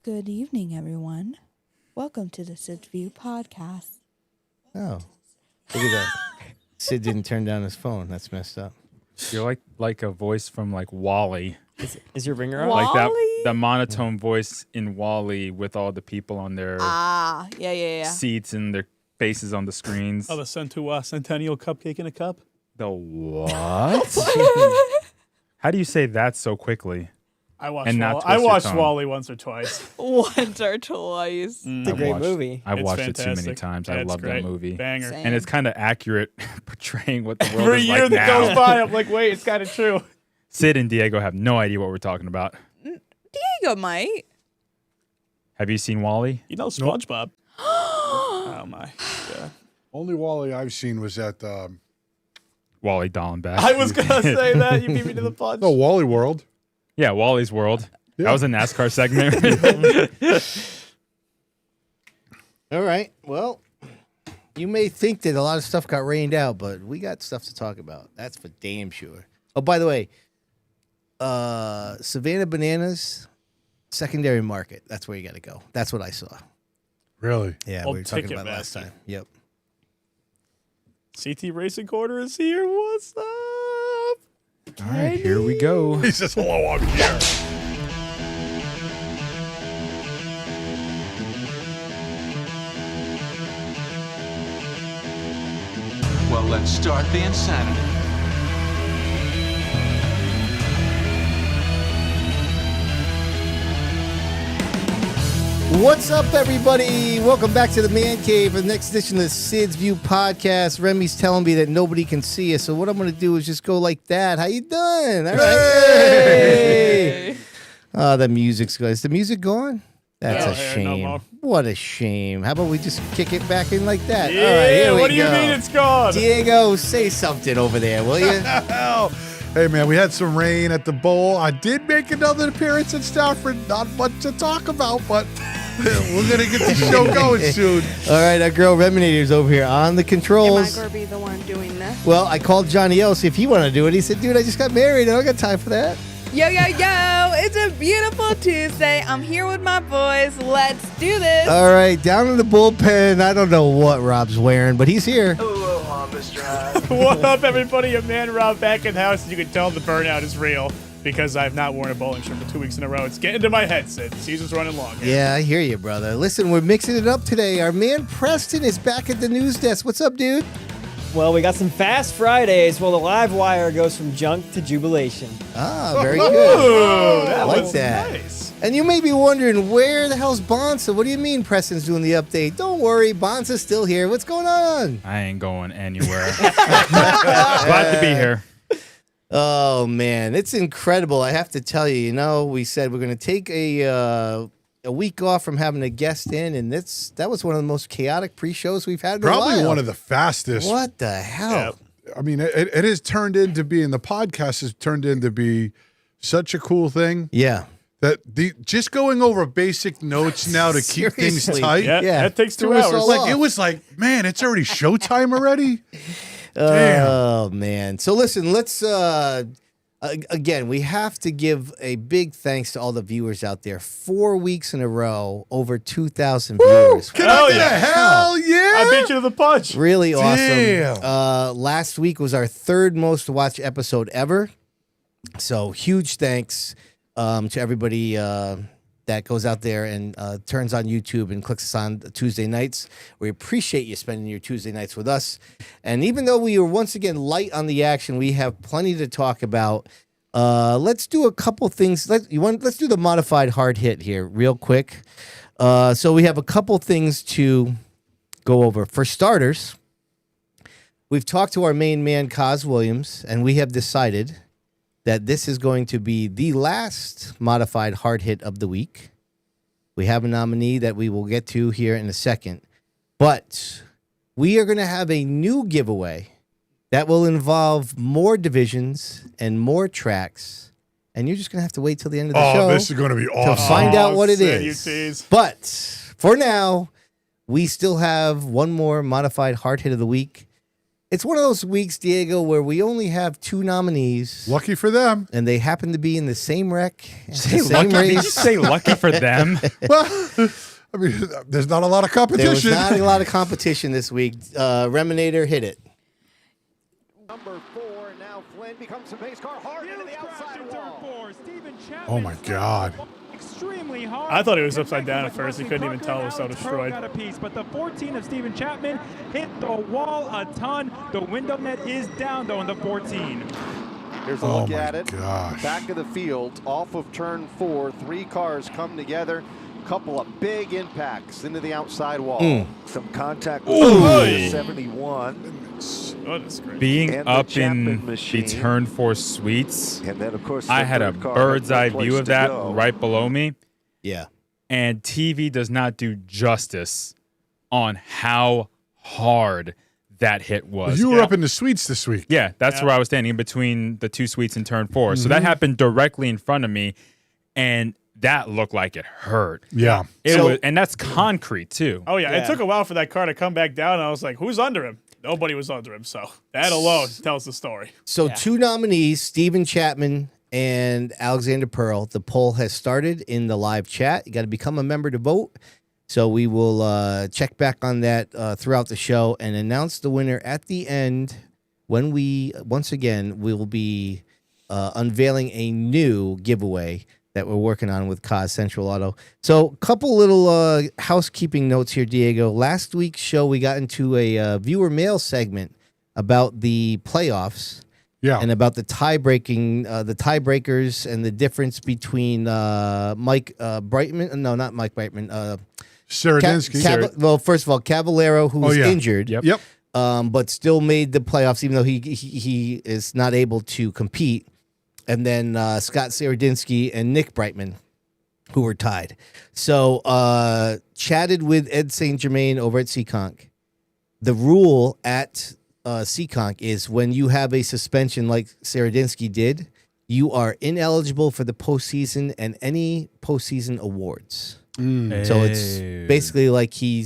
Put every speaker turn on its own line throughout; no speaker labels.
Good evening, everyone. Welcome to the SID View podcast.
Oh, look at that. Sid didn't turn down his phone. That's messed up.
You're like a voice from like Wall-E.
Is your ringer on?
Wall-E?
Like that monotone voice in Wall-E with all the people on their
Yeah.
seats and their faces on the screens.
Oh, the Centennial Cupcake in a cup?
The what? How do you say that so quickly?
I watched,
And not
I
twist your
watched
tongue.
Wall-E once or twice.
Once or twice.
It's a great movie.
I've
It's
watched it too many
fantastic.
times.
Yeah,
I
it's
love
great.
that movie.
Banger.
Same.
And it's kind of accurate portraying what the world
Every
is
year
like
that
now.
goes by, I'm like, wait, it's kind of true.
Sid and Diego have no idea what we're talking about.
Diego might.
Have you seen Wall-E?
You know SpongeBob. Oh, my God.
Only Wally I've seen was at
Wall-E doll and back.
I was going to say that. You beat me to the punch.
the Wally World.
Yeah, Wall-E's World.
Yeah.
That was a NASCAR segment.
All right. Well, you may think that a lot of stuff got rained out, but we got stuff to talk about. That's for damn sure. Oh, by the way, Savannah Bananas secondary market. That's where you got to go. That's what I saw.
Really?
Yeah,
Old
we were talking about it
Ticketmaster.
last time. Yep.
CT Racing Corner is here. What's up?
All right, here we go.
He says, hello, I'm here.
Well, let's start the insanity.
What's up, everybody? Welcome back to the Man Cave for the next edition of the Sid's View podcast. Remy's telling me that nobody can see us, so what I'm going to do is just go like that. How you doing? All right. Hey! Oh, the music's good. Is the music gone? That's
No,
a
here, no
shame.
more.
What a shame. How about we just kick it back in like that?
Yeah,
All right, here we
what do you
go.
mean it's gone?
Diego, say something over there, will you?
Hey, man, we had some rain at the bowl. I did make another appearance in Stafford. Not much to talk about, but we're going to get the show going soon.
All right, our girl Reminator's over here on the
Am I
controls.
going to be the one doing this?
Well, I called Johnny L, see if he wanted to do it. He said, dude, I just got married. I don't got time for that.
Yo, it's a beautiful Tuesday. I'm here with my boys. Let's do this.
All right, down in the bullpen. I don't know what Rob's wearing, but he's here.
What up, everybody? Your man Rob back in the house. You can tell the burnout is real because I've not worn a bowling shirt for 2 weeks in a row. It's getting to my head, Sid. Season's running long here.
Yeah, I hear you, brother. Listen, we're mixing it up today. Our man Preston is back at the news desk. What's up, dude?
Well, we got some Fast Fridays. Well, the live wire goes from junk to jubilation.
Ah, very good.
Ooh, that
I like
was
that.
nice.
And you may be wondering, where the hell's Bonssa? What do you mean Preston's doing the update? Don't worry, Bonssa's still here. What's going on?
I ain't going anywhere. Glad to be here.
Oh, man, it's incredible. I have to tell you, we said we're going to take a week off from having a guest in, and that was one of the most chaotic pre-shows we've had in a while.
Probably one of the fastest.
What the hell?
I mean, it has turned into being, the podcast has turned into be such a cool thing
Yeah.
that just going over basic notes now to keep things
Seriously.
tight.
Yeah,
Yeah.
that takes 2
Threw us
hours.
all
Like,
off.
it was like, man, it's already showtime already. Damn.
Oh, man. So listen, let's again, we have to give a big thanks to all the viewers out there. 4 weeks in a row, over 2,000 viewers.
Can
Hell
I get
yeah.
a hell yeah?
I beat you to the punch.
Really
Damn.
awesome. Last week was our third most watched episode ever. So huge thanks to everybody that goes out there and turns on YouTube and clicks us on Tuesday nights. We appreciate you spending your Tuesday nights with us. And even though we are once again light on the action, we have plenty to talk about. Let's do a couple things. Let's do the modified hard hit here real quick. So we have a couple things to go over. For starters, we've talked to our main man, Kaz Williams, and we have decided that this is going to be the last modified hard hit of the week. We have a nominee that we will get to here in a second. But we are going to have a new giveaway that will involve more divisions and more tracks. And you're just going to have to wait till the end of the show
This is going to be
to
awesome.
find out what it
Sid, you
is.
tease.
But for now, we still have one more modified hard hit of the week. It's one of those weeks, Diego, where we only have 2 nominees,
Lucky for them.
and they happen to be in the same wreck, the
Say
same
lucky, did you
race.
say lucky for them?
Well, I mean, there's not a lot of
There was
competition.
not a lot of competition this week. Reminator, hit it.
Number 4, now Flynn becomes a pace car hard into the outside wall.
Oh my God.
Extremely hard.
I thought he was upside down at first. He couldn't even tell it was so destroyed.
Got a piece, but the 14 of Stephen Chapman hit the wall a ton. The window net is down though in the 14.
Here's a
Oh
look
my
at it.
gosh.
Back of the field, off of turn 4, 3 cars come together. Couple of big impacts into the outside wall. Some contact with 71.
Oh, that's great.
Being
And the
up
Chapman
in the
machine.
turn 4 suites,
And then, of course,
I
the
had a
third car
bird's
had
eye
no
view
place
of
to
that
go.
right below me,
Yeah.
and TV does not do justice on how hard that hit was.
You were up in the suites this week.
Yeah, that's
Yeah.
where I was standing in between the 2 suites in turn 4. So that happened directly in front of me, and that looked like it hurt.
Yeah.
It
So-
was, and that's concrete too.
Oh, yeah.
Yeah.
It took a while for that car to come back down. And I was like, who's under him? Nobody was under him. So that alone tells the story.
So 2 nominees, Stephen Chapman and Alexander Pearl. The poll has started in the live chat. You got to become a member to vote. So we will check back on that throughout the show and announce the winner at the end when we, once again, will be unveiling a new giveaway that we're working on with Cause Central Auto. So a couple little housekeeping notes here, Diego. Last week's show, we got into a viewer mail segment about the playoffs.
Yeah.
And about the tiebreakers and the difference between Mike Brightman. No, not Mike Brightman.
Saradinsky.
Well, first of all, Cavallero, who was
yeah.
injured,
Yep.
but still made the playoffs, even though he is not able to compete. And then Scott Saradinsky and Nick Brightman, who were tied. So chatted with Ed St. Germain over at Seekonk. The rule at Seekonk is when you have a suspension like Saradinsky did, you are ineligible for the postseason and any postseason awards. So it's basically like you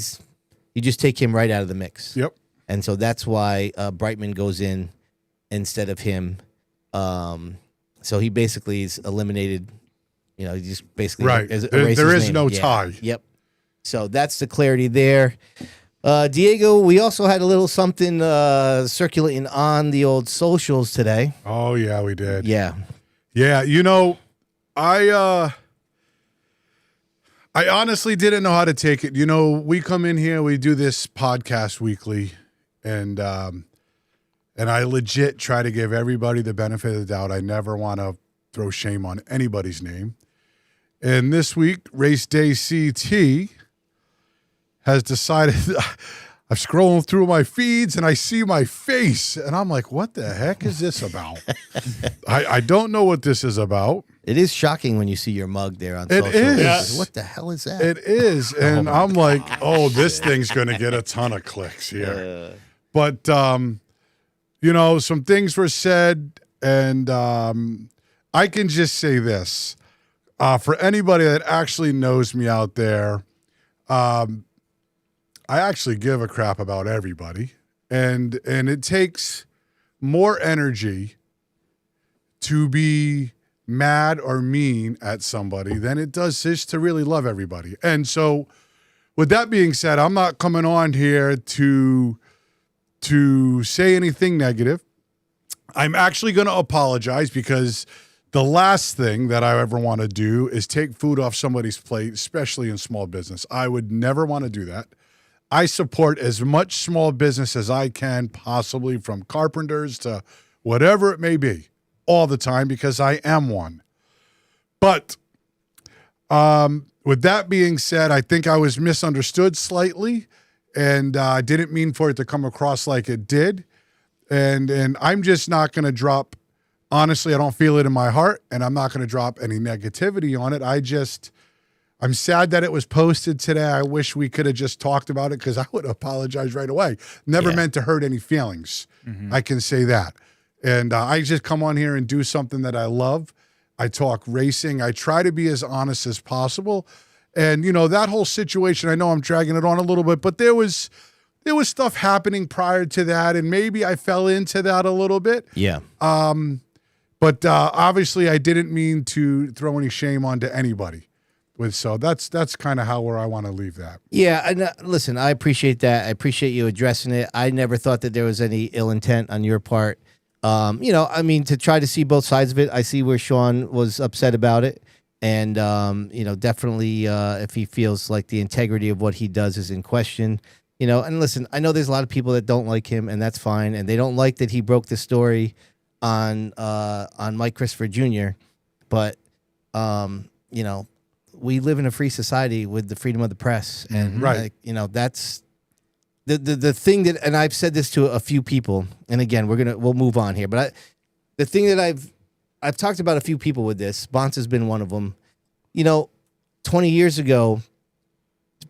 just take him right out of the mix.
Yep.
And so that's why Brightman goes in instead of him. So he basically is eliminated. He just basically
Right.
erases
There
his
is
name.
no
Yeah.
tie.
Yep. So that's the clarity there. Diego, we also had a little something circulating on the old socials today.
Oh, yeah, we did.
Yeah.
Yeah, I honestly didn't know how to take it. We come in here, we do this podcast weekly, and I legit try to give everybody the benefit of the doubt. I never want to throw shame on anybody's name. And this week, Race Day CT has decided, I'm scrolling through my feeds and I see my face, and I'm like, what the heck is this about? I don't know what this is about.
It is shocking when you see your mug there on
It
social.
is.
Yes. What the hell is that?
It is. And I'm like, oh, this thing's going to get a ton of clicks here. But, some things were said, and I can just say this. For anybody that actually knows me out there, I actually give a crap about everybody. And it takes more energy to be mad or mean at somebody than it does just to really love everybody. And so with that being said, I'm not coming on here to say anything negative. I'm actually going to apologize because the last thing that I ever want to do is take food off somebody's plate, especially in small business. I would never want to do that. I support as much small business as I can possibly, from carpenters to whatever it may be, all the time, because I am one. But with that being said, I think I was misunderstood slightly, and I didn't mean for it to come across like it did. And I'm just not going to drop, honestly, I don't feel it in my heart, and I'm not going to drop any negativity on it. I'm sad that it was posted today. I wish we could have just talked about it, because I would apologize right away. Never meant to hurt any feelings. I can say that. And I just come on here and do something that I love. I talk racing. I try to be as honest as possible. And, that whole situation, I know I'm dragging it on a little bit, but there was there was stuff happening prior to that, and maybe I fell into that a little bit.
Yeah.
But obviously, I didn't mean to throw any shame onto anybody. So that's kind of where I want to leave that.
Yeah, and listen, I appreciate that. I appreciate you addressing it. I never thought that there was any ill intent on your part. I mean, to try to see both sides of it, I see where Sean was upset about it. And, definitely if he feels like the integrity of what he does is in question, and listen, I know there's a lot of people that don't like him, and that's fine. And they don't like that he broke the story on Mike Christopher Jr. But, we live in a free society with the freedom of the press. And,
right.
That's the thing that, and I've said this to a few people, and again, we'll move on here. But the thing that I've talked about a few people with this, Bonsa's been one of them. 20 years ago,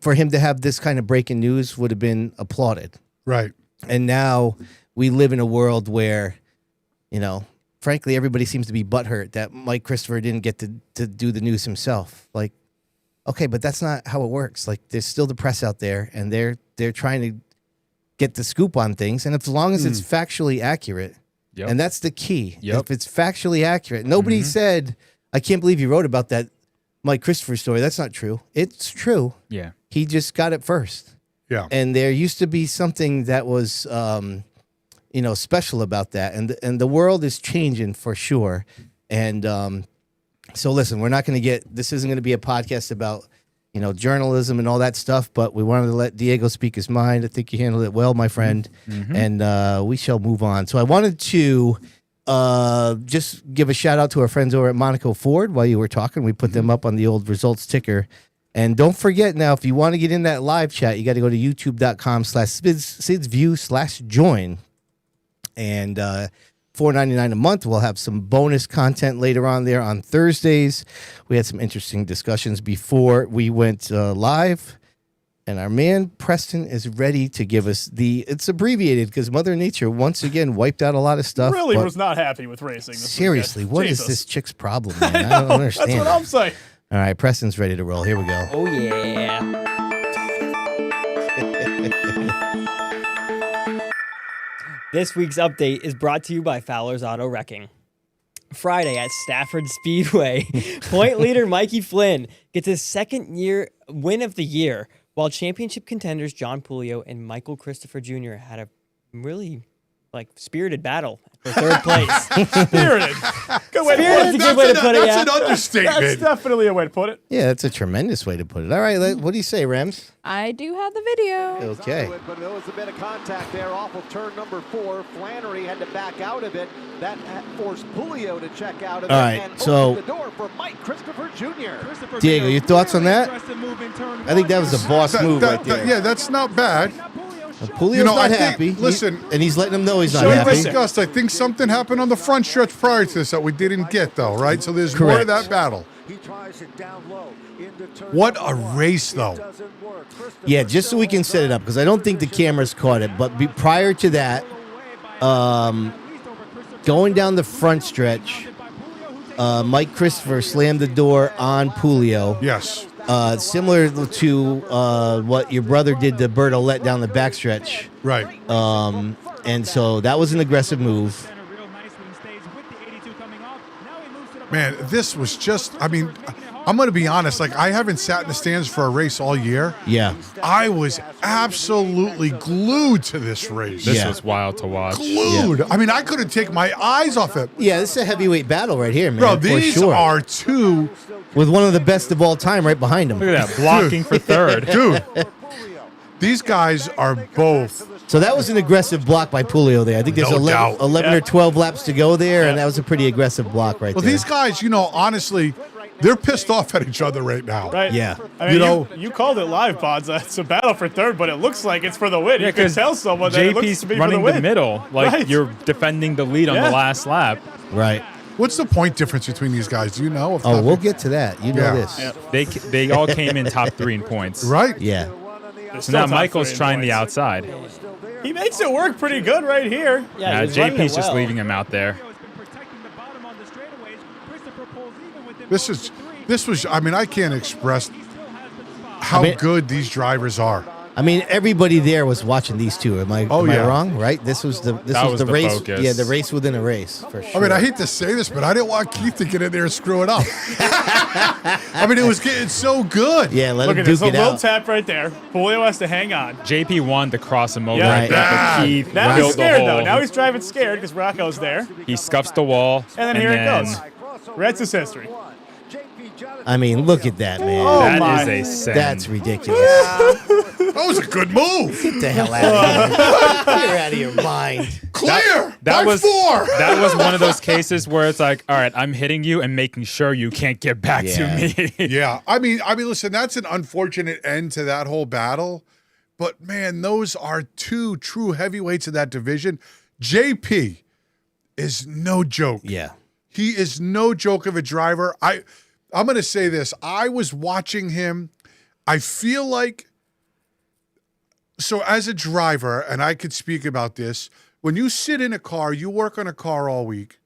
for him to have this kind of breaking news would have been applauded.
Right.
And now we live in a world where, frankly, everybody seems to be butthurt that Mike Christopher didn't get to do the news himself. Like, okay, but that's not how it works. Like, there's still the press out there, and they're trying to get the scoop on things. And as long as it's factually accurate, and that's the key. If it's factually accurate, nobody said, I can't believe you wrote about that Mike Christopher story. That's not true. It's true.
Yeah.
He just got it first.
Yeah.
And there used to be something that was, special about that. And the world is changing for sure. And so listen, we're not going to this isn't going to be a podcast about, journalism and all that stuff, but we wanted to let Diego speak his mind. I think you handled it well, my friend. And we shall move on. So I wanted to just give a shout out to our friends over at Monaco Ford while you were talking. We put them up on the old results ticker. And don't forget now, if you want to get in that live chat, you got to go to youtube.com/SidsView/join. And $4.99 a month. We'll have some bonus content later on there on Thursdays. We had some interesting discussions before we went live. And our man Preston is ready to give us it's abbreviated because Mother Nature once again wiped out a lot of stuff.
Really was not happy with racing this
seriously,
weekend.
what
Jesus.
is this chick's problem, man? I don't understand.
That's what I'm saying.
All right, Preston's ready to roll. Here we go.
Oh, yeah. This week's update is brought to you by Fowler's Auto Wrecking. Friday at Stafford Speedway, point leader Mikey Flynn gets his second year win of the year, while championship contenders John Pulio and Michael Christopher Jr. had a really spirited battle for third place.
Spirited. Good way to put
Spirited's
it.
a good way to put it,
That's
yeah.
an understatement.
That's definitely a way to put it.
Yeah, that's a tremendous way to put it. All right, what do you say, Rems?
I do have the video.
Okay.
But there was a bit of contact there off of turn number 4. Flannery had to back out of it. That forced Pulio to check out of it.
All right,
and
so
opened the door for Mike Christopher Jr.
Diego, your thoughts on that? I think that was a boss move right there.
Yeah, that's not bad.
Pulio's not happy.
Listen,
and he's letting him know he's not
so we
happy.
discussed, I think something happened on the front stretch prior to this that we didn't get, though, right? So there's more of
Correct.
that battle.
He tries it down low into turn
What a
number 1.
race, though.
It doesn't work.
Yeah, just so we can set it up, because I don't think the cameras caught it. But prior to that, going down the front stretch, Mike Christopher slammed the door on Pulio.
Yes.
Similar to what your brother did to Bertolette down the backstretch.
Right.
And so that was an aggressive move.
Man, this was just, I'm going to be honest. I haven't sat in the stands for a race all year.
Yeah.
I was absolutely glued to this race.
This was wild to watch.
Glued. I mean, I couldn't take my eyes off it.
Yeah, this is a heavyweight battle right here, man.
Bro,
for
these
sure.
are two.
With one of the best of all time right behind him.
Look at that, blocking for third.
Dude, these guys are both.
So that was an aggressive block by Pulio there. I think there's
No
11,
doubt.
11 or 12 laps to go there, and that was a pretty aggressive block right
Well,
there.
these guys, honestly, they're pissed off at each other right now.
Right.
Yeah.
I mean, you called it live, Bonza. It's a battle for third, but it looks like it's for the win. You can tell someone that it looks
JP's
to be for
running
the win.
the middle.
Right.
You're defending the lead on the last lap.
Right.
What's the point difference between these guys? Do you know?
Oh, we'll get to that. You know
Yeah.
this.
Yeah. They all came in top 3 in points.
Right?
Yeah.
So now Michael's trying the outside.
He makes it work pretty good right here.
Yeah,
he's running
JP's
it
just
well.
leaving him out there.
This was, I can't express how good these drivers are.
I mean, everybody there was watching these two. Am I wrong? Right? This was the race.
focus.
Yeah, the race within a race for sure.
I mean, I hate to say this, but I didn't want Keith to get in there and screw it up. I mean, it was getting so good.
Yeah, let
Look
him
at this
duke it
little
out.
tap right there. Julio has to hang on.
JP wanted to cross him over.
Yeah.
Right. But Keith
Now he's
filled the
scared,
hole.
though. Now he's driving scared because Rocco's there.
He scuffs the wall.
And then here it goes. Reds is history.
I mean, look at that, man.
Oh,
That
my.
is a sin.
That's ridiculous.
That was a good move.
Get the hell out of here. You're out of your mind.
Clear.
That
by
was
4.
That was one of those cases where it's like, all right, I'm hitting you and making sure you can't get back to me.
Yeah, I mean, listen, that's an unfortunate end to that whole battle, but man, those are two true heavyweights in that division. JP is no joke.
Yeah.
He is no joke of a driver. I'm going to say this. I was watching him. I feel like, so as a driver, and I could speak about this, when you sit in a car, you work on a car all week,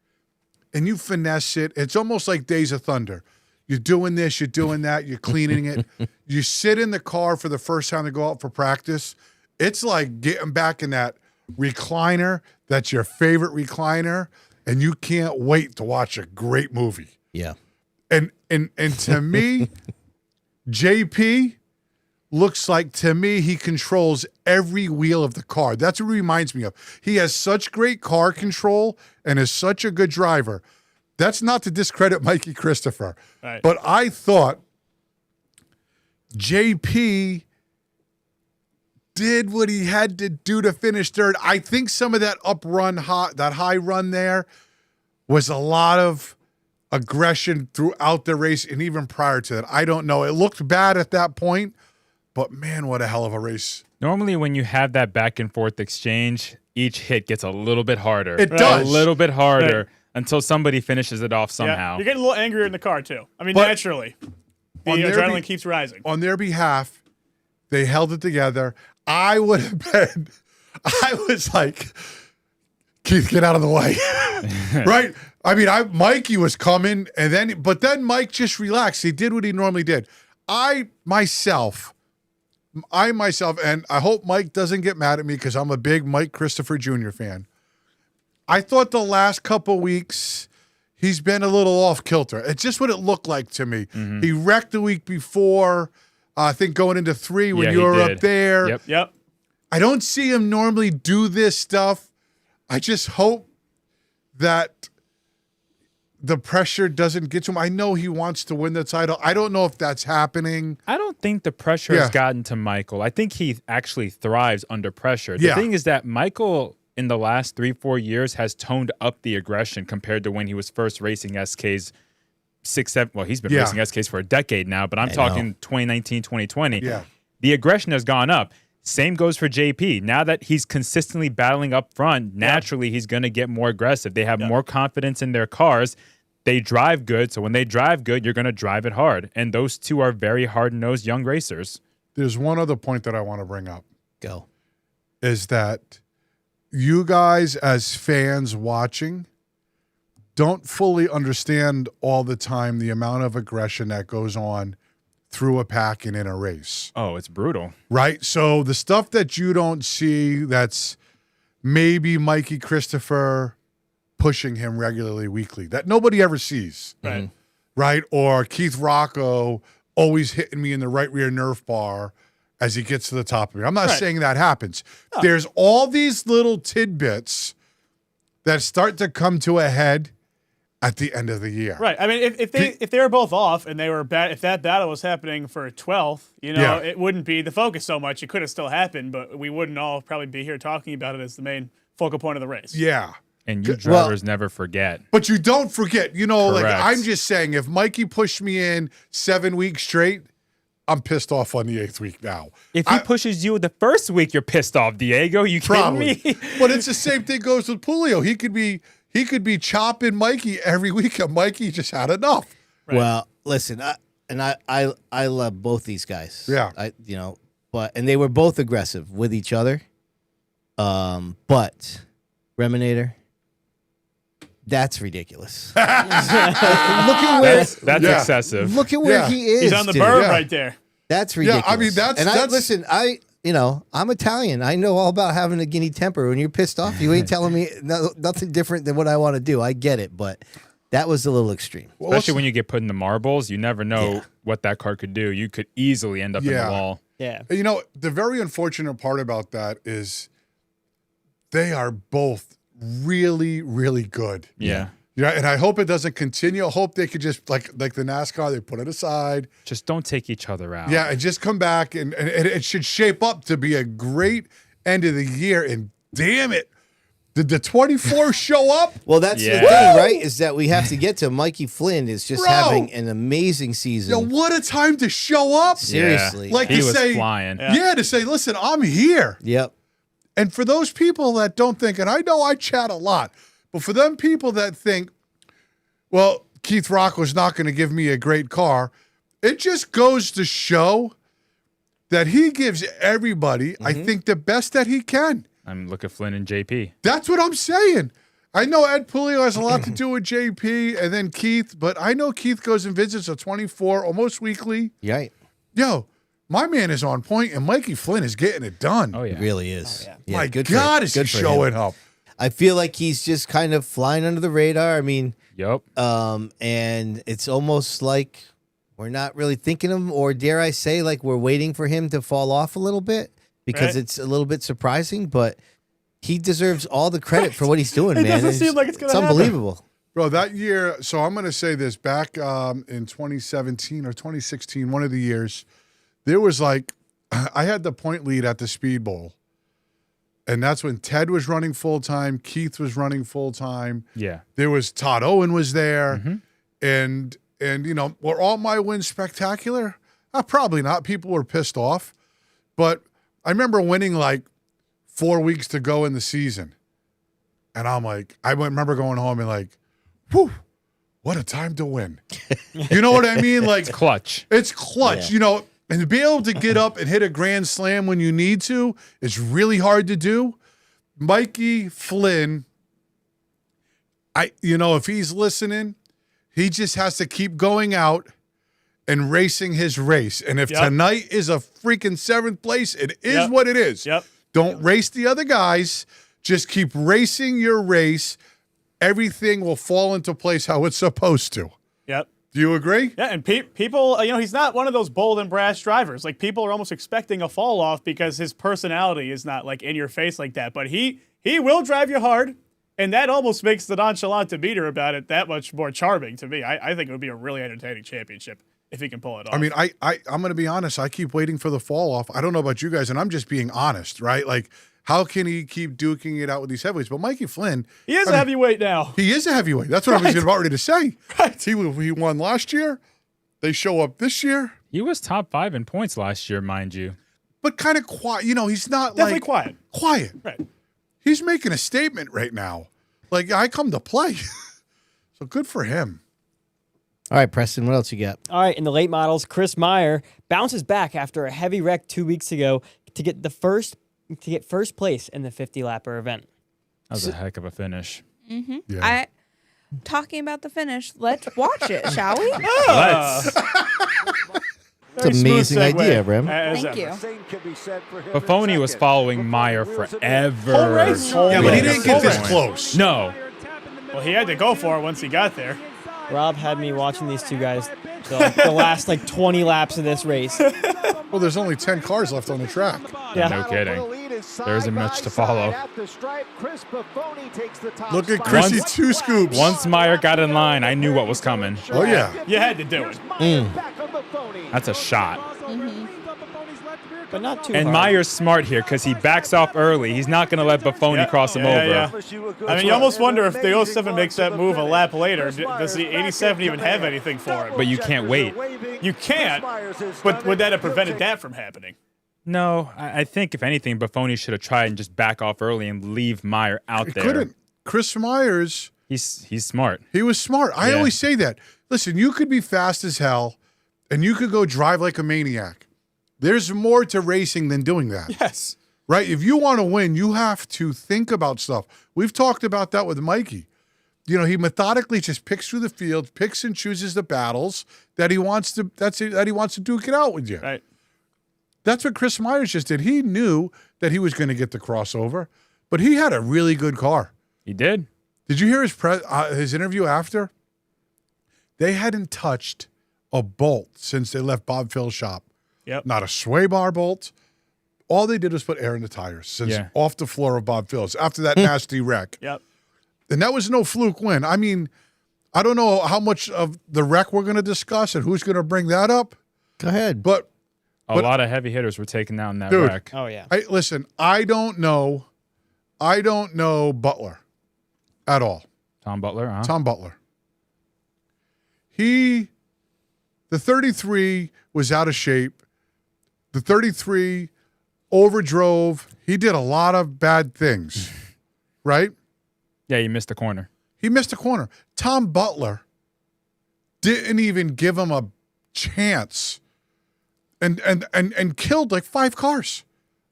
and you finesse it. It's almost like Days of Thunder. You're doing this, you're doing that, you're cleaning it. You sit in the car for the first time to go out for practice. It's like getting back in that recliner that's your favorite recliner, and you can't wait to watch a great movie.
Yeah.
And to me, JP looks like, to me, he controls every wheel of the car. That's what it reminds me of. He has such great car control and is such a good driver. That's not to discredit Mikey Christopher.
Right.
But I thought JP did what he had to do to finish third. I think some of that that high run there was a lot of aggression throughout the race and even prior to that. I don't know. It looked bad at that point, but man, what a hell of a race.
Normally, when you have that back and forth exchange, each hit gets a little bit harder.
It does.
A little bit harder until somebody finishes it off somehow.
Yeah. You're getting a little angrier in the car, too. I mean,
But
naturally. The
on their
adrenaline keeps rising.
On their behalf, they held it together. I would have been, I was like, Keith, get out of the way. Right? I mean, Mikey was coming, but then Mike just relaxed. He did what he normally did. I myself, and I hope Mike doesn't get mad at me because I'm a big Mike Christopher Jr. fan. I thought the last couple weeks he's been a little off kilter. It's just what it looked like to me.
Mm-hmm.
He wrecked the week before, I think going into 3 when
Yeah,
you
he
were
did.
up there.
Yep.
I don't see him normally do this stuff. I just hope that the pressure doesn't get to him. I know he wants to win the title. I don't know if that's happening.
I don't think the pressure has gotten to Michael. I think he actually thrives under pressure. The
Yeah.
thing is that Michael, in the last 3-4 years, has toned up the aggression compared to when he was first racing SKs 6-7. Well, he's been racing SKs for a decade now, but I'm talking 2019, 2020.
Yeah.
The aggression has gone up. Same goes for JP. Now that he's consistently battling up front, naturally he's going to get more aggressive. They have more confidence in their cars. They drive good. So when they drive good, you're going to drive it hard. And those two are very hard-nosed young racers.
There's one other point that I want to bring up.
Go.
Is that you guys as fans watching don't fully understand all the time the amount of aggression that goes on through a pack and in a race.
Oh, it's brutal.
Right? So the stuff that you don't see, that's maybe Mikey Christopher pushing him regularly weekly, that nobody ever sees.
Right.
Right? Or Keith Rocco always hitting me in the right rear nerf bar as he gets to the top of me. I'm not saying that happens. There's all these little tidbits that start to come to a head at the end of the year.
Right. I mean, if they were both off and they were if that battle was happening for 12th, it wouldn't be the focus so much. It could have still happened, but we wouldn't all probably be here talking about it as the main focal point of the race.
Yeah.
And you drivers never forget.
But you don't forget, like
Correct.
I'm just saying, if Mikey pushed me in 7 weeks straight, I'm pissed off on the 8th week now.
If he pushes you the first week, you're pissed off, Diego. You kidding me?
But it's the same thing goes with Julio. He could be chopping Mikey every week, and Mikey just had enough.
Right. Well, listen, I love both these guys.
Yeah.
And they were both aggressive with each other. But Reminator, that's ridiculous. Look at where
That's excessive.
Look at where he is.
He's on the
dude.
berm right there.
That's ridiculous.
Yeah, I mean,
listen, I'm Italian. I know all about having a guinea temper. When you're pissed off, you ain't telling me nothing different than what I want to do. I get it, but that was a little extreme.
Especially when you get put in the marbles, you never know what that car could do. You could easily end up in the wall.
Yeah.
The very unfortunate part about that is they are both really, really good.
Yeah.
Yeah, and I hope it doesn't continue. I hope they could just like the NASCAR, they put it aside.
Just don't take each other out.
Yeah, and just come back and it should shape up to be a great end of the year. And damn it, did the 24 show up?
Well, that's the thing, right? Is that we have to get to Mikey Flynn is just having an amazing season.
Yo, what a time to show up.
Seriously.
Like
he
to
was
say,
flying.
to say, listen, I'm here.
Yep.
And for those people that don't think, and I know I chat a lot, but for them people that think, well, Keith Rocco's not going to give me a great car, it just goes to show that he gives everybody, I think, the best that he can.
I'm looking at Flynn and JP.
That's what I'm saying. I know Ed Pulio has a lot to do with JP and then Keith, but I know Keith goes and visits a 24 almost weekly.
Right.
Yo, my man is on point, and Mikey Flynn is getting it done.
Oh, yeah.
It really is. Yeah,
My
good
God,
for,
is he
good for
showing
him.
up.
I feel like he's just kind of flying under the radar. I mean,
Yep.
and it's almost like we're not really thinking of him, or dare I say, like we're waiting for him to fall off a little bit because it's a little bit surprising, but he deserves all the credit for what he's doing, man.
It doesn't seem like it's going to happen.
unbelievable.
Bro, that year, so I'm going to say this, back in 2017 or 2016, one of the years, there was like, I had the point lead at the Speedbowl. And that's when Ted was running full-time, Keith was running full-time.
Yeah.
There was Todd Owen was there. And were all my wins spectacular? Probably not. People were pissed off. But I remember winning like 4 weeks to go in the season. And I'm like, I remember going home and like, whew, what a time to win. You know what I mean? Like
Clutch.
It's clutch, and to be able to get up and hit a grand slam when you need to is really hard to do. Mikey Flynn, if he's listening, he just has to keep going out and racing his race. And if tonight is a freaking 7th place, it is what it is.
Yep.
Don't race the other guys. Just keep racing your race. Everything will fall into place how it's supposed to.
Yep.
Do you agree?
Yeah, and people, he's not one of those bold and brash drivers. Like, people are almost expecting a fall off because his personality is not, like, in your face like that. But he will drive you hard, and that almost makes the nonchalant demeanor about it that much more charming to me. I think it would be a really entertaining championship if he can pull it off.
I mean, I'm going to be honest. I keep waiting for the fall off. I don't know about you guys, and I'm just being honest, right? Like, how can he keep duking it out with these heavyweights? But Mikey Flynn,
he is a heavyweight now.
He is a heavyweight. That's what I was about ready to say. Right. He won last year. They show up this year.
He was top 5 in points last year, mind you.
But kind of quiet. He's not
definitely
like
quiet.
Quiet.
Right.
He's making a statement right now. Like, I come to play. So good for him.
All right, Preston, what else you got?
All right, in the late models, Chris Meyer bounces back after a heavy wreck 2 weeks ago to get first place in the 50-lapper event.
That was a heck of a finish.
Yeah.
Talking about the finish, let's watch it, shall we?
Let's.
It's an amazing idea, Rem.
Thank you.
Buffoni was following Meyer forever.
Yeah, but he didn't get this close.
No.
Well, he had to go for it once he got there.
Rob had me watching these two guys the last 20 laps of this race.
Well, there's only 10 cars left on the track.
Yeah. No kidding. There isn't much to follow.
Look at Chrissy, 2 scoops.
Once Meyer got in line, I knew what was coming.
Oh, yeah.
You had to do it.
That's a shot.
But not too
And
hard.
Meyer's smart here because he backs off early. He's not going to let Buffoni cross him over.
Yeah. I mean, you almost wonder if the 07 makes that move a lap later. Does the 87 even have anything for him?
But you can't wait.
You can't, but would that have prevented that from happening?
No, I think if anything, Buffoni should have tried and just back off early and leave Meyer out
He
there.
couldn't. Chris Myers,
He's smart.
he was smart. I
Yeah.
always say that. Listen, you could be fast as hell, and you could go drive like a maniac. There's more to racing than doing that.
Yes.
Right? If you want to win, you have to think about stuff. We've talked about that with Mikey. He methodically just picks through the field, picks and chooses the battles that he wants to duke it out with you.
Right.
That's what Chris Myers just did. He knew that he was going to get the crossover, but he had a really good car.
He did.
Did you hear his interview after? They hadn't touched a bolt since they left Bob Phil's shop.
Yep.
Not a sway bar bolt. All they did was put air in the tires since off the floor of Bob Phil's after that nasty wreck.
Yep.
And that was no fluke win. I mean, I don't know how much of the wreck we're going to discuss and who's going to bring that up.
Go ahead.
But
A lot of heavy hitters were taken out in that
Dude,
wreck.
Oh yeah.
listen, I don't know Butler at all.
Tom Butler, huh?
Tom Butler. The 33 was out of shape. The 33 overdrove. He did a lot of bad things, right?
Yeah, he missed the corner.
He missed a corner. Tom Butler didn't even give him a chance and killed like 5 cars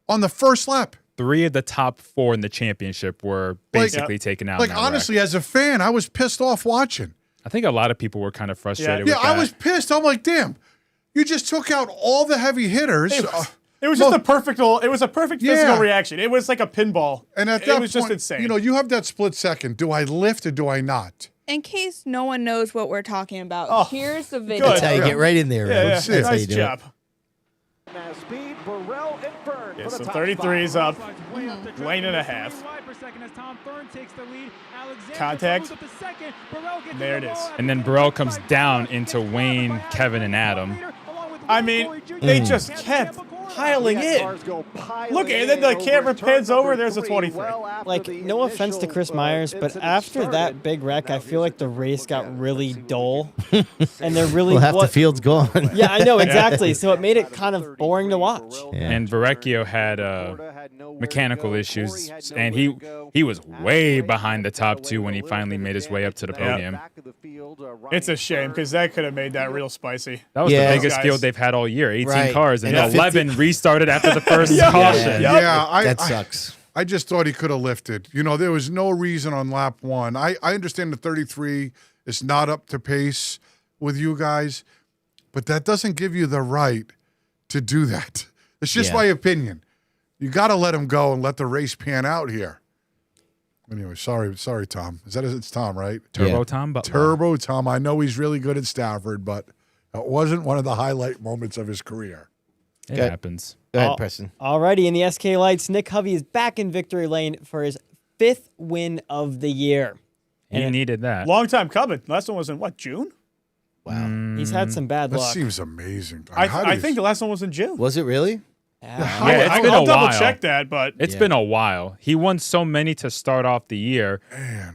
on the first lap.
3 of the top 4 in the championship were basically taken out.
Like,
in that
honestly,
wreck.
as a fan, I was pissed off watching.
I think a lot of people were kind of frustrated
Yeah,
with that.
I was pissed. I'm like, damn, you just took out all the heavy hitters.
It was just a perfect physical reaction. It was like a pinball.
And at that
it was
point,
just insane.
you know, you have that split second. Do I lift or do I not?
In case no one knows what we're talking about, here's the video.
That's how you get right in there.
yeah,
Right?
yeah.
That's how you
Nice
do
job.
Speed, Burrell and Byrne
Yeah,
for the
so
top
33 is
spot.
up. Lane and a half. Contact. There it is.
And then Burrell comes down into Wayne, Kevin, and Adam.
I mean, they just kept piling in.
Cars go piling
Look, and then the
in
camera
over turn
pans over,
number
there's a
3,
23.
well after
Like,
the
no offense to
initial,
Chris Myers, but
incident
after
started,
that big wreck, I feel like the race got really dull, and they're really
Well, half the field's gone.
Yeah, I know exactly. So it made it kind of boring to watch.
And Verrecchio had mechanical issues, and he was way behind the top 2 when he finally made his way up to the podium.
It's a shame because that could have made that real spicy.
That was
Yeah.
the biggest
Guys.
field they've had all year, 18
Right.
cars, and
And
11 restarted after the first
Yeah.
caution.
Yeah.
That sucks.
I just thought he could have lifted. You know, there was no reason on lap 1. I understand the 33 is not up to pace with you guys, but that doesn't give you the right to do that. It's just
Yeah.
my opinion. You got to let him go and let the race pan out here. Anyway, sorry, Tom. It's Tom, right?
Turbo
Yeah.
Tom Butler.
Turbo Tom. I know he's really good at Stafford, but it wasn't one of the highlight moments of his career.
It
Good.
happens.
Go ahead,
All-
Preston.
Alrighty, in the SK Lights, Nick Hovey is back in victory lane for his 5th win of the year.
He needed that.
Long time coming. Last one was in what, June?
Wow.
He's had some bad
That
luck.
seems amazing.
I think the last one was in June.
Was it really?
Yeah, it's been
I'll
a
double
while.
check that, but
It's been a while. He won so many to start off the year,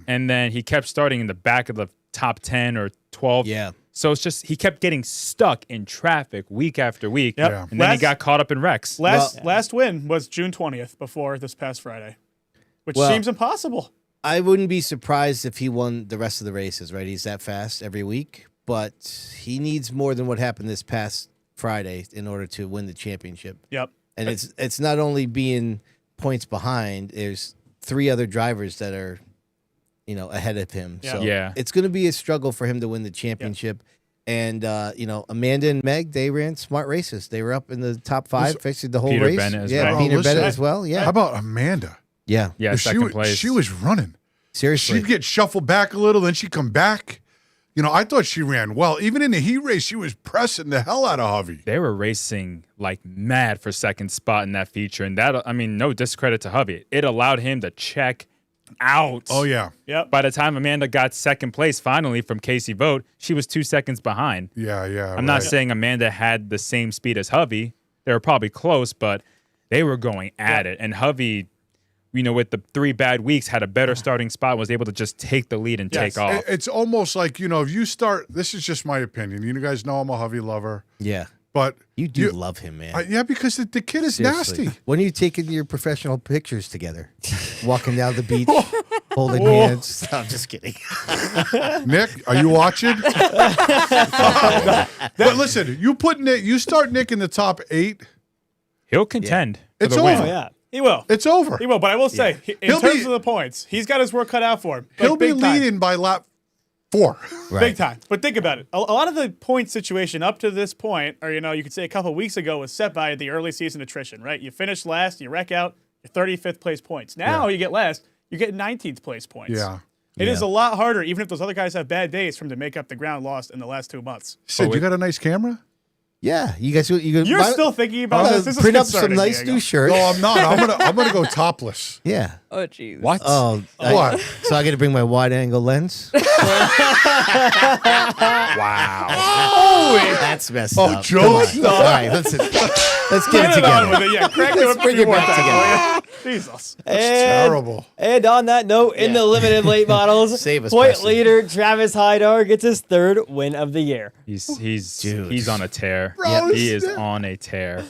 and then he kept starting in the back of the top 10 or 12.
Yeah.
So it's just he kept getting stuck in traffic week after week,
Yep.
Yeah.
and then he
Last-
got caught up in wrecks.
last win was June 20th before this past Friday, which
Well-
seems impossible.
I wouldn't be surprised if he won the rest of the races, right? He's that fast every week, but he needs more than what happened this past Friday in order to win the championship.
Yep.
And it's not only being points behind, there's 3 other drivers that are, ahead of him.
Yeah.
So
Yeah.
it's going to be a struggle for him to win the championship. And, Amanda and Meg, they ran smart races. They were up in the top 5, basically the whole
Peter
race.
Bennett as
yeah,
well.
Peter
Oh, listen.
Bennett as well. Yeah.
How about Amanda?
Yeah.
Yeah,
She
second
was-
place.
She was running.
Seriously.
She'd get shuffled back a little, then she'd come back. I thought she ran well. Even in the heat race, she was pressing the hell out of Hovey.
They were racing like mad for second spot in that feature, and that, I mean, no discredit to Hovey. It allowed him to check out.
Oh, yeah.
Yep.
By the time Amanda got second place finally from Casey Vogt, she was 2 seconds behind.
Yeah.
I'm not saying Amanda had the same speed as Hovey. They were probably close, but they were going at it. And Hovey, with the 3 bad weeks, had a better starting spot, was able to just take the lead and take off.
It's almost like, if you start, this is just my opinion. You guys know I'm a Hovey lover,
Yeah.
but
You do love him, man.
yeah, because the kid is
Seriously.
nasty.
When are you taking your professional pictures together? Walking down the beach, holding hands. No, I'm just kidding.
Nick, are you watching? But listen, you start Nick in the top 8.
He'll contend for
It's
the
over.
win.
Oh, yeah.
He will.
It's over.
He will, but I will say, in
He'll
terms
be-
of the points, he's got his work cut out for him.
He'll be
big time.
leading by lap 4.
Right.
Big time. But think about it. A lot of the point situation up to this point, or, you could say a couple of weeks ago, was set by the early season attrition, right? You finish last, you wreck out, you're 35th place points. Now you get last, you get 19th place points.
Yeah.
It is a lot harder, even if those other guys have bad days, for them to make up the ground lost in the last 2 months.
Sid, you got a nice camera?
Yeah, you guys.
You're still thinking about this. This is
print up some
concerning,
nice
Diego.
new shirts.
No, I'm not. I'm gonna go topless.
Yeah.
Oh, jeez.
What?
Oh,
What?
So I got to bring my wide angle lens.
Wow.
That's messed
Oh,
up.
Joe,
Come on.
stop.
All right, let's get
Get
it
it on with
together.
it. Yeah, crack it
Let's
up
bring
a few
it
more
back
times. Jesus.
Terrible.
And on that note, in the limited late models,
Save us,
point
Preston.
leader Travis Hydar gets his 3rd win of the year.
He's on a tear.
Roasted.
He is on a tear.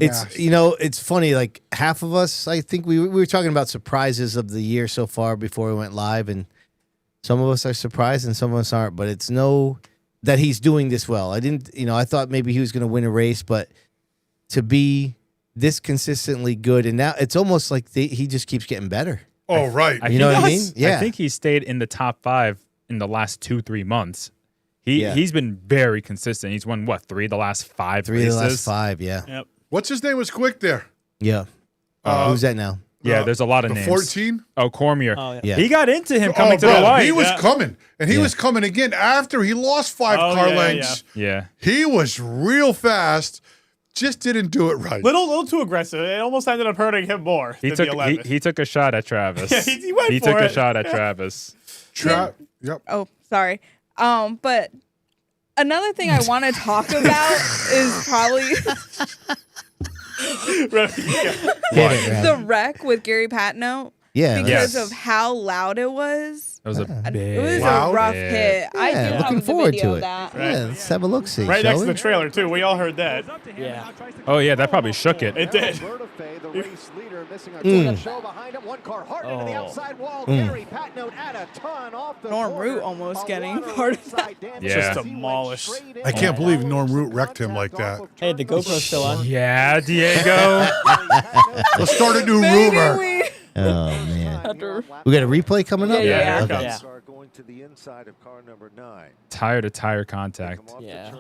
It's it's funny. Like half of us, I think we were talking about surprises of the year so far before we went live, and some of us are surprised and some of us aren't. But it's that he's doing this well. I didn't, I thought maybe he was going to win a race, but to be this consistently good, and now it's almost like he just keeps getting better.
Oh, right.
You know what I mean? Yeah.
I think he stayed in the top 5 in the last 2-3 months. He's been very consistent. He's won 3 of the last 5
3
races.
of the last 5. Yeah.
Yep.
What's his name was quick there?
Yeah. Who's that now?
Yeah, there's a lot of
The
names.
14?
Oh, Cormier.
Oh, yeah.
Yeah.
He got into him coming to
bro,
the white.
he was coming. And he was coming again after he lost 5 car lengths.
Yeah.
He was real fast. Just didn't do it right.
Little too aggressive. It almost ended up hurting him more.
He
than
took
the 11th.
he took a shot at Travis.
Yeah, he went
He
for
took
it.
a shot at Travis.
Yep.
Oh, sorry. But another thing I want to talk about is probably the wreck with Gary Patno.
Yeah.
Because
Yes.
of how loud it was.
It was a big.
It was
Loud?
a rough
Yeah.
hit. I
Yeah,
do
looking
have the
forward
video
to
of
it.
that.
Yeah, let's have a look. See,
Right
shall
next to
we?
the trailer, too. We all heard that.
Yeah.
Oh yeah, that probably shook it.
It did.
The race leader missing a
Mm.
ton of show behind him. One car hard into the outside wall.
Mm.
Gary Patno at a ton off the
Norm
corner.
Root almost
A
getting
lot of
part of that.
inside damage.
Yeah.
Just demolished.
I can't believe Norm Root wrecked him like that.
Hey, the GoPro's still on.
Yeah, Diego.
Let's start a new
Maybe
rumor.
we
Oh man, we got a replay coming up.
Yeah.
Okay.
Yeah.
Going to the inside of car number 9.
Tire to tire contact.
Yeah.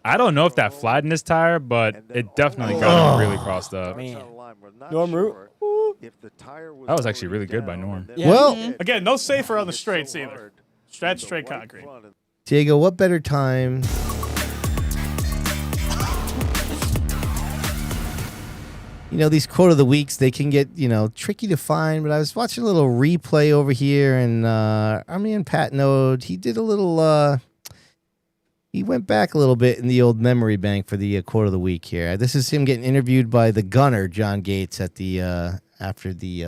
I don't know if that flattened his tire, but it definitely got him really crossed up.
Man. Norm Root.
That was actually really good by Norm.
Yeah.
Well,
Again, no safer on the straights either. Straight concrete.
Diego, what better time? These quote of the weeks, they can get, tricky to find, but I was watching a little replay over here, and Patno, he did a little, he went back a little bit in the old memory bank for the quote of the week here. This is him getting interviewed by the gunner, John Gates, at the, after the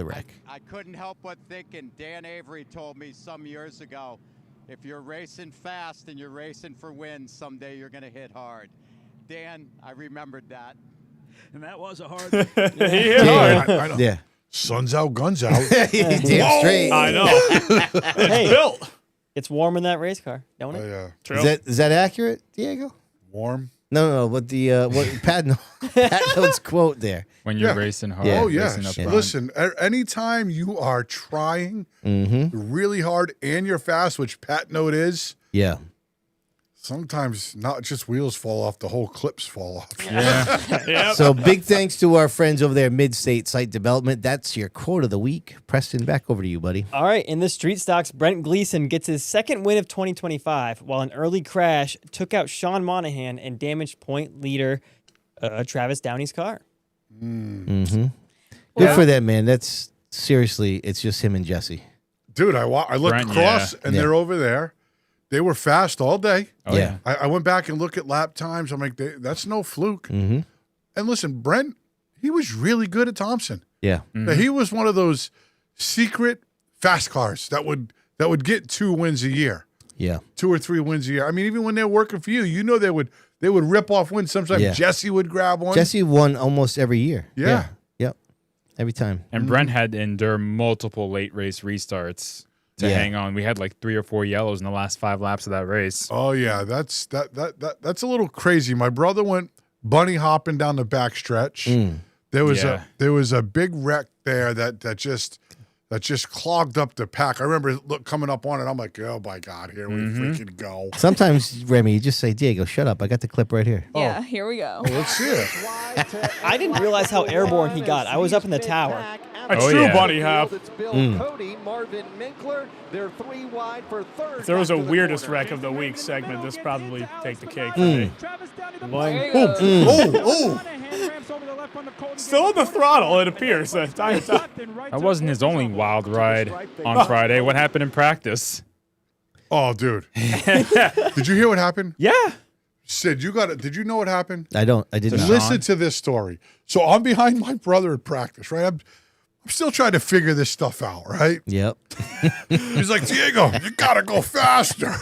wreck.
I couldn't help but think, and Dan Avery told me some years ago, if you're racing fast and you're racing for wins, someday you're going to hit hard. Dan, I remembered that.
And that was a hard
He hit hard.
I know.
Yeah.
Sun's out, guns out.
Damn straight.
I know.
Hey,
Built.
it's warm in that race car, don't it?
Yeah.
True.
Is that accurate, Diego?
Warm.
No. What Patno's quote there?
When you're
Yeah.
racing hard.
Yeah.
Oh, yeah.
racing up front.
Listen, anytime you are trying really hard and you're fast, which Pat Note is,
Yeah.
sometimes not just wheels fall off, the whole clips fall off.
Yep.
So big thanks to our friends over there, Mid-State Site Development. That's your quote of the week. Preston, back over to you, buddy.
All right, in the street stocks, Brent Gleason gets his 2nd win of 2025, while an early crash took out Sean Monahan and damaged point leader Travis Downey's car.
Mm-hmm. Good for that, man. That's seriously, it's just him and Jesse.
Dude, I looked
Brent,
across,
yeah.
and
Yeah.
they're over there. They were fast all day.
Oh,
Yeah.
yeah.
I went back and looked at lap times. I'm like, that's no fluke.
Mm-hmm.
And listen, Brent, he was really good at Thompson.
Yeah.
Now, he was one of those secret fast cars that would get 2 wins a year,
Yeah.
2 or 3 wins a year. I mean, even when they're working for you, they would rip off wins. Sometimes
Yeah.
Jesse would grab one.
Jesse won almost every year.
Yeah.
Yep. Every time.
And Brent had to endure multiple late race restarts to
Yeah.
hang on. We had like 3 or 4 yellows in the last 5 laps of that race.
Oh yeah, that's a little crazy. My brother went bunny hopping down the backstretch. There was
Yeah.
a big wreck there that just that just clogged up the pack. I remember coming up on it. I'm like, oh my God, here we freaking go.
Sometimes, Remy, you just say, Diego, shut up. I got the clip right here.
Yeah, here we go.
Let's see it.
I didn't realize how airborne he got. I was up in the tower.
A true bunny hop.
It's Bill Cody, Marvin Minkler. They're 3 wide for third.
If there was a weirdest wreck of the week segment, this probably take the cake for me. Still on the throttle, it appears.
That wasn't his only wild ride on Friday. What happened in practice?
Oh, dude. Did you hear what happened?
Yeah.
Sid, you got it. Did you know what happened?
I did not.
Listen to this story. So I'm behind my brother at practice, right? I'm still trying to figure this stuff out, right?
Yep.
He's like, Diego, you gotta go faster.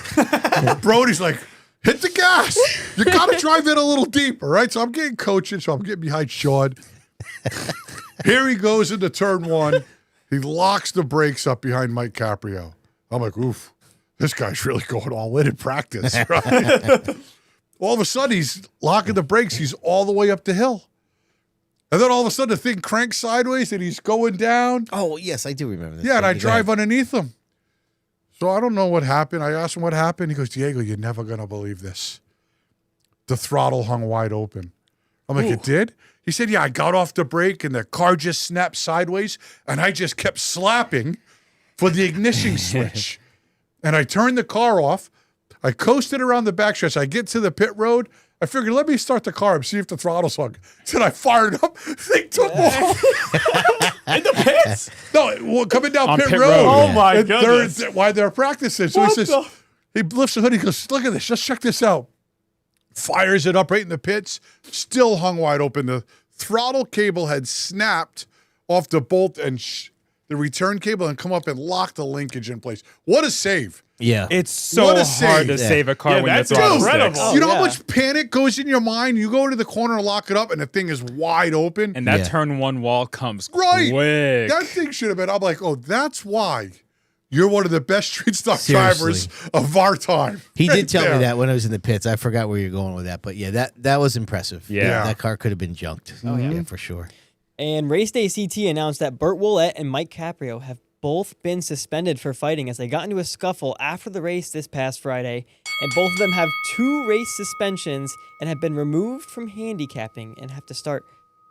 Brody's like, hit the gas. You gotta drive in a little deeper, right? So I'm getting coaching, so I'm getting behind Sean. Here he goes into turn 1. He locks the brakes up behind Mike Caprio. I'm like, oof, this guy's really going all in practice, right? All of a sudden, he's locking the brakes. He's all the way up the hill. And then all of a sudden, the thing cranks sideways and he's going down.
Oh, yes, I do remember this.
Yeah, and I drive underneath him. So I don't know what happened. I asked him what happened. He goes, Diego, you're never going to believe this. The throttle hung wide open. I'm like, it did? He said, yeah, I got off the brake and the car just snapped sideways and I just kept slapping for the ignition switch. And I turned the car off. I coasted around the backstretch. I get to the pit road. I figured, let me start the car and see if the throttle's hung. So I fired up. Thing took off.
In the pits?
No, coming down
On
pit
pit
road.
road.
Oh, my goodness.
While they're practicing. So
What
he says, he lifts the hood. He goes, look at this. Just check this out. Fires it up right in the pits. Still hung wide open. The throttle cable had snapped off the bolt and the return cable and come up and lock the linkage in place. What a save.
Yeah.
It's so
What a
hard
save.
to save a car when the
that's
throttle
incredible.
sticks.
You know how much panic goes in your mind? You go to the corner and lock it up, and the thing is wide open.
And that
Yeah.
turn 1 wall comes
Right.
quick.
That thing should have been. I'm like, oh, that's why you're one of the best street stock
Seriously.
drivers of our time.
He
Right
did tell
there.
me that when I was in the pits. I forgot where you're going with that. But yeah, that was impressive.
Yeah.
That car could have been junked. Oh, yeah, for sure.
And Race Day CT announced that Burt Willett and Mike Caprio have both been suspended for fighting as they got into a scuffle after the race this past Friday. And both of them have 2 race suspensions and have been removed from handicapping and have to start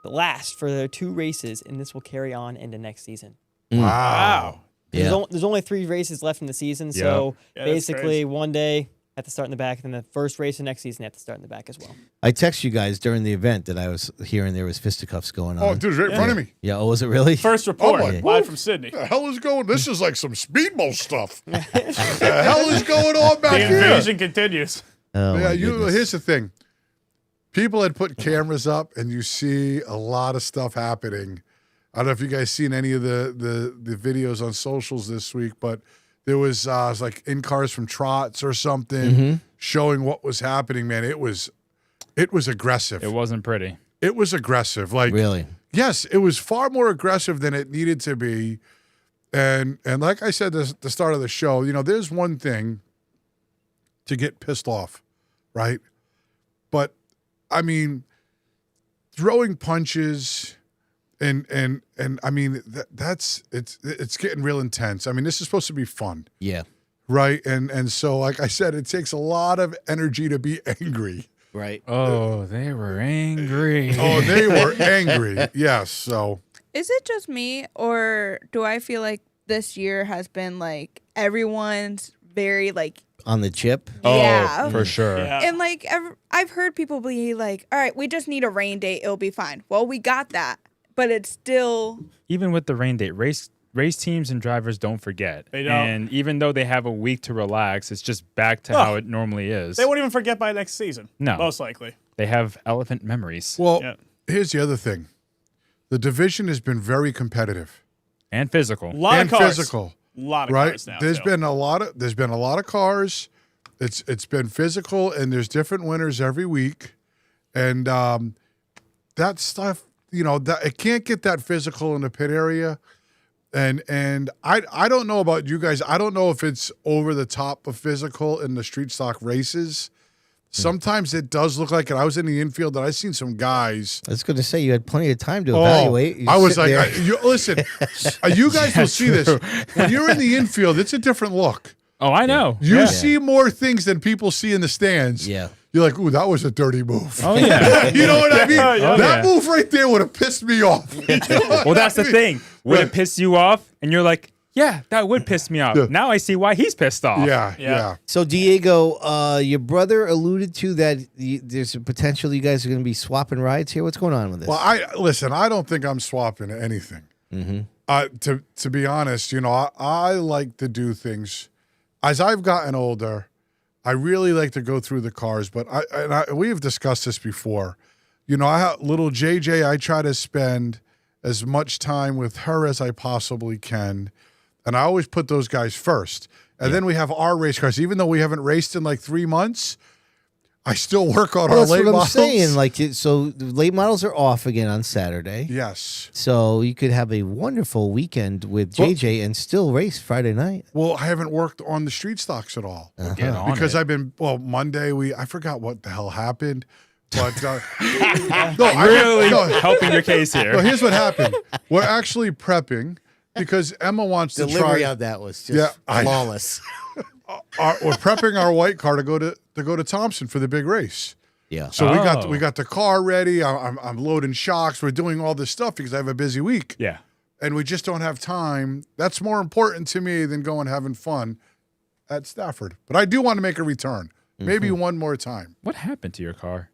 last for their 2 races. And this will carry on into next season.
Wow.
Yeah.
There's only 3 races left in the season. So
Yeah, that's
basically
crazy.
one day have to start in the back, and then the first race of next season have to start in the back as well.
I text you guys during the event that I was hearing there was fisticuffs going on.
Oh, dude, right in front of me.
Yeah. Oh, was it really?
First report,
my-
live from Sydney.
What the hell is going? This is like some speedboat stuff. The hell is going on back
The
here?
invasion continues.
Oh,
Yeah,
my goodness.
here's the thing. People had put cameras up, and you see a lot of stuff happening. I don't know if you guys seen any of the videos on socials this week, but there was like in cars from Trots or something showing what was happening. Man, it was aggressive.
It wasn't pretty.
It was aggressive. Like
Really?
yes, it was far more aggressive than it needed to be. And like I said at the start of the show, you know, there's one thing to get pissed off, right? But I mean, throwing punches and I mean that's it's getting real intense. I mean, this is supposed to be fun,
Yeah.
right? And so like I said, it takes a lot of energy to be angry.
Right.
Oh, they were angry.
Oh, they were angry. Yes. So
Is it just me, or do I feel like this year has been like everyone's very like
On the chip.
Oh,
yeah.
for sure.
Yeah.
And like I've heard people be like, all right, we just need a rain date, it'll be fine. Well, we got that, but it's still
Even with the rain date, race teams and drivers don't forget.
They don't.
And even though they have a week to relax, it's just back to how it normally is.
They won't even forget by next season.
No.
Most likely.
They have elephant memories
well,
Yeah.
here's the other thing. The division has been very competitive
and physical.
A lot
and
of cars.
physical.
A lot of
Right?
cars now.
There's
too.
been a lot of cars. It's been physical, and there's different winners every week. And that stuff, you know, that it can't get that physical in the pit area. And I don't know about you guys. I don't know if it's over the top of physical in the street stock races. sometimes it does look like it. I was in the infield and I seen some guys.
I was going to say you had plenty of time to evaluate. You
I was
sit
like,
there.
listen, you guys will see this. When you're in the infield, it's a different look.
Oh, I know.
You see more things than people see in the stands.
Yeah.
You're like, ooh, that was a dirty move.
Oh, yeah.
You know what I mean?
Yeah.
That move right there would have pissed me off.
Well, that's the thing. Would it piss you off? And you're like, yeah, that would piss me off.
Yeah.
Now I see why he's pissed off.
Yeah.
So, Diego, your brother alluded to that there's a potential you guys are going to be swapping rides here. What's going on with this?
Well, I don't think I'm swapping anything. To be honest, I like to do things. As I've gotten older, I really like to go through the cars, but we have discussed this before. I have little JJ, I try to spend as much time with her as I possibly can, and I always put those guys first. And then we have our race cars. Even though we haven't raced in like 3 months, I still work on our
that's
late
what I'm
models.
saying. So the late models are off again on Saturday.
Yes.
So you could have a wonderful weekend with JJ and still race Friday night.
Well, I haven't worked on the street stocks at all.
Get on
Because
it.
I've been, Monday, I forgot what the hell happened. But
Helping your case here.
No, here's what happened. We're actually prepping because Emma wants to
Delivery
try.
on that was just flawless.
We're prepping our white car to go to Thompson for the big race.
Yeah.
So we got the car ready. I'm loading shocks. We're doing all this stuff because I have a busy week.
Yeah.
And we just don't have time. That's more important to me than going having fun at Stafford. But I do want to make a return. Maybe one more time.
What happened to your car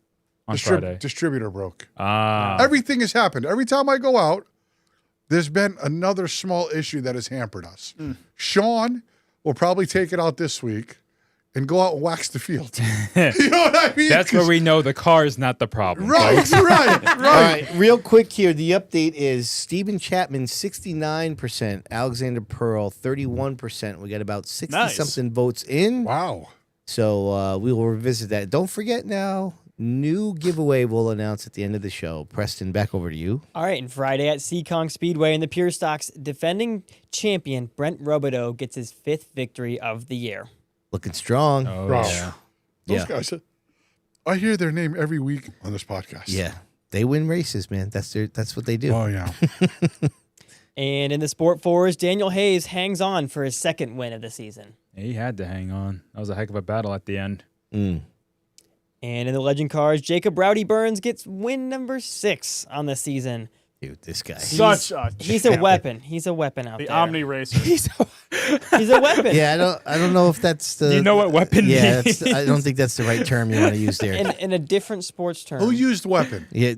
on Friday?
Distributor broke.
Ah.
Everything has happened. Every time I go out, there's been another small issue that has hampered us. Sean will probably take it out this week and go out and wax the field. You know what I mean?
That's where we know the car is not the problem.
Right,
folks.
right.
All right, real quick here. The update is Stephen Chapman, 69%. Alexander Pearl, 31%. We got about 60-something votes in.
Wow.
So we will revisit that. Don't forget now, new giveaway we'll announce at the end of the show. Preston, back over to you.
All right, and Friday at Seacon Speedway in the Pure Stocks, defending champion Brent Robideau gets his 5th victory of the year.
Looking strong.
Oh,
Bro.
yeah.
Those guys, I hear their name every week on this podcast.
Yeah. They win races, man. That's what they do.
Oh, yeah.
And in the Sport Fours, Daniel Hayes hangs on for his 2nd win of the season.
He had to hang on. That was a heck of a battle at the end.
And in the Legend Cars, Jacob Rowdy Burns gets win number 6 on the season.
Dude, this guy.
He's a weapon. He's a weapon out
The
there.
Omni Racer.
He's a weapon.
Yeah, I don't know if that's the.
You know what weapon means?
I don't think that's the right term you want to use there.
In a different sports term.
Who used weapon?
Yeah,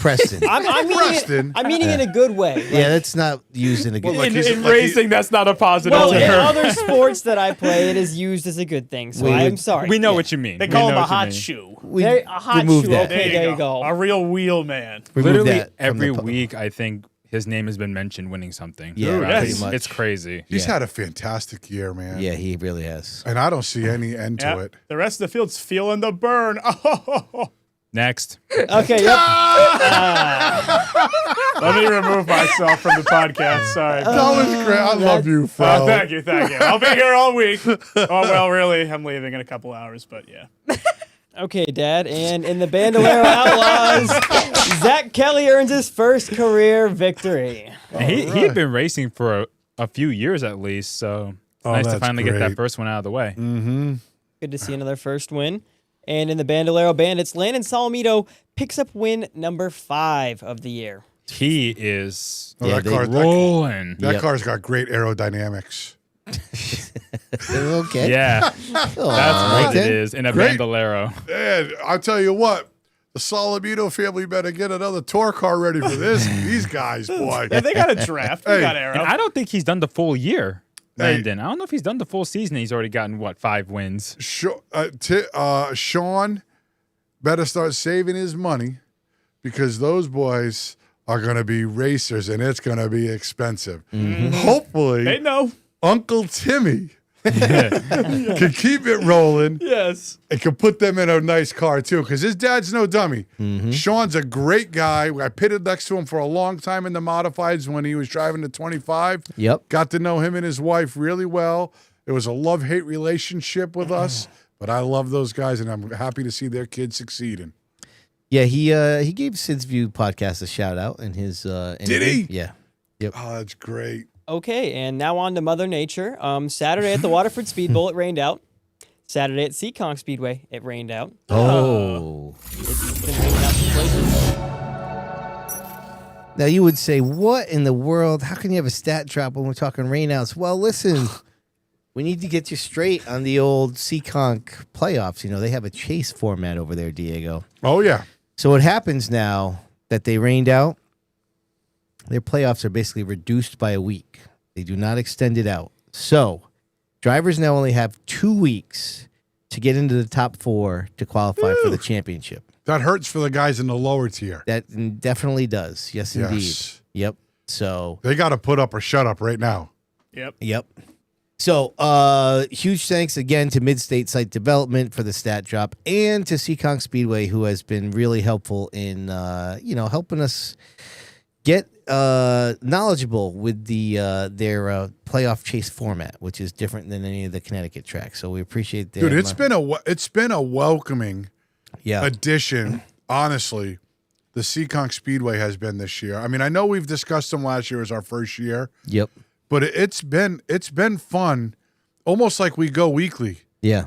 Preston.
I'm meaning it in a good way. Like,
yeah, that's not used in a good.
Well, like
in racing, that's not a positive
well, in
term.
other sports that I play, it is used as a good thing. So I'm sorry.
We know what you mean.
They
We
call
know
him a
what you
hot
mean.
shoe.
A hot
remove
shoe.
that.
Okay, there you go.
A real wheel man.
Remove
Literally
that from
every
the
week, I think his name has been mentioned winning something.
Yeah,
Right?
pretty much.
It's crazy.
He's had a fantastic year, man.
Yeah, he really has.
And I don't see any end to
Yeah.
it.
The rest of the field's feeling the burn.
Next.
Okay, yep.
Let me remove myself from the podcast. Sorry.
That was great. I love you, Phil.
Thank you. I'll be here all week. Oh, well, really, I'm leaving in a couple hours, but yeah.
Okay, Dad. And in the Bandolero Outlaws, Zach Kelly earns his first career victory.
And he'd been racing for a few years at least, so it's nice to
that's
finally get that
great.
first one out of the way.
Good to see another first win. And in the Bandolero Bandits, Landon Solomito picks up win number 5 of the year.
He is
Oh, that
rolling.
That car's got great aerodynamics.
Okay.
Yeah, that's what it is in a
Great.
Bandolero.
And I'll tell you what, the Solomito family better get another tour car ready for this. These guys, boy.
Yeah, they got a draft. They
Hey.
got
And
Arrow.
I don't think he's done the full year,
Hey.
Landon. I don't know if he's done the full season. He's already gotten, 5 wins?
Sean better start saving his money because those boys are going to be racers and it's going to be expensive. Hopefully,
They know.
Uncle Timmy can keep it rolling.
Yes.
It can put them in a nice car too, because his dad's no dummy. Sean's a great guy. I pitted next to him for a long time in the modifieds when he was driving the 25.
Yep.
Got to know him and his wife really well. It was a love-hate relationship with us, But I love those guys, and I'm happy to see their kids succeeding.
Yeah, he gave Sid's View podcast a shout out in his.
Did he?
Yeah. Yep.
Oh, that's great.
Okay, and now on to Mother Nature. Saturday at the Waterford Speedbowl, it rained out. Saturday at Seekonk Speedway, it rained out.
Oh.
It's been raining out some places.
Now you would say, what in the world? How can you have a stat drop when we're talking rainouts? Well, listen, we need to get you straight on the old Seekonk playoffs. You know, they have a chase format over there, Diego.
Oh, yeah.
So what happens now that they rained out, their playoffs are basically reduced by a week. They do not extend it out. So drivers now only have 2 weeks to get into the top 4 to qualify for the championship.
That hurts for the guys in the lower tier.
That definitely does. Yes, indeed.
Yes.
Yep. So
They got to put up or shut up right now.
Yep. So, huge thanks again to Mid-State Site Development for the stat drop, and to Seekonk Speedway, who has been really helpful in, helping us get knowledgeable with their playoff chase format, which is different than any of the Connecticut tracks. So we appreciate that.
Dude, it's been a welcoming addition. Honestly, the Seekonk Speedway has been this year. I mean, I know we've discussed them last year as our first year.
Yep.
But it's been fun, almost like we go weekly.
Yeah.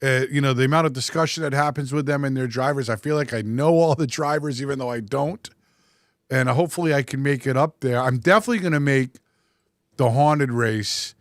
The amount of discussion that happens with them and their drivers. I feel like I know all the drivers, even though I don't. And hopefully I can make it up there. I'm definitely going to make the haunted race.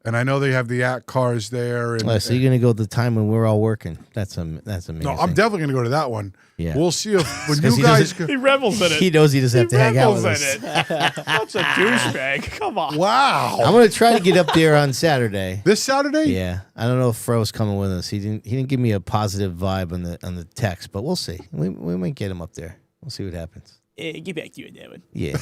And I know they have the ACT cars there. And,
so you're going to go the time when we're all working. That's amazing.
No, I'm definitely going to go to that one.
Yeah.
We'll see if when you guys go.
He revels in it.
He knows he doesn't have to hang out with us.
Such a douchebag. Come on.
Wow.
I'm going to try to get up there on Saturday.
This Saturday?
Yeah. I don't know if Fro's coming with us. He didn't give me a positive vibe on the text, but we'll see. We might get him up there. We'll see what happens.
Get back to you, David.
Yeah.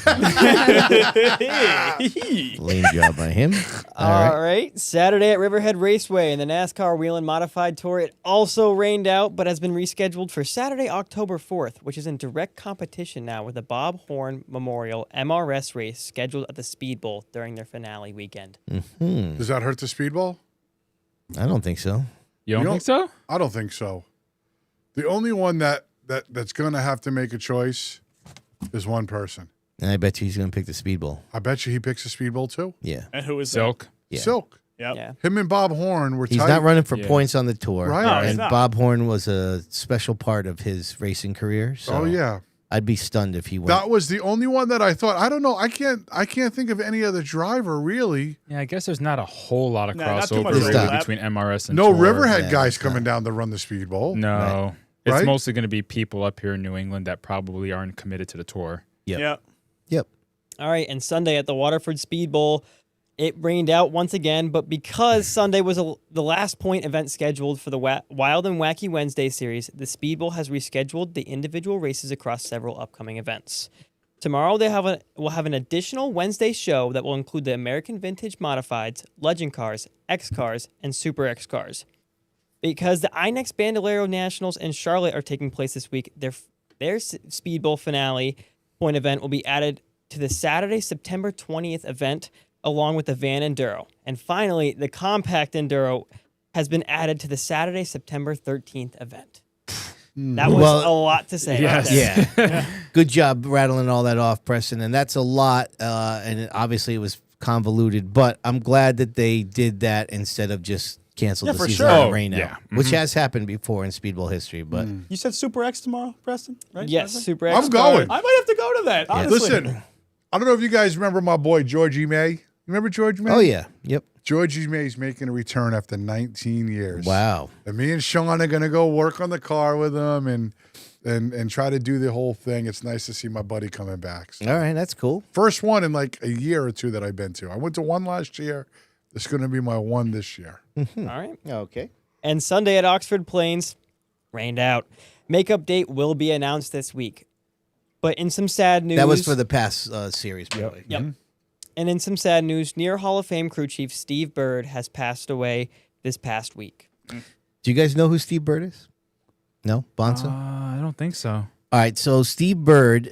Lame job by him.
All right. Saturday at Riverhead Raceway in the NASCAR Wheel and Modified Tour. It also rained out, but has been rescheduled for Saturday, October 4th, which is in direct competition now with the Bob Horn Memorial MRS race scheduled at the Speedbowl during their finale weekend.
Mm-hmm.
Does that hurt the Speedbowl?
I don't think so.
You don't think so?
I don't think so. The only one that's going to have to make a choice is one person.
And I bet you he's going to pick the Speedbowl.
I bet you he picks the Speedbowl too.
Yeah.
And who is
Silk?
Yeah.
Silk.
Yep.
Yeah.
Him and Bob Horn were
He's
tight.
not running for points on the tour.
Right. No,
he's
and
not.
Bob Horn was a special part of his racing career. So
Oh, yeah.
I'd be stunned if he went.
That was the only one that I thought. I don't know. I can't think of any other driver really.
Yeah, I guess there's not a whole lot of
Not too
crossover
much
really
overlap.
between MRS and
No
Tour.
Riverhead
Yeah,
guys
it's
coming down to run the Speedbowl.
No. It's
Right?
mostly going to be people up here in New England that probably aren't committed to the tour.
Yep.
Yep.
Yep.
All right, and Sunday at the Waterford Speedbowl, it rained out once again, but because Sunday was the last point event scheduled for the Wild and Wacky Wednesday series, the Speedbowl has rescheduled the individual races across several upcoming events. Tomorrow we'll have an additional Wednesday show that will include the American Vintage Modifieds, Legend Cars, X Cars, and Super X Cars. Because the INEX Bandolero Nationals in Charlotte are taking place this week, their Speedbowl finale point event will be added to the Saturday, September 20th event, along with the Van Enduro. And finally, the Compact Enduro has been added to the Saturday, September 13th event. That was a lot to say.
Yes.
Yeah. Good job rattling all that off, Preston. And that's a lot. And obviously it was convoluted, but I'm glad that they did that instead of just canceled the
for
season
sure.
on rain out,
Yeah.
which has happened before in Speedbowl history. But
You said Super X tomorrow, Preston? Right?
Yes,
Preston?
Super X
I'm going.
I might have to go to that. Honestly.
Listen, I don't know if you guys remember my boy Georgie May. You remember George May?
oh yeah, yep.
Georgie May's making a return after 19 years.
Wow.
And me and Sean are gonna go work on the car with him and try to do the whole thing. It's nice to see my buddy coming back. So,
All right, that's cool.
first one in like a year or two that I've been to. I went to one last year. It's gonna be my one this year.
All right.
Okay.
And Sunday at Oxford Plains, rained out. Makeup date will be announced this week. But in some sad news...
That was for the past series, probably.
Yep. And in some sad news, near Hall of Fame crew chief Steve Bird has passed away this past week.
Do you guys know who Steve Bird is? No? Bonsa?
I don't think so.
All right, so Steve Bird,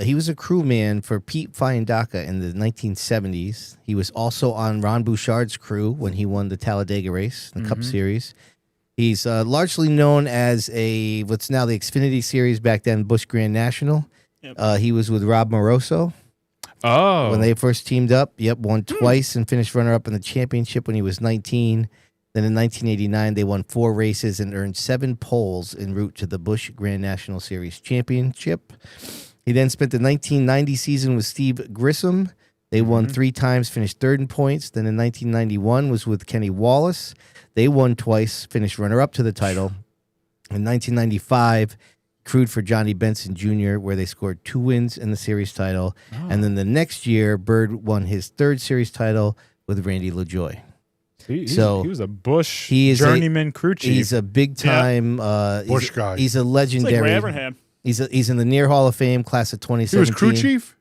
he was a crewman for Pete Fiandaca in the 1970s. He was also on Ron Bouchard's crew when he won the Talladega race, the Cup Series. He's largely known as what's now the Xfinity Series, back then Busch Grand National.
Yep.
He was with Rob Moroso when they first teamed up. Yep, won twice and finished runner-up in the championship when he was 19. Then in 1989, they won 4 races and earned 7 poles en route to the Busch Grand National Series championship. He then spent the 1990 season with Steve Grissom. They won 3 times, finished 3rd in points. Then in 1991 was with Kenny Wallace. They won twice, finished runner-up to the title. In 1995, crewed for Johnny Benson Jr., where they scored 2 wins in the series title. And then the next year, Bird won his 3rd series title with Randy LaJoie.
He was a Busch journeyman crew chief.
He's a big-time
Busch guy.
He's a legendary.
It's like Ray Abraham.
He's in the Near Hall of Fame, class of 2017.
He was crew chief?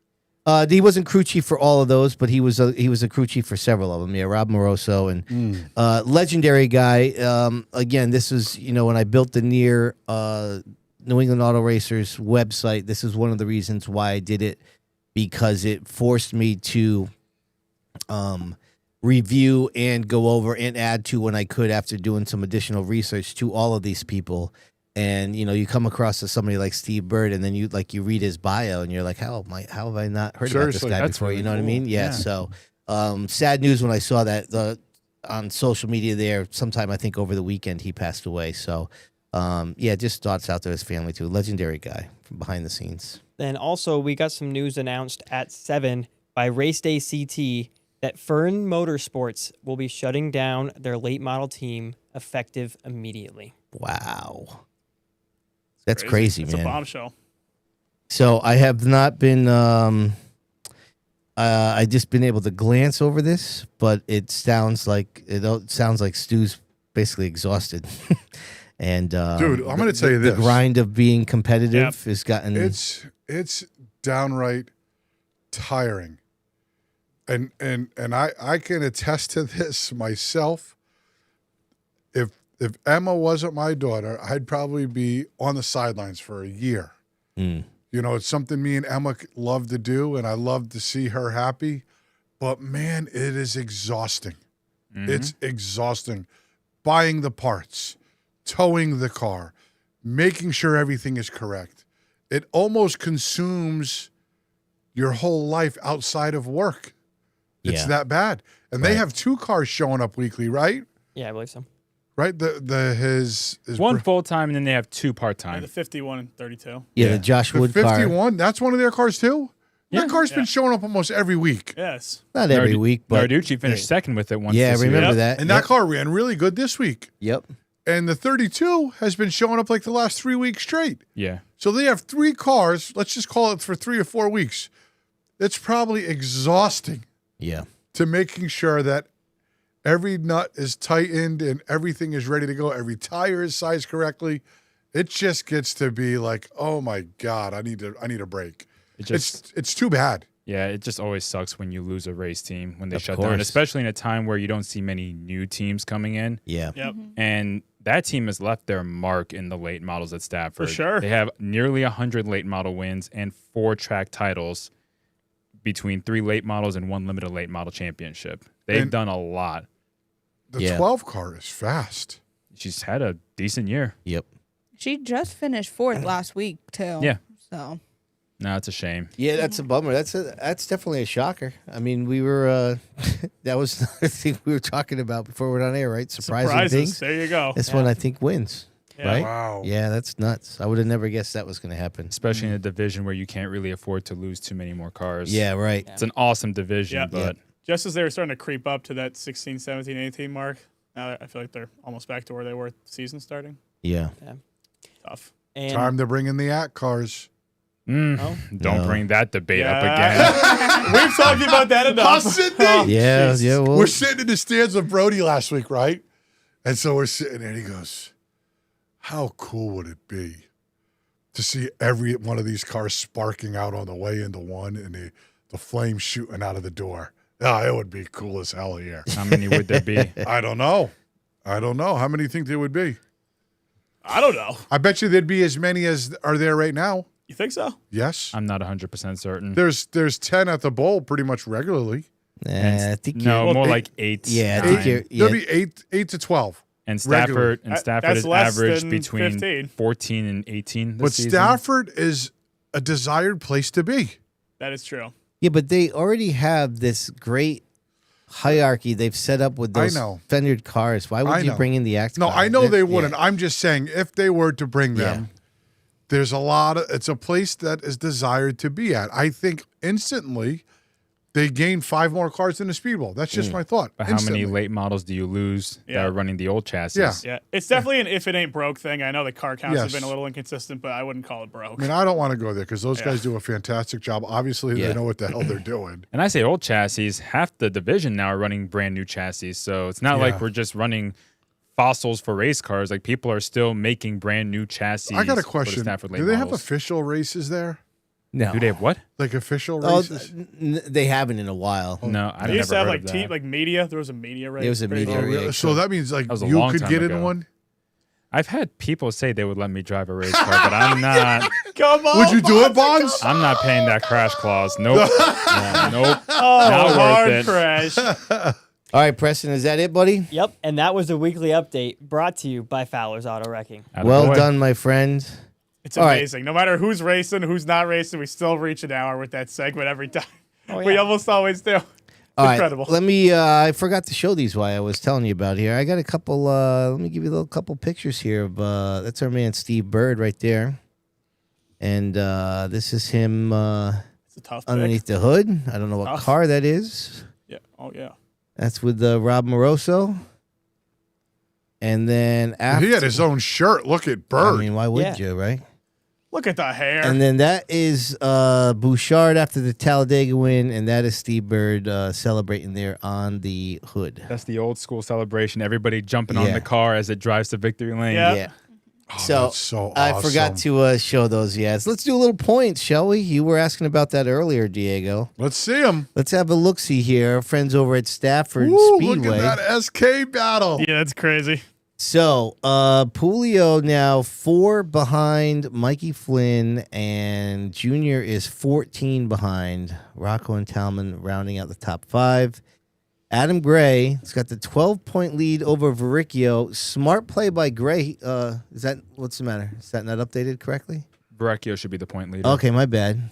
He wasn't crew chief for all of those, but he was a crew chief for several of them. Yeah, Rob Moroso and legendary guy. Again, this was when I built the Near New England Auto Racers website. This is one of the reasons why I did it, because it forced me to review and go over and add to when I could after doing some additional research to all of these people. And you come across somebody like Steve Bird, and then you read his bio, and you're like, how have I not heard about this guy before?
Really
You know what I mean?
cool.
Yeah. So sad news when I saw that on social media there. Sometime I think over the weekend he passed away. So just thoughts out to his family too. Legendary guy from behind the scenes.
Then also we got some news announced at 7 by Race Day CT that Fern Motorsports will be shutting down their late model team effective immediately.
Wow. That's crazy,
It's
man.
a bombshell.
So I have not been. I just been able to glance over this, but it sounds like Stu's basically exhausted. And
Dude, I'm going to tell you this:
the grind of being competitive has gotten.
It's downright tiring, and I can attest to this myself. If Emma wasn't my daughter, I'd probably be on the sidelines for a year. It's something me and Emma love to do, and I love to see her happy. But, man, it is exhausting. It's exhausting. Buying the parts, towing the car, making sure everything is correct. It almost consumes your whole life outside of work. It's that bad. And they have 2 cars showing up weekly, right?
Yeah, I believe so.
Right, his
one full time, and then they have 2 part time.
The 51 and 32.
Yeah, the Josh Wood
the
car.
51. That's one of their cars too.
Yeah.
That car's been showing up almost every week.
Yes.
Not every week, but
Narducci finished second with it once.
Yeah, I
this year.
remember that.
And that car ran really good this week.
Yep.
And the 32 has been showing up like the last 3 weeks straight.
Yeah.
So they have 3 cars. Let's just call it for 3 or 4 weeks. It's probably exhausting.
Yeah.
To making sure that every nut is tightened and everything is ready to go. Every tire is sized correctly. It just gets to be like, oh my God, I need a break. It's too bad.
Yeah, it just always sucks when you lose a race team when they
Of
shut
course.
down, especially in a time where you don't see many new teams coming in.
Yeah.
Yep.
And that team has left their mark in the late models at Stafford.
For sure.
They have nearly 100 late model wins and 4 track titles between 3 late models and 1 limited late model championship. They've done a lot.
The 12 car is fast.
She's had a decent year.
Yep.
She just finished 4th last week too.
Yeah.
So.
No, it's a shame.
Yeah, that's a bummer. That's definitely a shocker. I mean, we were that was another thing we were talking about before we went on air, right? Surprising things.
There you go.
This one I think wins.
Yeah.
Right?
Wow.
Yeah, that's nuts. I would have never guessed that was going to happen.
Especially in a division where you can't really afford to lose too many more cars.
Yeah, right.
It's an awesome division,
Yeah.
but
Just as they were starting to creep up to that 16, 17, 18 mark, now I feel like they're almost back to where they were at the season starting.
Yeah.
Tough.
And
Time to bring in the ACT cars.
don't
No.
bring that debate up again.
We've talked about that enough.
Yeah, yeah. Well,
We're sitting in the stands with Brody last week, right? And so we're sitting there, and he goes, how cool would it be to see every one of these cars sparking out on the way into one and the flames shooting out of the door? Oh, it would be cool as hell here.
How many would there be?
I don't know. How many do you think there would be?
I don't know.
I bet you there'd be as many as are there right now.
You think so?
Yes.
I'm not 100% certain.
There's 10 at the bowl pretty much regularly.
I think
No,
Well,
more
eight-
like 8.
Yeah, I
9.
think you're.
There'll
Yeah,
be 8 to 12.
And
Regularly.
Stafford
That's
is
less
average
than
between
15.
14 and 18 this
But
season.
Stafford is a desired place to be.
That is true.
Yeah, but they already have this great hierarchy they've set up with those fendered cars. Why would you bring in the Act
No,
car?
I know they wouldn't. I'm just saying if they were to bring them, there's it's a place that is desired to be at. I think instantly they gained 5 more cars in the Speedbowl. That's just my thought.
But how many late models do you lose that are running the old chassis?
Yeah, it's definitely an if it ain't broke thing. I know the car counts have been a little inconsistent, but I wouldn't call it broke.
I mean, I don't want to go there because those guys do a fantastic job. Obviously, they know what the hell they're doing.
And I say old chassis, half the division now are running brand new chassis. So it's not like we're just running fossils for race cars. Like people are still making brand new chassis.
I got a
for the
question.
Stafford late
Do they have
models.
official races there?
No.
Do they have what?
Like official
Oh,
races?
they haven't in a while.
No, I
They used to
never
have
heard of that.
like media. There was a media race.
There was a media
Oh, really?
race.
So that means like
That was a
you
long
could
time
get in
ago.
one?
I've had people say they would let me drive a race car, but I'm not.
Come on.
Would you do it, Bonds?
I'm not paying that crash clause. Nope. Nope.
Oh,
Not
hard
worth it.
crash.
All right, Preston, is that it, buddy?
Yep, and that was the weekly update brought to you by Fowler's Auto Wrecking.
Well
Attaboy.
done, my friend.
It's
All right.
amazing. No matter who's racing, who's not racing, we still reach an hour with that segment every time.
Oh,
We
yeah.
almost always do.
All right,
Incredible.
let me. I forgot to show these. Why I was telling you about here. I got a couple. Let me give you a little couple pictures here of. That's our man Steve Bird right there, and this is him
It's a tough
underneath the hood. I don't know what
Tough.
car that is.
pick. Yeah. Oh, yeah.
That's with Rob Moroso. And then after,
He had his own shirt. Look at Bird.
I mean, why would
Yeah.
you, right?
Look at the hair.
And then that is Bouchard after the Talladega win, and that is Steve Bird celebrating there on the hood.
That's the old school celebration. Everybody jumping on
Yeah.
the car as it drives to victory lane.
Yeah.
Yeah.
Oh,
So,
that's so
I
awesome.
forgot to show those yet. Let's do a little points, shall we? You were asking about that earlier, Diego.
Let's see him.
Let's have a look-see here. Our friends over at Stafford
Ooh,
Speedway.
look at that SK battle.
yeah, that's crazy.
So, Pulio now 4 behind Mikey Flynn, and Junior is 14 behind. Rocco and Talman rounding out the top 5. Adam Gray has got the 12-point lead over Verricchio. Smart play by Gray. What's the matter? Is that not updated correctly?
Verrecchio should be the point leader.
Okay, my bad.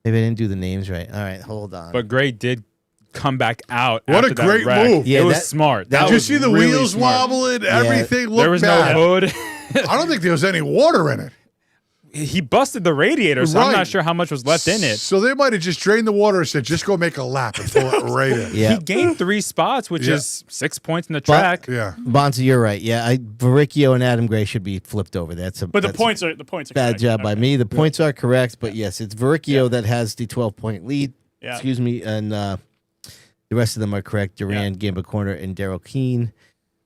Maybe I didn't do the names right. All right, hold on.
But Gray did come back out.
What a
after that
great
wreck.
move.
Yeah,
it was
that-
smart.
that
That
Did you
was
see the
really
wheels
smart.
wobbling? Everything looked
There was
bad.
no hood.
I don't think there was any water in it.
He busted the radiator, so I'm
Right.
not sure how much was left in it.
So they might have just drained the water and said, just go make a lap and pull it right in.
yeah.
He gained 3 spots, which
Yeah.
is 6 points in the track.
Yeah.
Bonza, you're right. Yeah, Verricchio and Adam Gray should be flipped over. But
But the points are
bad
correct.
job by
Okay.
me. The points are correct, but yes, it's Verricchio that has the 12-point lead.
Yeah.
Excuse me, and the rest of them are correct. Duran, Gamba Corner, and Daryl Keene.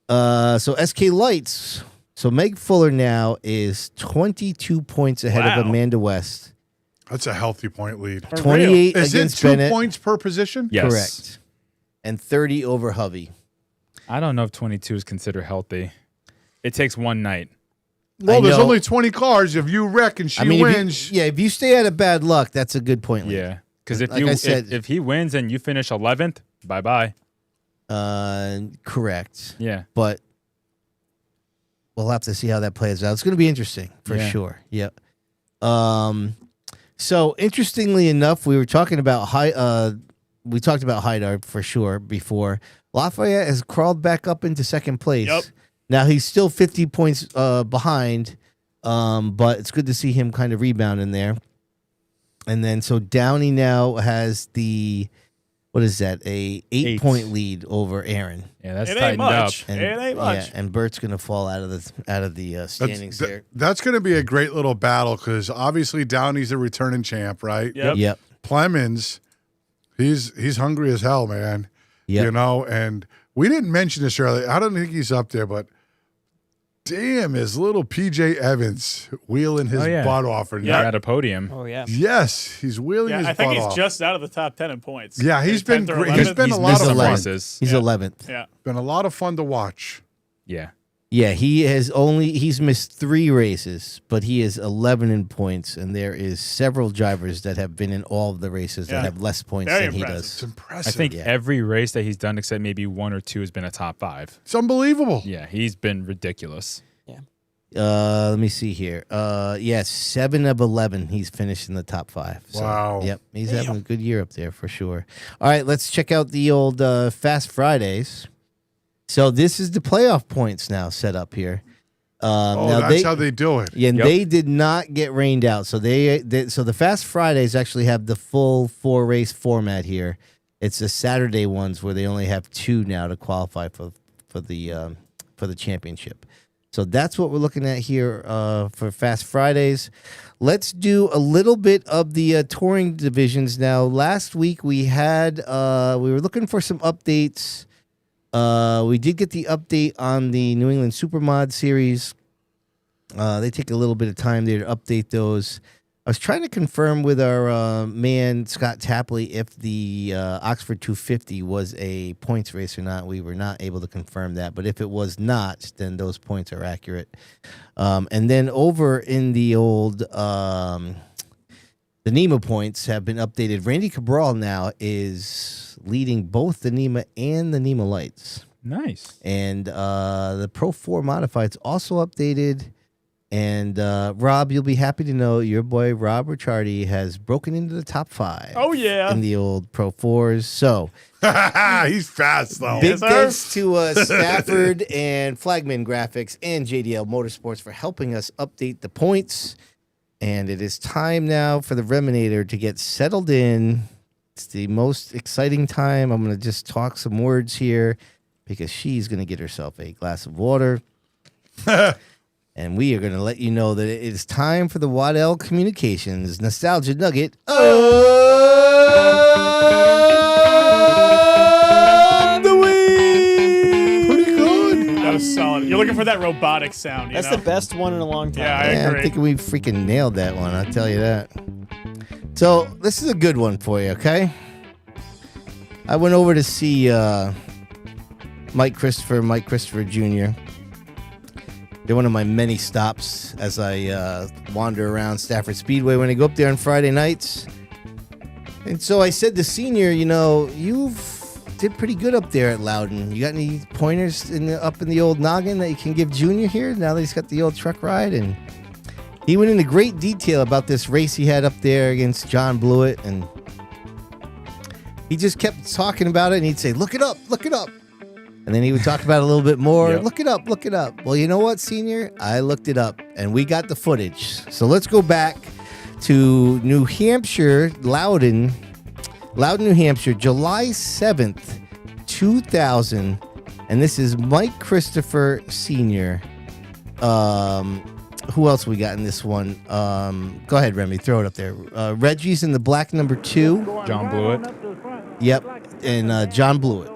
So SK Lights. So Meg Fuller now is 22 points ahead of
Wow.
Amanda West.
That's a healthy point lead.
For real.
28
Is it
against
2
Bennett.
points per position?
Yes.
Correct. And 30 over Hovey.
I don't know if 22 is considered healthy. It takes one night.
Well,
I
there's
know.
only 20 cars. If you wreck and she wins,
If you stay out of bad luck, that's a good point lead.
Yeah. Because if
Like I said-
if he wins and you finish 11th, bye-bye.
Correct.
Yeah.
But we'll have to see how that plays out. It's going to be interesting for
Yeah.
sure. Yep. So interestingly enough, we were talking about we talked about Haidar for sure before. Lafayette has crawled back up into second place.
Yep.
Now he's still 50 points behind, but it's good to see him kind of rebound in there. And then so Downey now has what is that? A 8-point lead over Aaron.
Yeah, that's
It ain't
tightened up.
much. It ain't much.
Yeah, and Bert's gonna fall out of the standings there.
that's going to be a great little battle because obviously Downey's a returning champ, right?
Yep.
Yep.
Plemons, he's hungry as hell, man.
Yep.
You know, and we didn't mention this earlier. I don't think he's up there, but damn, is little PJ Evans wheeling his butt off. And
Yeah, at a podium.
Oh, yeah.
yes, he's wheeling
Yeah,
his
I think
butt
he's
off.
just out of the top 10 in points.
Yeah, he's been
10th or
great. He's
11th.
been a
He's
lot
missed
of
some
fun.
races.
He's
Yeah.
11th.
Yeah.
Been a lot of fun to watch.
Yeah.
Yeah, he's missed 3 races, but he is 11 in points, and there is several drivers that have been in all of the races that have less points
Very
than he
impressive.
does.
It's impressive.
I think every race that he's done, except maybe 1 or 2, has been a top 5.
It's unbelievable.
Yeah, he's been ridiculous.
Let me see here. 7 of 11 he's finished in the top 5. So,
Wow.
Yep, he's having a good year up there for sure. All right, let's check out the old Fast Fridays. So this is the playoff points now set up here. Now
that's how they do it.
Yeah, and they did not get rained out. So so the Fast Fridays actually have the full 4-race format here. It's the Saturday ones where they only have 2 now to qualify for the championship. So that's what we're looking at here for Fast Fridays. Let's do a little bit of the touring divisions now. Last week we were looking for some updates. We did get the update on the New England Supermod series. They take a little bit of time there to update those. I was trying to confirm with our man Scott Tapley if the Oxford 250 was a points race or not. We were not able to confirm that, but if it was not, then those points are accurate. And then over in the old the NEMA points have been updated. Randy Cabral now is leading both the NEMA and the NEMA Lights.
Nice.
And the Pro 4 Modified's also updated. And Rob, you'll be happy to know your boy Rob Ricciardi has broken into the top 5.
Oh, yeah.
In the old Pro 4s. So
he's fast though.
big thanks to Stafford and Flagman Graphics and JDL Motorsports for helping us update the points. And it is time now for the Reminator to get settled in. It's the most exciting time. I'm going to just talk some words here because she's going to get herself a glass of water. And we are going to let you know that it is time for the Waddell Communications Nostalgia Nugget of the Week.
Pretty good.
That was solid. You're looking for that robotic sound.
That's the best one in a long time.
Yeah, I
I'm
agree.
thinking we freaking nailed that one. I'll tell you that. So this is a good one for you, okay? I went over to see Mike Christopher Jr. They're one of my many stops as I wander around Stafford Speedway when I go up there on Friday nights. And so I said to Senior, you've did pretty good up there at Loudon. You got any pointers up in the old noggin that you can give Junior here now that he's got the old truck ride? And he went into great detail about this race he had up there against John Blewett. And he just kept talking about it. And he'd say, look it up, look it up. And then he would talk about it a little bit more.
Yep.
Look it up, look it up. Well, you know what, Senior? I looked it up, and we got the footage. So let's go back to New Hampshire, Loudon, New Hampshire, July 7th, 2000. And this is Mike Christopher Sr. Who else we got in this one? Go ahead, Remy. Throw it up there. Reggie's in the black number 2.
John Blewett.
Yep. And John Blewett.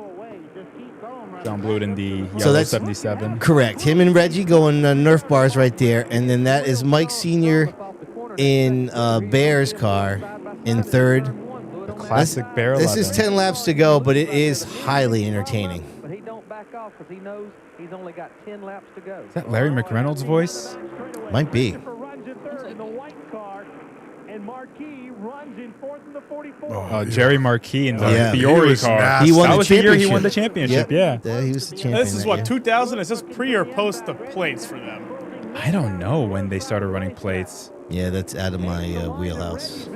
John Blewett in the
So
yellow
that's
77.
Correct. Him and Reggie going Nerf bars right there. And then that is Mike Sr. in Bear's car in 3rd.
The classic Bear 11.
This is 10 laps to go, but it is highly entertaining.
But he don't back off because he knows he's only got 10 laps to go.
Is that Larry McReynolds' voice?
Might be.
Jerry Marquis in the
Yeah.
Fiore
He was
car.
nasty.
He won
That
the
was the year
championship.
he won the championship,
Yep.
yeah.
He was the champion.
This is
that
what,
year.
2000? Is this pre or post the plates for them?
I don't know when they started running plates.
Yeah, that's out of my wheelhouse.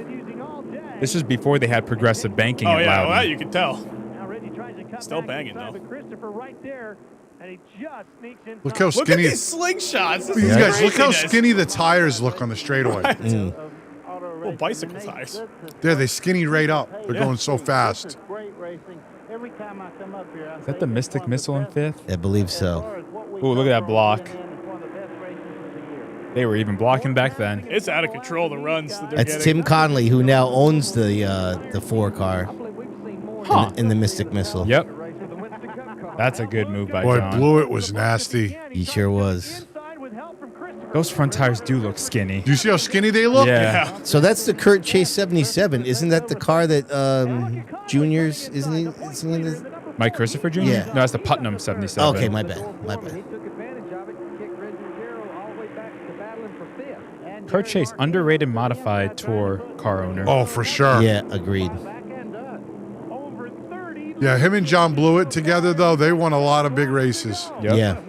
This was before they had progressive banking
Oh,
at
yeah,
Loudon.
well, you can tell. Still banging, though.
Look how
Look at
skinny.
these slingshots. This
These
is
guys, look how
craziness.
skinny the tires look on the straightaway.
Little bicycle tires.
There, they skinny right up. They're going so fast.
Is that the Mystic Missile in 5th?
I believe so.
Ooh, look at that block. They were even blocking back then.
It's out of control, the runs that they're
That's
getting.
Tim Conley, who now owns the 4 car in the Mystic Missile.
Yep. That's a good move by
Boy,
John.
Blewett was nasty.
He sure was.
Those front tires do look skinny.
Do you see how skinny they look?
Yeah.
So that's the Kurt Chase 77. Isn't that the car that Junior's, isn't he in the...
Mike Christopher Jr.?
Yeah.
No, that's the Putnam 77.
Okay, my bad.
Kurt Chase, underrated modified tour car owner.
Oh, for sure.
Yeah, agreed.
Yeah, him and John Blewett together, though, they won a lot of big races.
Yep.
Yeah.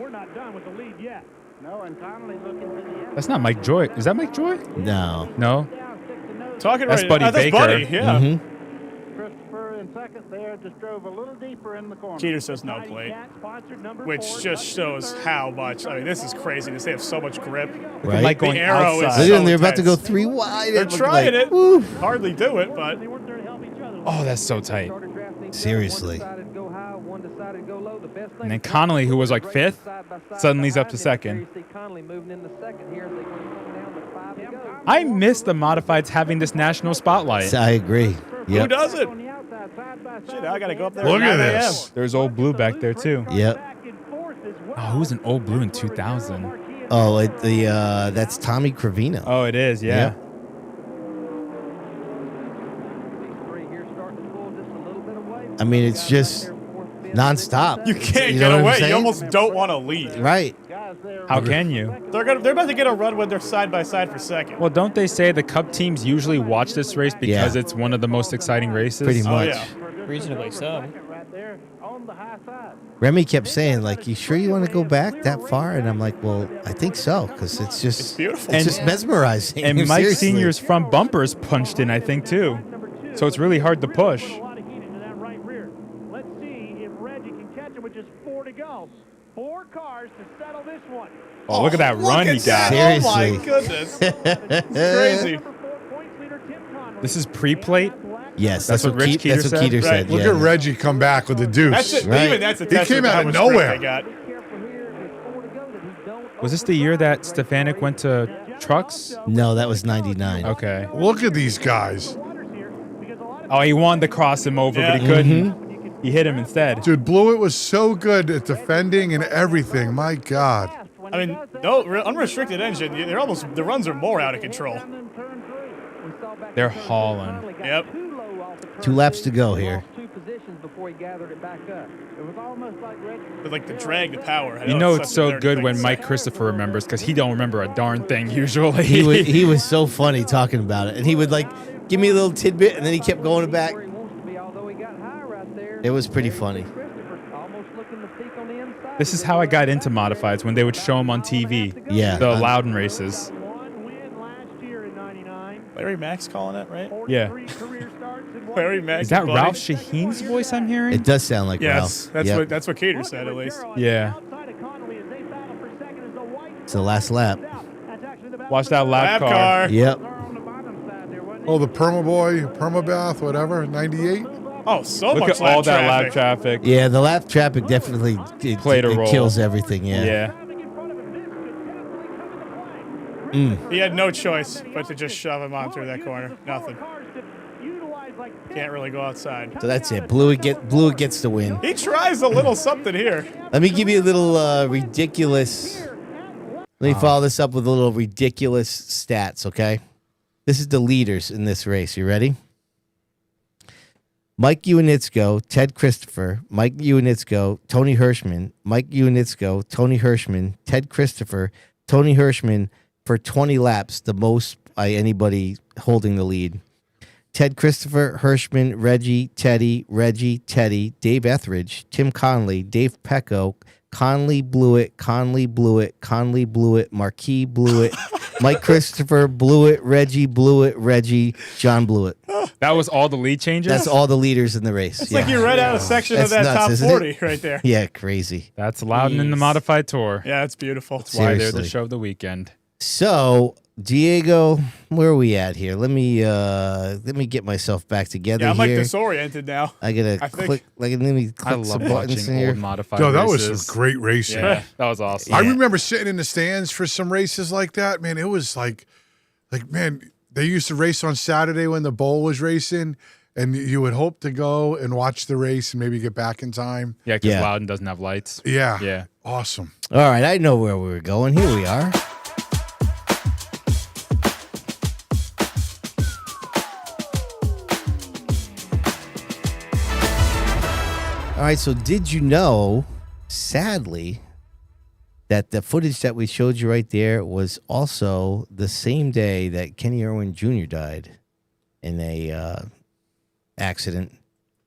That's not Mike Joy. Is that Mike Joy?
No.
No.
Talking
That's
right
Buddy
that's
Baker.
Buddy, yeah.
Christopher in second there, just drove a little deeper in the corner.
Keeter says no plate, which just shows how much. I mean, this is crazy. They have so much grip.
Right?
Mike going
The arrow is
outside.
Look at them. They're
so
about to go
intense.
3 wide.
They're
It looked
trying
like,
it.
woo.
Hardly do it, but
Oh, that's so tight.
Seriously.
And then Connolly, who was like 5th, suddenly is up to 2nd. I miss the modifieds having this national spotlight.
I agree.
who
Yep.
doesn't? Shit, I gotta go up there.
Look
at
at
9
this.
There's Old Blue back there too.
Yep.
Oh, who's an Old Blue in 2000?
Oh, that's Tommy Cravino.
Oh, it is. Yeah.
I mean, it's just nonstop.
You can't
You
get
know what I'm
away. You
saying?
almost don't want to leave.
Right.
How can you?
They're about to get a run when they're side by side for second.
Well, don't they say the Cup teams usually watch this race because
Yeah.
it's one of the most exciting races?
Pretty
Oh
much.
yeah.
Reasonably so.
Remy kept saying, like, you sure you want to go back that far? And I'm like, well, I think so, because it's just
It's beautiful.
It's just mesmerizing.
And Mike
Seriously.
Senior's front bumpers punched in, I think, too. So it's really hard to push.
Let's see if Reggie can catch him with just 4 to go. 4 cars to settle this one.
Oh, look at that run he got.
Oh my
Seriously.
goodness. It's crazy.
This is pre-plate.
Yes,
That's
that's,
what Rich Keeter said?
Keeter
Right.
said.
Look
yeah.
at Reggie come back with the deuce.
That's it.
Right.
Even that's a
He
testament
came
to
out
how
of
much grip
nowhere.
they got.
Was this the year that Stefanik went to trucks?
No, that was 99.
Okay.
Look at these guys.
Oh, he wanted to cross him over, but he
Yeah.
couldn't. He hit him instead.
Dude, Blewett was so good at defending and everything. My God.
I mean, no unrestricted engine. The runs are more out of control.
They're hauling.
Yep.
2 laps to go here.
But like the drag, the power. I
You know
it's
it's
such a
so
dirty
good
thing
when
to
Mike
say.
Christopher remembers because he don't remember a darn thing usually.
He was so funny talking about it, and he would like give me a little tidbit, and then he kept going back. It was pretty funny.
This is how I got into modifieds when they would show them on TV.
Yeah.
The Loudon races.
Larry Mack's calling it, right?
Yeah.
Larry Mack.
Is that
and Buddy.
Ralph Shaheen's voice I'm hearing?
It does sound like
Yes,
Ralph. Yep.
that's what Keeter said at least.
Yeah.
It's the last lap.
Watch that lap
Lap
car.
car.
Yep.
Oh, the Perma Boy, Permabath, whatever, 98.
Oh, so
Look
much
at all that
lap
lap traffic.
Yeah, the lap traffic definitely
Played a
it
role.
kills everything. Yeah.
Yeah.
He had no choice but to just shove him on through that corner. Nothing. Can't really go outside.
So that's it. Blewett gets the win.
He tries a little something here.
Let me give you a little ridiculous. Let me follow this up with a little ridiculous stats, okay? This is the leaders in this race. You ready? Mike Iwanitzko, Ted Christopher, Mike Iwanitzko, Tony Hirschman, Mike Iwanitzko, Tony Hirschman, Ted Christopher, Tony Hirschman for 20 laps, the most by anybody holding the lead. Ted Christopher, Hirschman, Reggie, Teddy, Dave Etheridge, Tim Conley, Dave Pecco, Conley Blewett, Marquis Blewett, Mike Christopher, Blewett, Reggie, John Blewett.
That was all the lead changes?
That's all the leaders in the race.
It's like you read out a section
That's
of that
nuts,
top
isn't
40
it?
right there.
Yeah, crazy.
That's Loudon in the modified tour.
Yeah, it's beautiful.
That's why they're the
Seriously.
show of the weekend.
So, Diego, where are we at here? Let me get myself back together
Yeah, I'm like
here.
disoriented now.
I gotta
I think-
click. Let me
I
click
love
some buttons in
watching
here.
old modified
Yo, that
races.
was some great racing.
Yeah, that was awesome.
I remember sitting in the stands for some races like that. Man, it was like man, they used to race on Saturday when the bowl was racing, and you would hope to go and watch the race and maybe get back in time.
Yeah, because
Yeah.
Loudon doesn't have lights.
Yeah.
Yeah.
Awesome.
All right, I know where we were going. Here we are. All right, so did you know, sadly, that the footage that we showed you right there was also the same day that Kenny Irwin Jr. died in a accident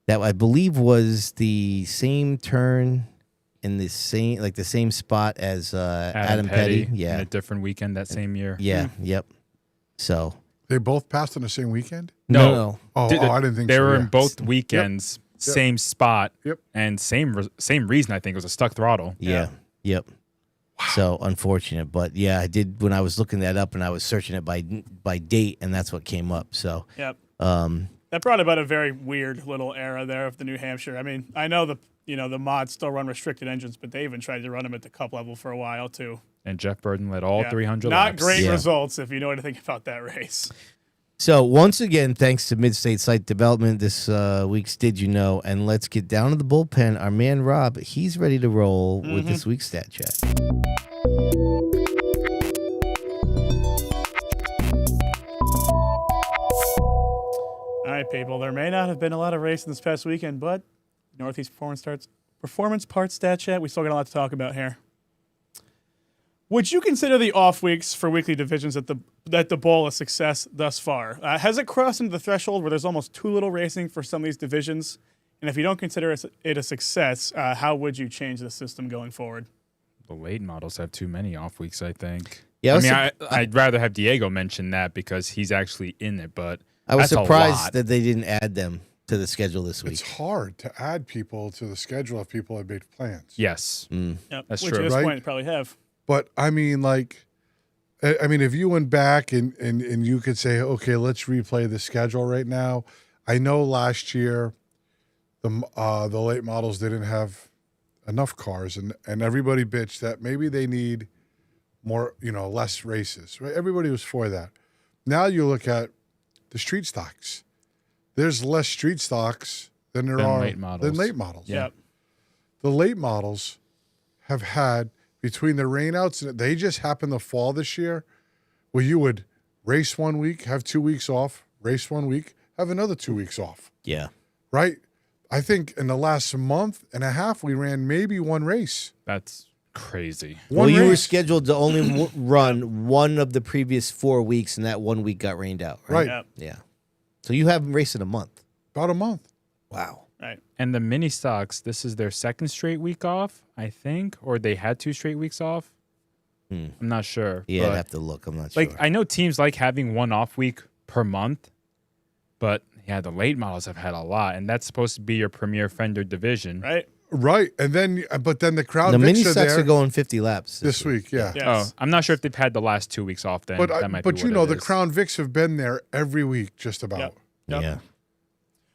that I believe was the same turn in the same spot as Adam Petty. Yeah,
in a different weekend that same year.
Yeah, yep. So
They both passed on the same weekend?
no.
Oh, I didn't think
they
so.
were
yeah.
in both weekends, same spot, and same reason. I think it was a stuck throttle.
Yeah. Yep. Wow. So unfortunate, but yeah, I did when I was looking that up and I was searching it by date, and that's what came up. So
that brought about a very weird little era there of the New Hampshire. I mean, I know the mods still run restricted engines, but they even tried to run them at the Cup level for a while too.
And Jeff Burton led all 300
Not
laps.
great results if you know anything about that race.
So once again, thanks to Mid-State Site Development, this week's Did You Know? And let's get down to the bullpen. Our man Rob, he's ready to roll with this week's Stat Chat.
All right, people. There may not have been a lot of racing this past weekend, but Northeast Performance Parts Stat Chat, we still got a lot to talk about here. Would you consider the off weeks for weekly divisions at the bowl a success thus far? Has it crossed into the threshold where there's almost too little racing for some of these divisions? And if you don't consider it a success, how would you change the system going forward?
The late models have too many off weeks, I think.
Yeah,
I'd rather have Diego mention that because he's actually in it, but
I was
that's
surprised that they didn't add them to the schedule this week.
It's hard to add people to the schedule if people have made plans.
Yes.
Yep.
That's
Which
true.
at this
Right?
point you probably have.
But I mean, if you went back and you could say, okay, let's replay the schedule right now. I know last year the late models didn't have enough cars, and everybody bitched that maybe they need more, less races. Right? Everybody was for that. Now you look at the street stocks. There's less street stocks than there are
late models.
Yeah. The late models have had, between the rainouts, they just happened to fall this year, where you would race 1 week, have 2 weeks off, race 1 week, have another 2 weeks off.
Yeah.
Right? I think in the last month and a half, we ran maybe one race.
That's crazy.
You were scheduled to only run one of the previous 4 weeks, and that 1 week got rained out, right?
Yep.
Yeah. So you haven't raced in a month.
About a month.
Wow.
Right.
And the mini stocks, this is their second straight week off, I think, or they had 2 straight weeks off. I'm not sure.
Yeah,
but
I'd have to look. I'm not sure.
I know teams like having one off week per month, but yeah, the late models have had a lot, and that's supposed to be your premier fender division.
Right.
Right. And then, but then the Crown
the
Vics
mini
are
stocks
there
are going 50 laps
this week. Yeah.
Yes.
Oh, I'm not sure if they've had the last 2 weeks off then.
But
that might be
but
what it
the
is.
Crown Vics have been there every week, just about.
Yep.
Yeah.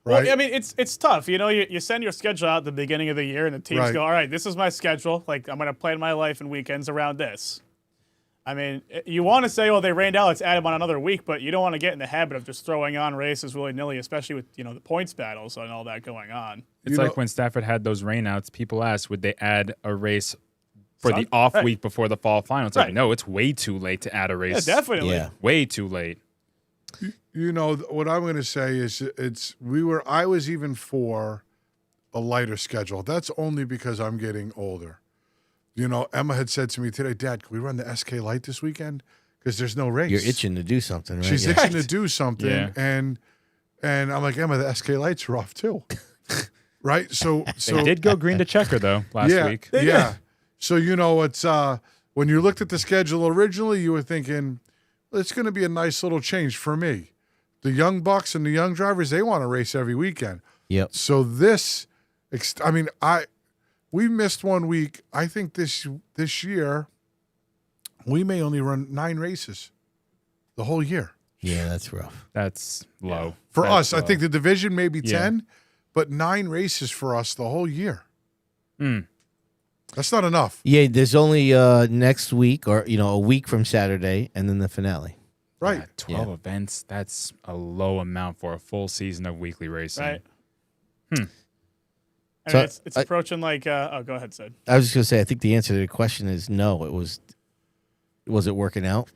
Right.
Well, I mean, it's tough. You send your schedule out at the beginning of the year, and the teams go, all right, this is my schedule. Like, I'm going to plan my life and weekends around this. I mean, you want to say, oh, they rained out, let's add them on another week, but you don't want to get in the habit of just throwing on races willy-nilly, especially with, the points battles and all that going on.
It's like when Stafford had those rainouts, people asked, would they add a race for the off week before the fall final? It's like, no, it's way too late to add a race.
Yeah, definitely.
Yeah.
Way too late.
What I'm going to say is I was even for a lighter schedule. That's only because I'm getting older. Emma had said to me today, Dad, can we run the SK Light this weekend? Because there's no race.
You're itching to do something, right?
She's itching to do something.
Yeah.
And I'm like, Emma, the SK Lights are off too. Right? So
They did go green to checker, though, last week.
Yeah. So, it's when you looked at the schedule originally, you were thinking, it's going to be a nice little change for me. The young bucks and the young drivers, they want to race every weekend.
Yep.
So we missed 1 week. I think this year we may only run 9 races the whole year.
Yeah, that's rough.
That's low.
For
That's
us, I
low.
think the division may be 10, but 9 races for us the whole year. That's not enough.
Yeah, there's only next week or a week from Saturday and then the finale.
Right.
Yeah, 12 events, that's a low amount for a full season of weekly racing.
Right. I
So
mean, it's approaching like, go ahead, Sid.
I was just going to say, I think the answer to the question is no. Was it working out?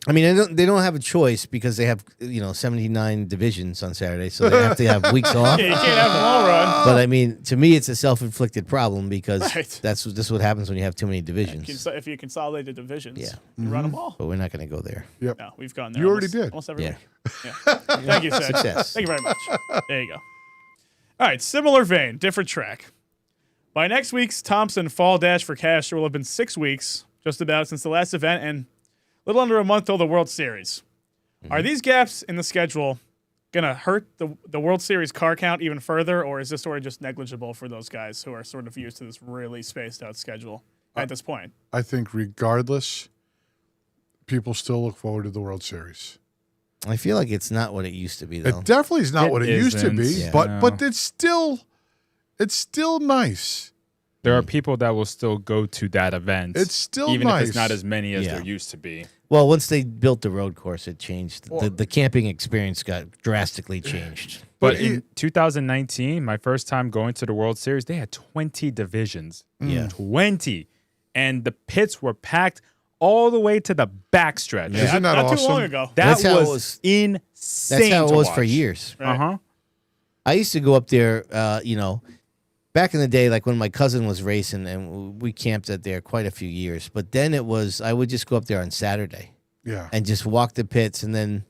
I mean, they don't have a choice because they have 79 divisions on Saturday, so they have to have weeks off.
Yeah, you can't have them all run.
But I mean, to me, it's a self-inflicted problem because
Right.
this is what happens when you have too many divisions.
If you consolidate the divisions,
Yeah.
you run them all.
But we're not going to go there.
Yep.
No, we've gone there.
You already
almost-
did.
Almost every
Yeah.
week. Yeah. Thank you, Sid.
Success.
Thank you very much. There you go. All right, similar vein, different track. By next week's Thompson Fall Dash for Cash, there will have been 6 weeks, just about, since the last event, and a little under a month till the World Series. Are these gaps in the schedule going to hurt the World Series car count even further, or is this sort of just negligible for those guys who are sort of used to this really spaced out schedule at this point?
I think regardless, people still look forward to the World Series.
I feel like it's not what it used to be, though.
It definitely is not
It
what it used to
isn't.
be,
Yeah.
but it's still nice.
There are people that will still go to that event.
It's still
even if
nice.
it's not as many as
Yeah.
there used to be.
Well, once they built the road course, it changed. The camping experience got drastically changed.
But in 2019, my first time going to the World Series, they had 20 divisions.
Yeah.
20. And the pits were packed all the way to the backstretch.
Yeah. Isn't that
not
awesome?
too long ago.
That
That's how it
was,
was-
insane.
That's how it
to
was for
watch.
years.
Right.
Uh-huh.
I used to go up there, back in the day, like when my cousin was racing, and we camped out there quite a few years. But then I would just go up there on Saturday
Yeah.
and just walk the pits, and then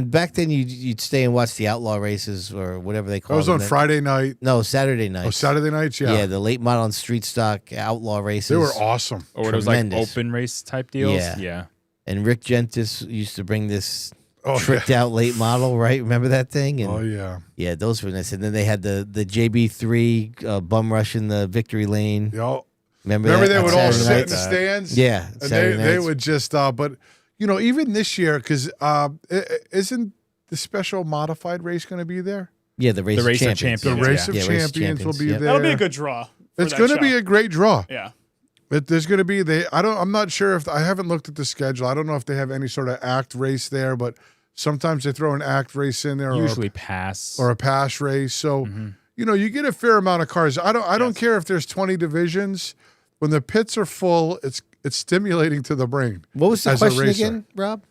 back then you'd stay and watch the outlaw races or whatever they
That
call
was
them.
on Friday night.
No, Saturday night.
Oh, Saturday nights? Yeah.
Yeah, the late model and street stock outlaw races.
They were awesome.
Or it was like
Tremendous.
open race type deals.
Yeah.
Yeah.
And Rick Gentis used to bring this
Oh,
tricked out late model, right? Remember that thing? And
Oh, yeah.
yeah, those were nice. And then they had the JB3 bum rush in the victory lane.
Yo,
Remember
Remember
that
they
on
would all
Saturday
sit in
nights?
the stands?
Yeah,
And
Saturday
they
nights.
would just, but, even this year, because isn't the special modified race going to be there?
Yeah, the race,
The race of
of champions.
champions.
The race of
Yeah, race of
champions will be
yep.
there.
That'll be a good draw. for
It's
that
going to
show.
be a great draw.
Yeah.
But there's going to be I'm not sure if I haven't looked at the schedule. I don't know if they have any sort of act race there, but sometimes they throw an act race in there,
Usually pass.
or a pass race. So you get a fair amount of cars. I don't care if there's 20 divisions. When the pits are full, it's stimulating to the brain.
What was the
as a
question
racer.
again, Rob?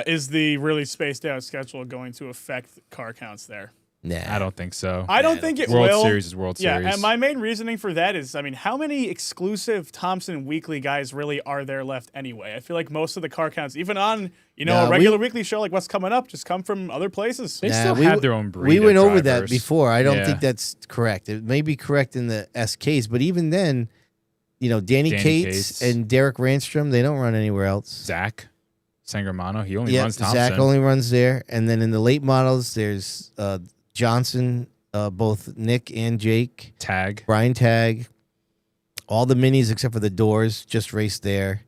Is the really spaced out schedule going to affect car counts there?
Nah.
I don't think so.
I don't think it
World
will.
Series is World
Yeah,
Series.
and my main reasoning for that is, how many exclusive Thompson Weekly guys really are there left anyway? I feel like most of the car counts, even on
Nah,
a regular weekly show like What's Coming Up, just come from other places.
They
Nah,
still
we
have
w-
their own breed
We
of
went over that
drivers.
before. I don't
Yeah.
think that's correct. It may be correct in the SKs, but even then, Danny Cates and Derek Ranstrom, they don't run anywhere else.
Zach Sangermano, he only
Yeah,
runs Thompson.
Zach only runs there. And then in the late models, there's Johnson, both Nick and Jake.
Tag.
Brian Tagg. All the minis except for the doors just race there.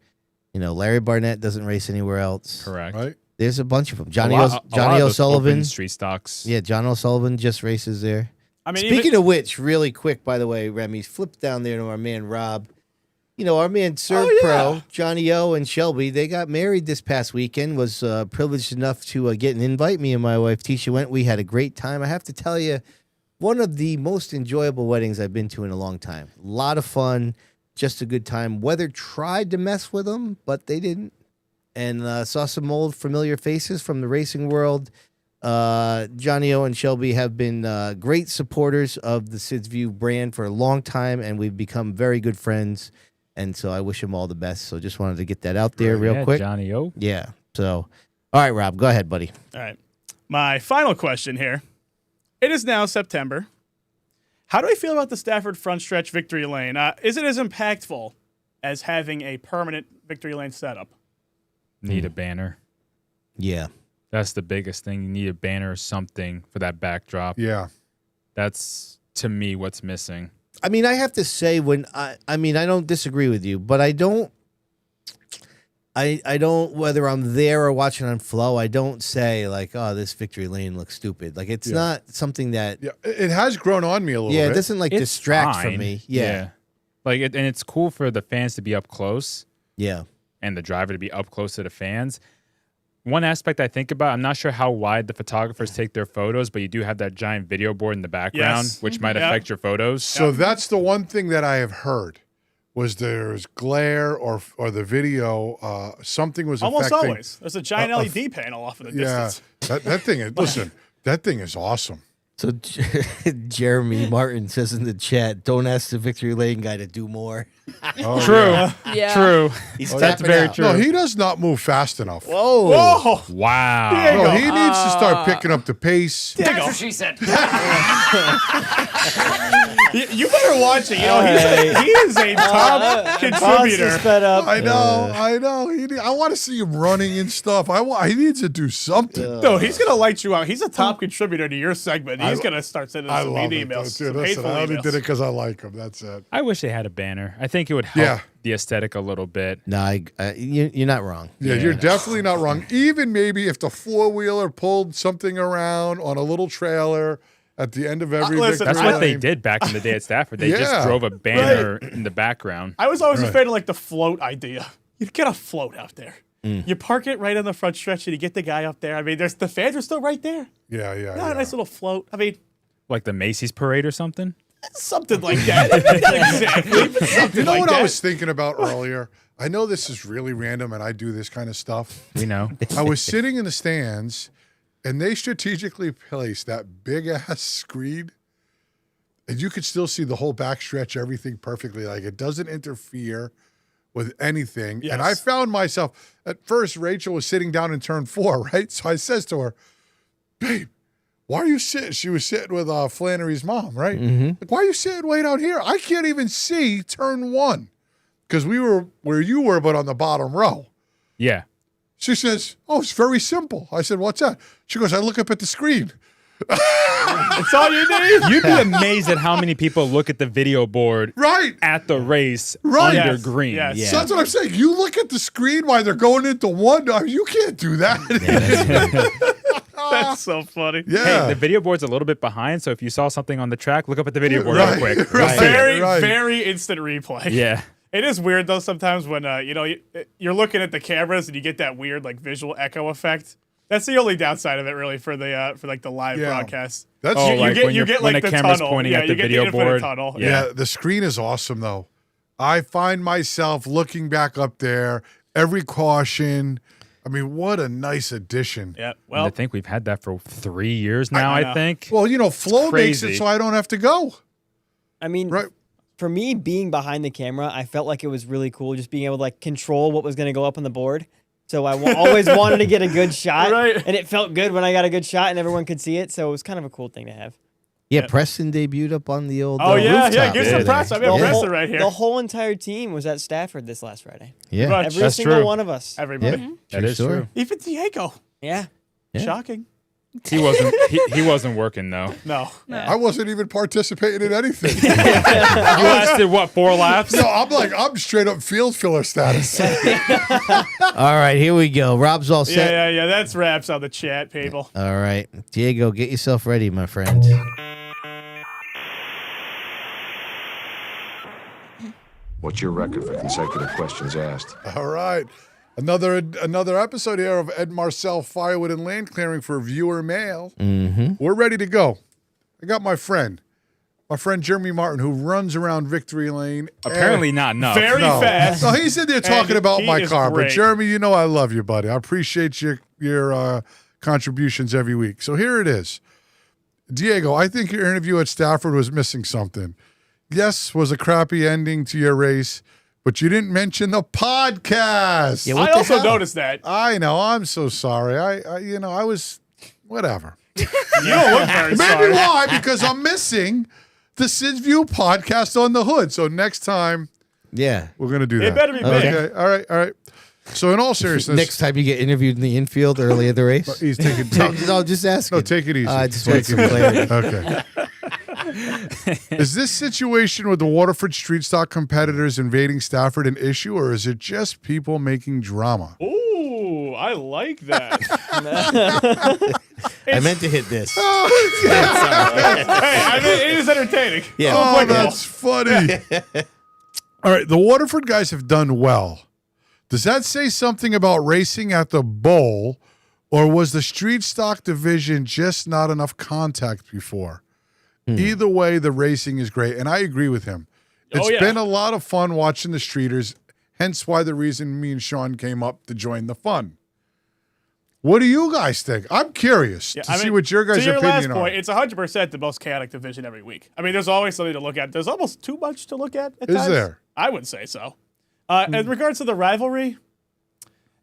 Larry Barnett doesn't race anywhere else.
Correct.
Right?
There's a bunch of them.
A
Johnny
lot of those
O'Sullivan.
open street stocks.
Yeah, John O'Sullivan just races there. Speaking
even,
of which, really quick, by the way, Remy, flip down there to our man Rob. Our man Serve Pro, Johnny O and Shelby, they got married this past weekend. Was privileged enough to get an invite. Me and my wife Tisha went. We had a great time. I have to tell you, one of the most enjoyable weddings I've been to in a long time. A lot of fun, just a good time. Weather tried to mess with them, but they didn't. And saw some old familiar faces from the racing world. Johnny O and Shelby have been great supporters of the Sid's View brand for a long time, and we've become very good friends. And so I wish them all the best. So just wanted to get that out there real
Yeah,
quick.
Johnny O.
Yeah. So, all right, Rob, go ahead, buddy.
All right. My final question here. It is now September. How do we feel about the Stafford front stretch victory lane? Is it as impactful as having a permanent victory lane setup?
Need a banner.
Yeah.
That's the biggest thing. You need a banner or something for that backdrop.
Yeah.
That's, to me, what's missing.
I mean, I have to say I don't disagree with you, but I don't, whether I'm there or watching on Flow, I don't say like, oh, this victory lane looks stupid. Like it's not something that,
Yeah. It has grown on me a little bit.
it doesn't like
It's
distract from
fine.
me. Yeah.
Like, and it's cool for the fans to be up close
Yeah.
and the driver to be up close to the fans. One aspect I think about, I'm not sure how wide the photographers take their photos, but you do have that giant video board in the background,
Yes.
which might
Yeah.
affect your photos.
So that's the one thing that I have heard. was there's glare or the video, something was
Almost
affecting.
always. There's a giant LED panel off in the
Yeah,
distance.
that thing is, listen, that thing is awesome.
So Jeremy Martin says in the chat, don't ask the Victory Lane guy to do more.
Oh,
True.
Yeah.
True.
He's
That's
tapping
very
out.
true.
No, he does not move fast enough.
Whoa.
Whoa!
Wow.
No, he needs to start picking up the pace.
That's what
she said.
You better watch it. You know, he is a top contributor.
Bonssa sped up.
I know. I want to see him running and stuff. He needs to do something.
No, he's gonna light you out. He's a top contributor to your segment. He's gonna start sending
I
some
love
mean
it, though,
emails,
dude.
some
Listen,
hateful
I only
emails.
did it because I like him. That's it.
I wish they had a banner. I think it would help the aesthetic a little bit.
No, you're not wrong.
Yeah, you're definitely not wrong. Even maybe if the four-wheeler pulled something around on a little trailer at the end of every
listen,
That's
victory
what they
lane.
did back in the day at Stafford. They
Yeah.
just drove a banner in the background.
I was always a
Right.
fan of like the float idea. You get a float out there. You park it right on the front stretch, and you get the guy up there. I mean, the fans are still right there.
Yeah.
A nice little float. I mean,
Like the Macy's parade or something.
something like that. Not exactly, but something
You know
like
what
that.
I was thinking about earlier? I know this is really random, and I do this kind of stuff.
We know.
I was sitting in the stands, and they strategically placed that big-ass screen, and you could still see the whole backstretch, everything perfectly. Like, it doesn't interfere with anything.
Yes.
And I found myself, at first, Rachel was sitting down in turn 4, right? So I says to her, babe, why are you sitting? She was sitting with Flannery's mom, right? Like, why are you sitting way down here? I can't even see turn 1 because we were where you were, but on the bottom row.
Yeah.
She says, oh, it's very simple. I said, what's that? She goes, I look up at the screen.
That's all you need.
You'd be amazed at how many people look at the video board
Right.
at the race
Right.
under
Yes,
green.
yes.
Yeah.
So that's what I'm saying. You look at the screen while they're going into one. You can't do that.
That's so funny.
Yeah.
Hey, the video board's a little bit behind, so if you saw something on the track, look up at the video board
Right,
real quick.
right.
You'll see it.
Very,
Right.
very instant replay.
Yeah.
It is weird though sometimes when you're looking at the cameras and you get that weird like visual echo effect. That's the only downside of it really for the live
Yeah.
broadcast.
That's
Oh,
you
like
get
when
you
you're-
get
when
like
the
the
camera's
tunnel.
pointing
Yeah,
at the
you get
video
the infinite
board.
tunnel.
Yeah, the screen is awesome though. I find myself looking back up there every caution. I mean, what a nice addition.
Yeah.
I
Well,
think we've had that for 3 years now,
I
I
know.
think.
Well, Flo makes it
crazy.
so I don't have to go.
I mean,
Right.
for me, being behind the camera, I felt like it was really cool just being able to like control what was going to go up on the board. So I always wanted to get a good shot,
Right.
and it felt good when I got a good shot and everyone could see it. So it was kind of a cool thing to have.
Yeah, Preston debuted up on the old
oh yeah,
rooftop
give some
over
props.
there.
I mean,
The
Preston
whole-
right here.
The whole entire team was at Stafford this last Friday.
Yeah.
Right.
Every
That's
single
true.
one of us.
Everybody.
Yeah.
That
True
is
story.
true.
Even Diego.
Yeah.
Yeah.
Shocking.
He wasn't he wasn't working though.
No.
I wasn't even participating in anything.
You lasted what, 4 laps?
No, I'm straight up field filler status.
All right, here we go. Rob's all set.
Yeah. That's wraps on the chat, people.
All right. Diego, get yourself ready, my friend.
What's your record for consecutive questions asked?
All right. Another episode here of Ed Marcel Firewood and Land Clearing for viewer mail.
Mm-hmm.
We're ready to go. I got my friend Jeremy Martin, who runs around Victory Lane.
Apparently not enough.
Very fast.
No, he's in there talking
And
about
he
my
is
car.
great.
But Jeremy, I love you, buddy. I appreciate your contributions every week. So here it is. Diego, I think your interview at Stafford was missing something. Yes, was a crappy ending to your race, but you didn't mention the podcast.
Yeah, what
I
the
also
hell?
noticed that.
I know. I'm so sorry. I was whatever.
You don't look very
Maybe
sorry.
why? Because I'm missing the Sid's View podcast on the hood. So next time
Yeah.
we're gonna do that.
It better be big.
Okay. All right. So in all seriousness,
Next time you get interviewed in the infield early in the race.
he's taking.
No, just ask.
No, take it easy.
I just
Take
want some
it easy.
clarity.
Okay. Is this situation with the Waterford street stock competitors invading Stafford an issue, or is it just people making drama?
Ooh, I like that.
I meant to hit this.
Hey, I mean, it is entertaining.
Yeah.
Oh, that's funny. All right, the Waterford guys have done well. Does that say something about racing at the bowl, or was the street stock division just not enough contact before? Either way, the racing is great, and I agree with him. It's been a lot of fun watching the streeters, hence why the reason me and Sean came up to join the fun. What do you guys think? I'm curious to see what your guys' opinion
last
are.
point, it's 100% the most chaotic division every week. I mean, there's always something to look at. There's almost too much to look at
Is
times.
there?
I would say so. In regards to the rivalry,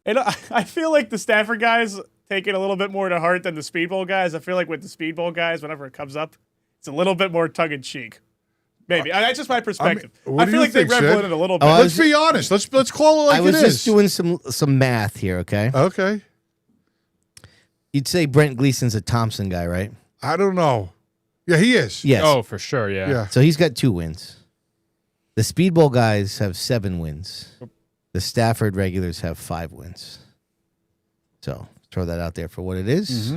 I feel like the Stafford guys take it a little bit more to heart than the Speedbowl guys. I feel like with the Speedbowl guys, whenever it comes up, it's a little bit more tongue-in-cheek. Maybe. That's just my perspective. I feel like they rebel in it a little bit.
Let's be honest. Let's call it like it is.
I was just doing some math here, okay?
Okay.
You'd say Brent Gleason's a Thompson guy, right?
I don't know. Yeah, he is.
Yes.
Oh, for sure, yeah.
So he's got 2 wins. The Speedbowl guys have 7 wins. The Stafford regulars have 5 wins. So throw that out there for what it is.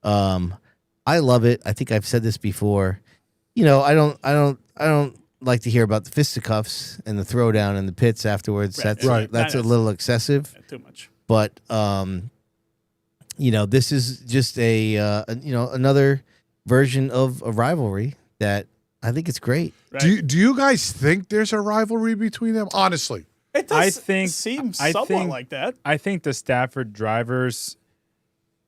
I love it. I think I've said this before. You know, I don't like to hear about the fisticuffs and the throwdown in the pits afterwards. That's a little excessive.
Too much.
But you know, this is just another version of a rivalry that I think it's great.
Right. Do you guys think there's a rivalry between them? Honestly,
it does seem somewhat like that.
I think the Stafford drivers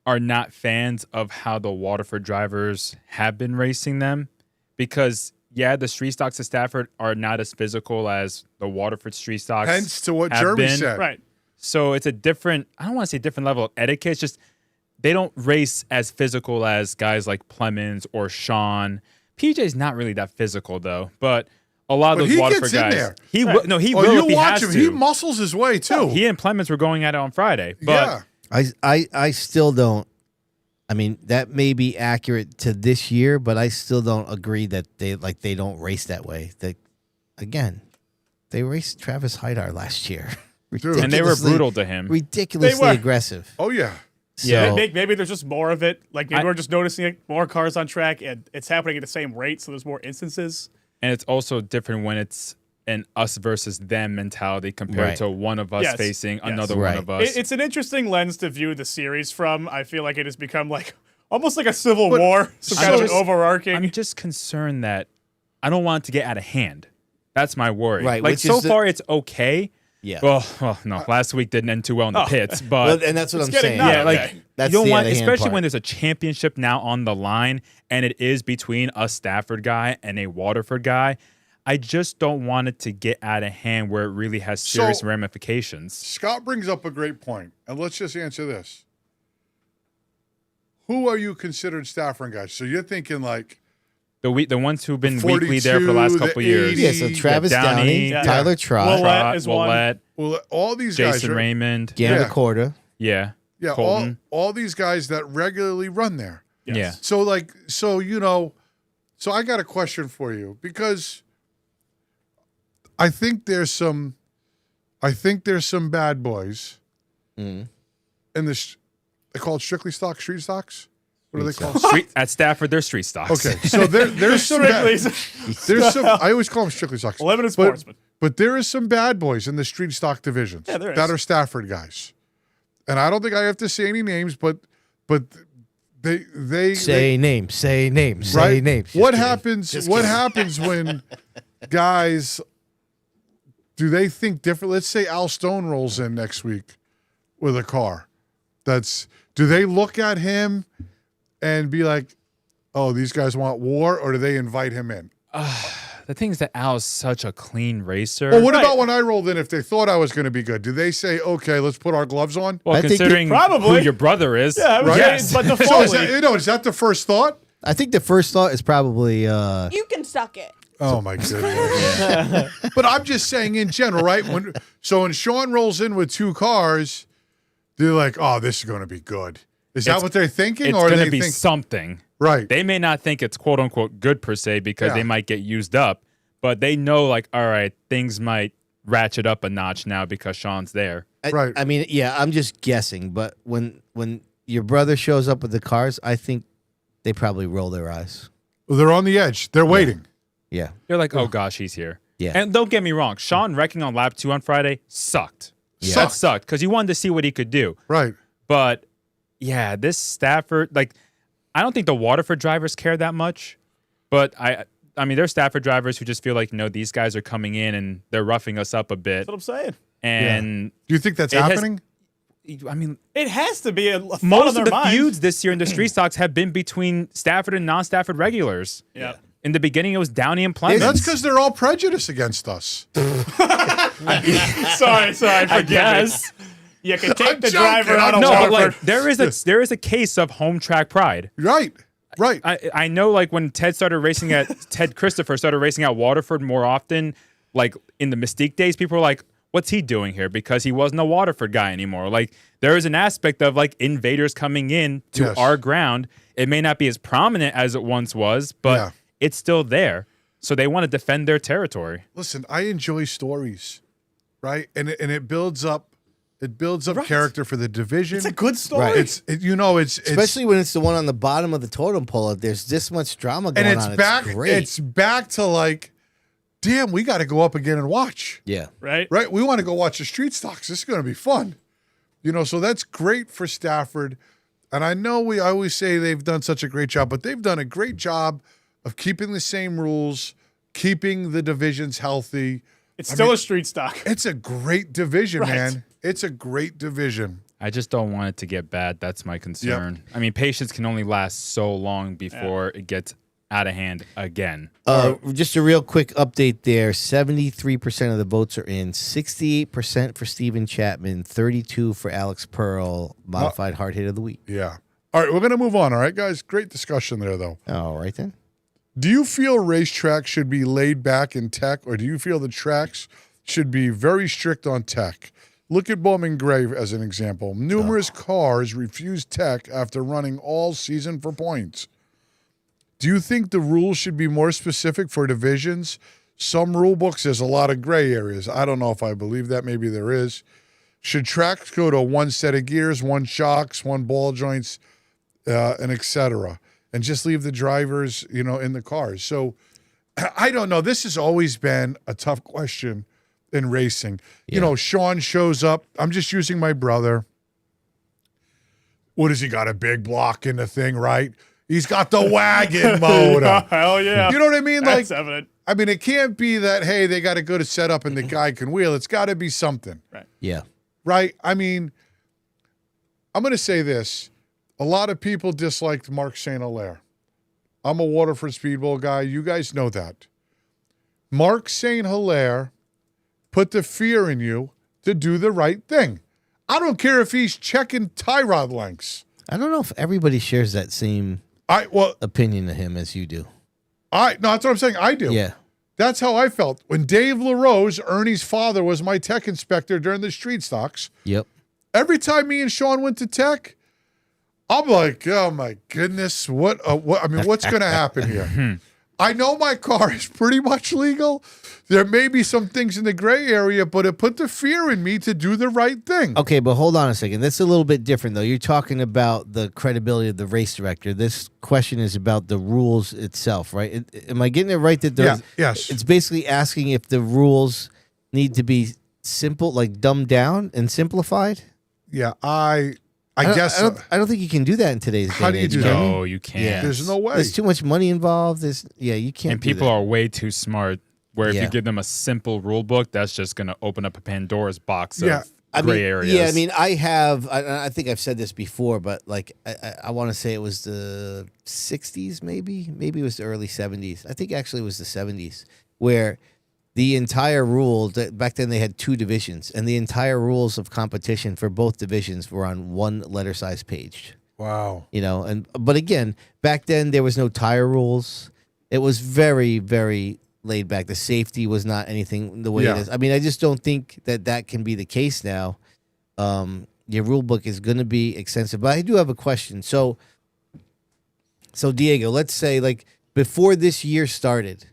are not fans of how the Waterford drivers have been racing them, because the street stocks of Stafford are not as physical as the Waterford street stocks.
Hence to what Jeremy said.
Right.
So it's a different, I don't want to say different level of etiquette. It's just they don't race as physical as guys like Plemons or Sean. PJ's not really that physical though, but a lot of those Waterford guys. He will if he has to.
He muscles his way too.
He and Plemons were going at it on Friday. But
I still don't. I mean, that may be accurate to this year, but I still don't agree that they don't race that way. They raced Travis Haidar last year.
And they were brutal to him.
Ridiculously aggressive.
Oh, yeah.
So, maybe there's just more of it. Like maybe we're just noticing it, more cars on track, and it's happening at the same rate, so there's more instances.
And it's also different when it's an us versus them mentality compared to one of us facing another one of us.
It's an interesting lens to view the series from. I feel like it has become like almost like a civil war, some kind of an overarching.
I'm just concerned that I don't want it to get out of hand. That's my worry.
Right,
like so far, it's okay.
Yeah.
Well, no. Last week didn't end too well in the pits, but
and that's what I'm saying.
Yeah, like
that's
you don't
the
want,
out of hand
especially
part.
when there's a championship now on the line, and it is between a Stafford guy and a Waterford guy. I just don't want it to get out of hand where it really has serious ramifications.
Scott brings up a great point, and let's just answer this. Who are you considered Stafford guys? So you're thinking like
the ones who've been weekly there for the last couple of years.
Yeah, so Travis Downey, Tyler Trott,
Willett,
all these guys.
Jason Raymond,
Gavin Corda.
Yeah.
All these guys that regularly run there.
Yes. Yeah.
So I got a question for you, because I think there's some bad boys in this. They call it strictly stock, street stocks. What are they called?
At Stafford, they're street stocks.
Okay, so there's some. There's some. I always call them strictly stocks.
Limited sportsmen.
But there is some bad boys in the street stock divisions that are Stafford guys, and I don't think I have to say any names, but they
say names.
What happens? What happens when guys? Do they think different? Let's say Al Stone rolls in next week with a car. Do they look at him and be like, "Oh, these guys want war," or do they invite him in?
The thing is that Al's such a clean racer.
Well, what about when I rolled in? If they thought I was going to be good, do they say, "Okay, let's put our gloves on"?
Well, considering who your brother is,
right?
Yes.
But
so is that the first thought?
I think the first thought is probably
you can suck it.
Oh my goodness! But I'm just saying in general, right? When Sean rolls in with 2 cars, they're like, "Oh, this is going to be good." Is that what they're thinking,
it's
or
going
they
to be
think
something?
Right.
They may not think it's quote unquote good per se because they might get used up, but they know like, all right, things might ratchet up a notch now because Sean's there.
Right.
I mean, yeah, I'm just guessing, but when your brother shows up with the cars, I think they probably roll their eyes.
Well, they're on the edge. They're waiting.
Yeah.
They're like, oh gosh, he's here.
Yeah.
And don't get me wrong, Sean wrecking on lap 2 on Friday sucked.
Yeah.
That sucked because he wanted to see what he could do.
Right.
But yeah, this Stafford, like, I don't think the Waterford drivers care that much, but there's Stafford drivers who just feel like, these guys are coming in and they're roughing us up a bit.
That's what I'm saying.
And
do you think that's happening?
It has to be a thought
most
in
of
their
the
mind.
feuds this year in the street stocks have been between Stafford and non-Stafford regulars.
Yeah.
In the beginning, it was Downey and Plemons.
That's because they're all prejudiced against us.
sorry, forgive
guess.
me. You can take
I'm
the
joking,
driver out of
No, but
Waterford.
like there is a case of home track pride.
Right.
I know, like when Ted Christopher started racing at Waterford more often, like in the Mystique days, people were like, what's he doing here? Because he wasn't a Waterford guy anymore. Like there is an aspect of like invaders coming in to our ground. It may not be as prominent as it once was, but it's still there. So they want to defend their territory.
Listen, I enjoy stories, right? And it builds up. It builds up character for the division.
It's a good story.
Right.
It's
especially when it's the one on the bottom of the totem pole. There's this much drama going on.
Back.
It's great.
It's back to like, damn, we got to go up again and watch.
Yeah.
Right.
We want to go watch the street stocks. This is going to be fun. So that's great for Stafford. And I know I always say they've done such a great job, but they've done a great job of keeping the same rules, keeping the divisions healthy.
It's still a street stock.
It's a great division, man. It's a great division.
I just don't want it to get bad. That's my concern. Yep. Patience can only last so long before it gets out of hand again.
Just a real quick update there. 73% of the votes are in. 68% for Steven Chapman. 32% for Alex Pearl. Modified hard hit of the week.
Yeah. All right, we're going to move on. All right, guys? Great discussion there, though.
All right, then.
Do you feel racetracks should be laid back in tech, or do you feel the tracks should be very strict on tech? Look at Bowman Gray as an example. Numerous cars refused tech after running all season for points. Do you think the rules should be more specific for divisions? Some rule books, there's a lot of gray areas. I don't know if I believe that. Maybe there is. Should tracks go to one set of gears, one shocks, one ball joints, and et cetera, and just leave the drivers, in the cars? So I don't know. This has always been a tough question in racing.
Yeah.
Sean shows up. I'm just using my brother. What has he got? A big block in the thing, right? He's got the wagon motor.
Hell yeah.
You know what I mean?
That's evident.
It can't be that, hey, they got to go to set up and the guy can wheel. It's got to be something.
Right.
Yeah.
Right? I'm going to say this. A lot of people disliked Mark St. Hilaire. I'm a Waterford Speedbowl guy. You guys know that. Mark St. Hilaire put the fear in you to do the right thing. I don't care if he's checking tie rod lengths.
I don't know if everybody shares that same opinion of him as you do.
No, that's what I'm saying. I do.
Yeah.
That's how I felt. When Dave LaRose, Ernie's father, was my tech inspector during the street stocks.
Yep.
Every time me and Sean went to tech, I'm like, oh my goodness, what's going to happen here? I know my car is pretty much legal. There may be some things in the gray area, but it put the fear in me to do the right thing.
Okay, but hold on a second. That's a little bit different, though. You're talking about the credibility of the race director. This question is about the rules itself, right? Am I getting it right?
Yes.
It's basically asking if the rules need to be simple, like dumbed down and simplified?
Yeah, I guess so.
I don't think you can do that in today's day.
How do you do that?
No, you can't.
Yeah.
There's no way.
There's too much money involved. You can't.
And people are way too smart. Where if
Yeah.
you give them a simple rule book, that's just going to open up a Pandora's box of gray areas.
Yeah, I think I've said this before, but like I want to say it was the 60s, maybe it was the early 70s. I think actually it was the 70s, where the entire rule, back then they had two divisions, and the entire rules of competition for both divisions were on one letter size page.
Wow.
But again, back then there was no tire rules. It was very, very laid back. The safety was not anything the way it is. I just don't think that can be the case now. Your rule book is going to be extensive. But I do have a question. So Diego, let's say like before this year started,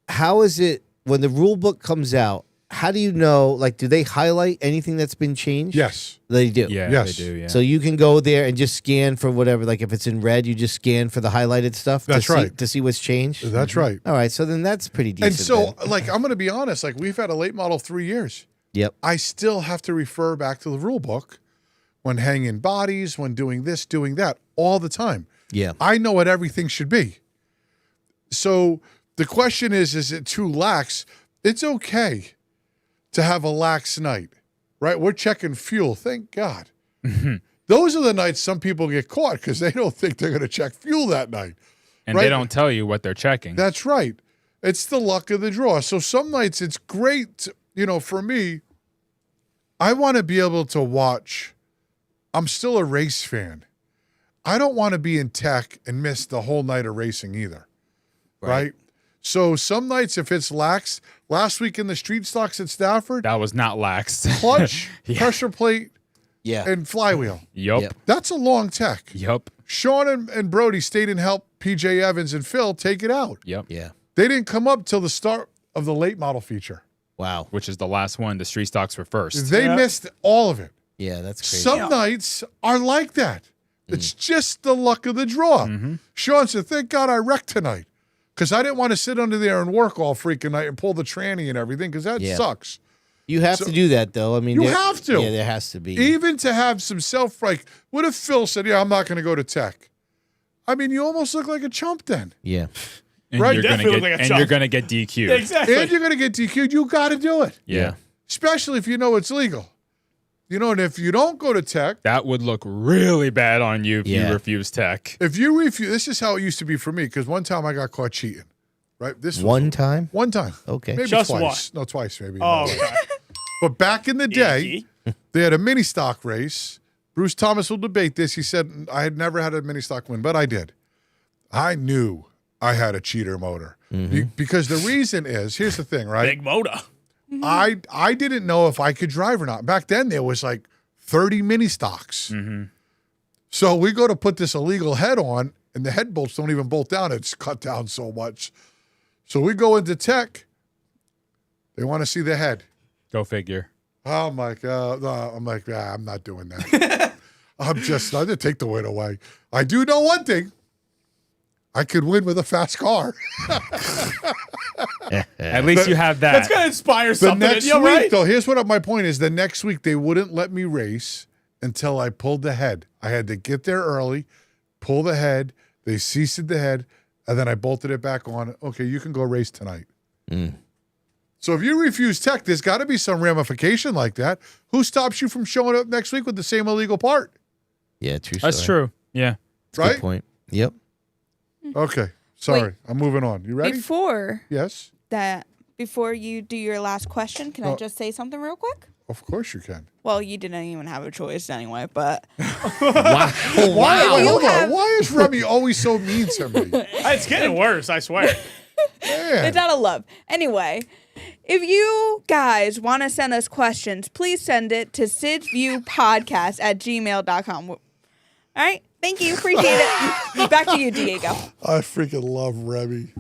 how is it when the rule book comes out? How do you know, like, do they highlight anything that's been changed?
Yes.
They do.
Yeah,
Yes.
they do, yeah.
So you can go there and just scan for whatever, like if it's in red, you just scan for the highlighted stuff.
That's right.
To see what's changed.
That's right.
All right, so then that's pretty decent.
And so,
then.
like, I'm going to be honest, like, we've had a late model 3 years.
Yep.
I still have to refer back to the rule book when hanging bodies, when doing this, doing that, all the time.
Yeah.
I know what everything should be. So the question is it too lax? It's okay to have a lax night, right? We're checking fuel. Thank God. Those are the nights some people get caught because they don't think they're going to check fuel that night.
And
right?
they don't tell you what they're checking.
That's right. It's the luck of the draw. So some nights it's great. For me, I want to be able to watch. I'm still a race fan. I don't want to be in tech and miss the whole night of racing either. Right? So some nights, if it's lax, last week in the street stocks at Stafford,
that was not lax.
Clutch, pressure plate,
Yeah.
and flywheel.
Yup.
That's a long tech.
Yup.
Sean and Brody stayed and helped PJ Evans and Phil take it out.
Yep.
Yeah.
They didn't come up till the start of the late model feature.
Wow.
Which is the last one. The street stocks were first.
They missed all of it.
Yeah, that's crazy.
Some nights are like that. It's just the luck of the draw. Sean said, thank God I wrecked tonight because I didn't want to sit under there and work all freaking night and pull the tranny and everything because that sucks.
You have to do that, though. I mean,
you have to.
Yeah, there has to be.
Even to have some what if Phil said, yeah, I'm not going to go to tech? I mean, you almost look like a chump then.
Yeah.
And
right?
You're going to get DQ'd.
Exactly.
And you're going to get DQ'd. You got to do it.
Yeah.
Especially if you know it's legal. And if you don't go to tech.
That would look really bad on you if you refuse tech.
If you refuse, this is how it used to be for me because one time I got caught cheating. Right? This
One time?
One time.
Okay.
Maybe
Just
twice. No, twice maybe.
Oh, okay.
But back in the day, they had a mini stock race. Bruce Thomas will debate this. He said, I had never had a mini stock win, but I did. I knew I had a cheater motor. Because the reason is, here's the thing, right?
Big motor.
I didn't know if I could drive or not. Back then, there was like 30 mini stocks. So we go to put this illegal head on, and the head bolts don't even bolt down. It's cut down so much. So we go into tech. They want to see the head.
Go figure.
Oh, my God. I'm like, I'm not doing that. I'm going to take the win away. I do know one thing. I could win with a fast car.
At least you have that.
That's going to inspire something.
The next
in you,
week,
right?
though, here's what my point is. The next week, they wouldn't let me race until I pulled the head. I had to get there early, pull the head. They ceased the head, and then I bolted it back on. Okay, you can go race tonight. So if you refuse tech, there's got to be some ramification like that. Who stops you from showing up next week with the same illegal part?
Yeah, true story.
That's true. Yeah.
That's a
right?
good point. Yep.
Okay. Sorry.
Wait.
I'm moving on. You ready?
Before
Yes.
you do your last question, can I just say something real quick?
Of course you can.
Well, you didn't even have a choice anyway, but
Wow.
Wait, hold
have-
on. Why is Remy always so mean to me?
It's getting worse, I swear.
Man.
it's out of love. Anyway, if you guys want to send us questions, please send it to sidviewpodcast@gmail.com. All right? Thank you. Appreciate it. Back to you, Diego.
I freaking love Remy.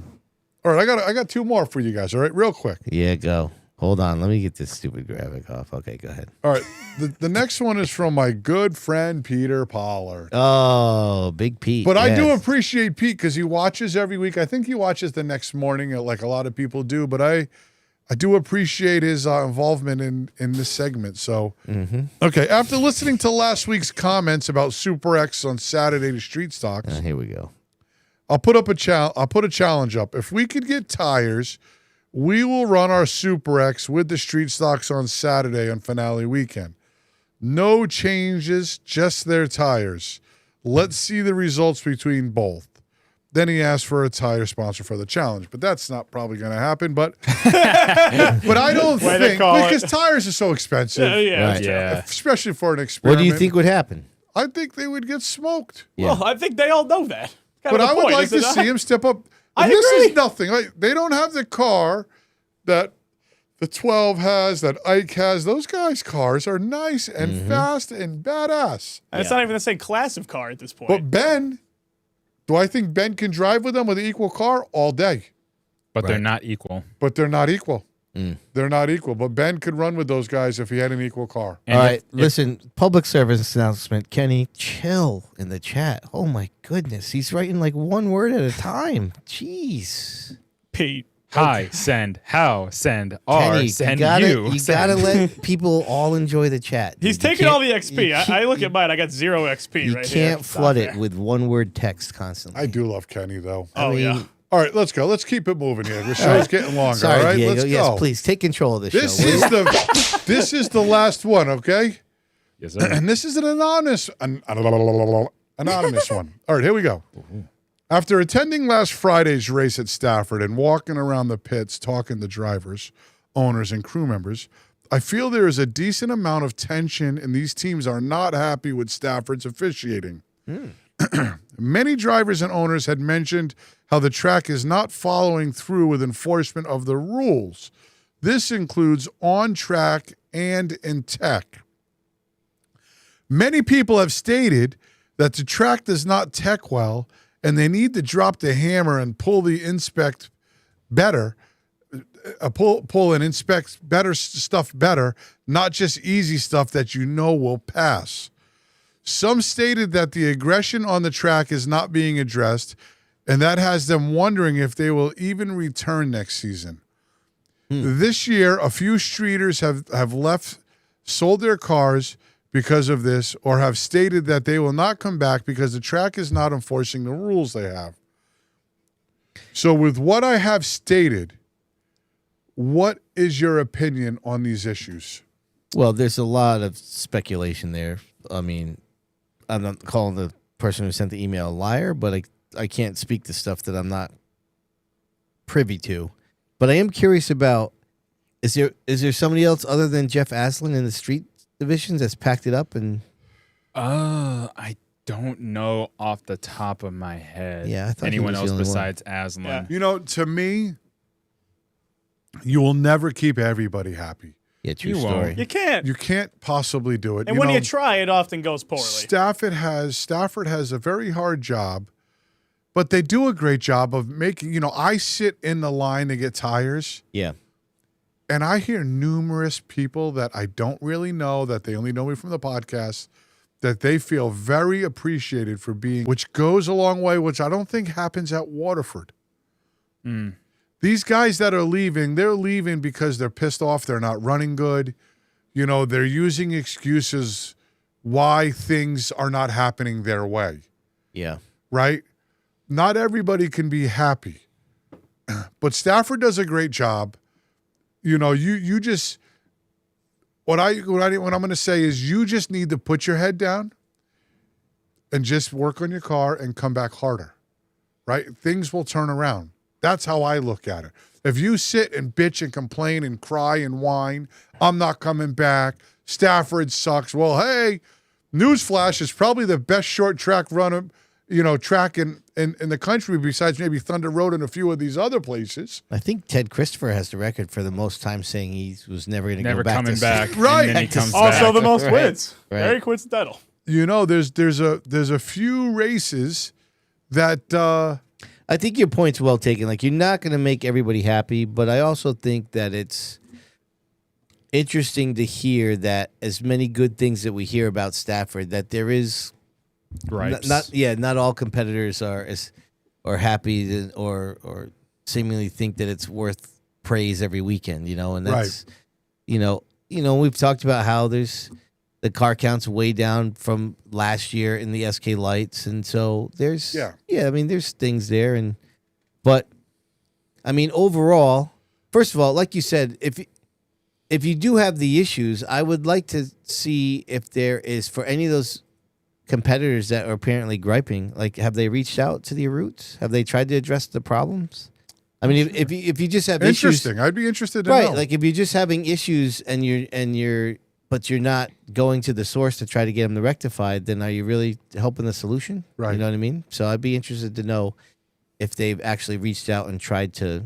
All right, I got two more for you guys. All right, real quick.
Yeah, go. Hold on. Let me get this stupid graphic off. Okay, go ahead.
All right, the next one is from my good friend Peter Pollard.
Oh, Big Pete.
But I do
yes.
appreciate Pete because he watches every week. I think he watches the next morning, like a lot of people do. But I do appreciate his involvement in this segment. So, okay, after listening to last week's comments about Super X on Saturday to Street Stocks,
Here we go.
I'll put a challenge up. If we could get tires, we will run our Super X with the Street Stocks on Saturday on finale weekend. No changes, just their tires. Let's see the results between both. Then he asked for a tire sponsor for the challenge, but that's not probably going to happen. But I don't think because tires are so expensive.
Yeah.
Especially for an experiment.
What do you think would happen?
I think they would get smoked.
Yeah.
Well, I think they all know that.
But I would like to see him step up. And this is nothing. Like, they don't have the car that the 12 has, that Ike has. Those guys' cars are nice and fast and badass.
And it's not even the same class of car at this point.
But Ben, do I think Ben can drive with them with an equal car all day?
But they're not equal.
But they're not equal. They're not equal. But Ben could run with those guys if he had an equal car.
All right, listen, public service announcement. Kenny, chill in the chat. Oh, my goodness. He's writing like one word at a time. Jeez.
Pete.
Hi, send, how, send, are,
Kenny,
send,
you
you.
gotta let people all enjoy the chat.
He's
dude.
taking all the XP. I look at mine. I got 0 XP
You
right here.
can't flood it with one word text constantly.
I do love Kenny, though.
Oh, yeah.
All right, let's go. Let's keep it moving here. The show's getting longer.
Sorry,
all right,
Diego.
let's go.
Yes, please take control of this
This
show.
is this is the last one, okay?
Yes, sir.
And this is an anonymous one. All right, here we go. After attending last Friday's race at Stafford and walking around the pits talking to drivers, owners, and crew members, I feel there is a decent amount of tension and these teams are not happy with Stafford's officiating. Many drivers and owners had mentioned how the track is not following through with enforcement of the rules. This includes on track and in tech. Many people have stated that the track does not tech well and they need to drop the hammer and pull and inspect better stuff better, not just easy stuff that you know will pass. Some stated that the aggression on the track is not being addressed, and that has them wondering if they will even return next season. This year, a few streeters have sold their cars because of this, or have stated that they will not come back because the track is not enforcing the rules they have. So with what I have stated, what is your opinion on these issues?
Well, there's a lot of speculation there. I mean, I'm not calling the person who sent the email a liar, but I can't speak to stuff that I'm not privy to. But I am curious about, is there somebody else other than Jeff Aslan in the street divisions that's packed it up? And
I don't know off the top of my head.
Yeah, I thought he
anyone
was the
else
only one.
besides Aslan.
Yeah.
You know, to me, you will never keep everybody happy.
Yeah, true
You
story.
won't.
You can't.
You can't possibly do it.
And when you try, it often goes poorly.
Stafford has a very hard job, but they do a great job of making, I sit in the line to get tires,
Yeah.
and I hear numerous people that I don't really know, that they only know me from the podcast, that they feel very appreciated for being, which goes a long way, which I don't think happens at Waterford. These guys that are leaving, they're leaving because they're pissed off. They're not running good. They're using excuses why things are not happening their way,
Yeah.
right? Not everybody can be happy. But Stafford does a great job. You just, what I'm going to say is you just need to put your head down and just work on your car and come back harder, right? Things will turn around. That's how I look at it. If you sit and bitch and complain and cry and whine, I'm not coming back, Stafford sucks. Well, hey, newsflash, is probably the best short track run, track in the country besides maybe Thunder Road and a few of these other places.
I think Ted Christopher has the record for the most time saying he was never going to go
Never
back.
coming
to
back.
Right.
And then he comes
Also
back.
the most
Right.
wins.
Right.
Very coincidental.
There's a few races that
I think your point's well taken. Like, you're not going to make everybody happy, but I also think that it's interesting to hear that as many good things that we hear about Stafford, that there is
Gripes.
not all competitors are happy or seemingly think that it's worth praise every weekend, and that's we've talked about how there's the car count's way down from last year in the SK lights, and so there's there's things there, but overall, first of all, like you said, if you do have the issues, I would like to see if there is, for any of those competitors that are apparently griping, like, have they reached out to the roots? Have they tried to address the problems? I mean, if you just have issues,
interesting. I'd be interested to
right?
know.
Like, if you're just having issues but you're not going to the source to try to get them rectified, then are you really helping the solution?
Right.
You know what I mean? So I'd be interested to know if they've actually reached out and tried to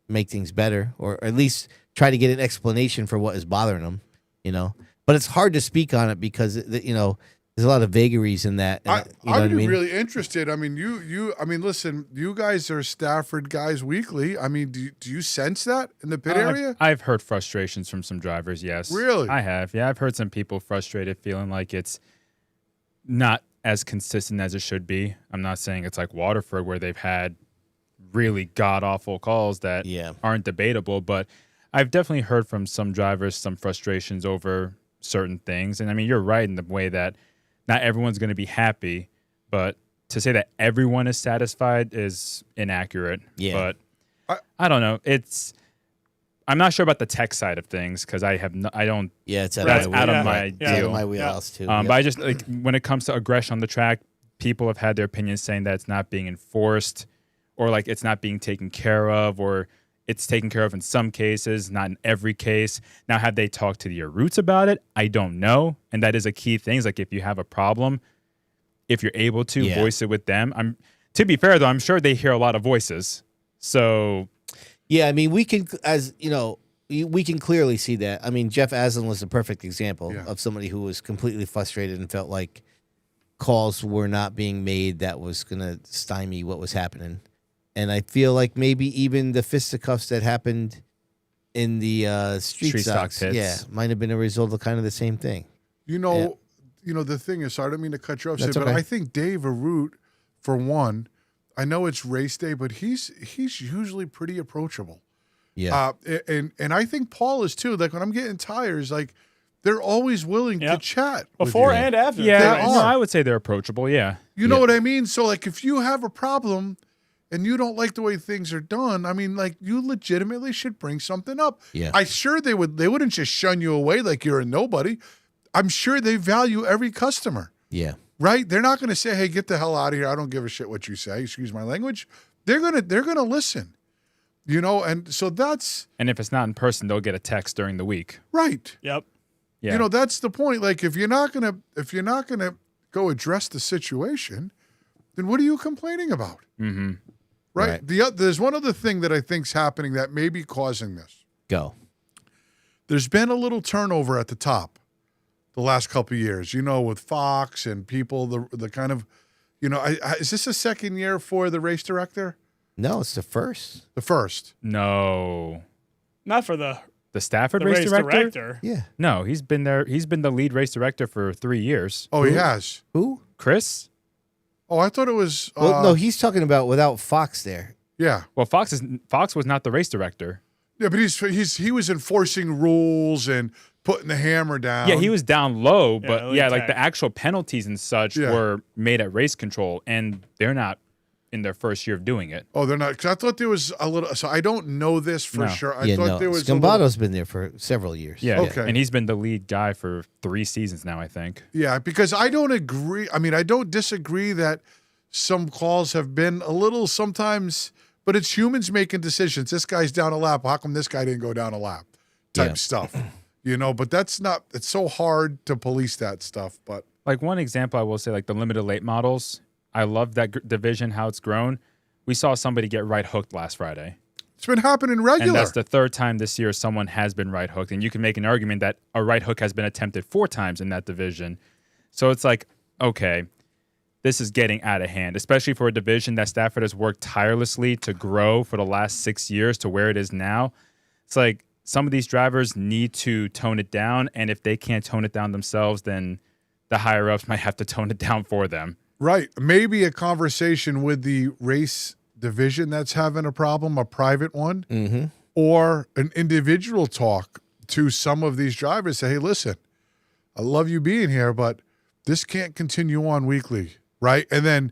make things better, or at least try to get an explanation for what is bothering them. But it's hard to speak on it because there's a lot of vagaries in that.
I'd be really interested. I mean, listen, you guys are Stafford guys weekly. I mean, do you sense that in the pit area?
I've heard frustrations from some drivers, yes.
Really?
I have. Yeah, I've heard some people frustrated, feeling like it's not as consistent as it should be. I'm not saying it's like Waterford where they've had really god-awful calls that aren't debatable, but I've definitely heard from some drivers some frustrations over certain things. And I mean, you're right in the way that not everyone's going to be happy, but to say that everyone is satisfied is inaccurate.
Yeah.
But I don't know. I'm not sure about the tech side of things because I don't.
Yeah, it's
that's out of my
It's out
deal.
of my wheelhouse too.
But I just like when it comes to aggression on the track, people have had their opinions saying that it's not being enforced, or like it's not being taken care of, or it's taken care of in some cases, not in every case. Now, have they talked to your roots about it? I don't know, and that is a key thing. Is like if you have a problem, if you're able to voice it with them. To be fair though, I'm sure they hear a lot of voices. So.
Yeah, I mean, we can, as you know, we can clearly see that. I mean, Jeff Aslan was a perfect example of somebody who was completely frustrated and felt like calls were not being made that was going to stymie what was happening. And I feel like maybe even the fisticuffs that happened in the street stock pits, might have been a result of kind of the same thing.
You know, the thing is, sorry, I don't mean to cut you off,
That's
but
okay.
I think Dave Arute, for one, I know it's race day, but he's usually pretty approachable.
Yeah.
And I think Paul is too. Like when I'm getting tires, like they're always willing to chat with
before
you.
and after.
Yeah, no, I would say they're approachable. Yeah.
You know what I mean? So like if you have a problem and you don't like the way things are done, I mean, like you legitimately should bring something up.
Yeah.
I'm sure they wouldn't just shun you away like you're a nobody. I'm sure they value every customer.
Yeah.
Right? They're not going to say, "Hey, get the hell out of here. I don't give a shit what you say." Excuse my language. They're going to listen. You know, and so that's
And if it's not in person, they'll get a text during the week.
right.
Yep.
Yeah.
You know, that's the point. Like if you're not going to go address the situation, then what are you complaining about?
Mm-hmm.
Right? There's one other thing that I think's happening that may be causing this.
Go.
There's been a little turnover at the top the last couple of years, you know, with Fox and people, the kind of, you know, is this a second year for the race director?
No, it's the first.
The first.
No.
Not for the
Stafford
the
race director?
Yeah.
No, he's been there. He's been the lead race director for 3 years.
Oh, he has.
Who?
Chris?
Oh, I thought it was.
Well, no, he's talking about without Fox there.
Yeah.
Well, Fox was not the race director.
Yeah, but he was enforcing rules and putting the hammer down.
Yeah, he was down low,
Yeah,
but
like
like
that.
the actual penalties and such were made at race control, and they're not in their first year of doing it.
Oh, they're not. Because I thought there was a little. So I don't know this for
No.
sure. I thought there was.
Scombato's been there for several years.
Yeah,
Okay.
and he's been the lead guy for 3 seasons now, I think.
Yeah, because I don't agree. I mean, I don't disagree that some calls have been a little sometimes, but it's humans making decisions. This guy's down a lap. How come this guy didn't go down a lap? Type stuff. You know, but that's not. It's so hard to police that stuff. But
Like one example, I will say, like the limited late models. I love that division, how it's grown. We saw somebody get right hooked last Friday.
it's been happening regular.
And that's the 3rd time this year someone has been right hooked. And you can make an argument that a right hook has been attempted 4 times in that division. So it's like, okay, this is getting out of hand, especially for a division that Stafford has worked tirelessly to grow for the last 6 years to where it is now. It's like some of these drivers need to tone it down. And if they can't tone it down themselves, then the higher ups might have to tone it down for them.
Right. Maybe a conversation with the race division that's having a problem, a private one, or an individual talk to some of these drivers. Say, hey, listen, I love you being here, but this can't continue on weekly, right? And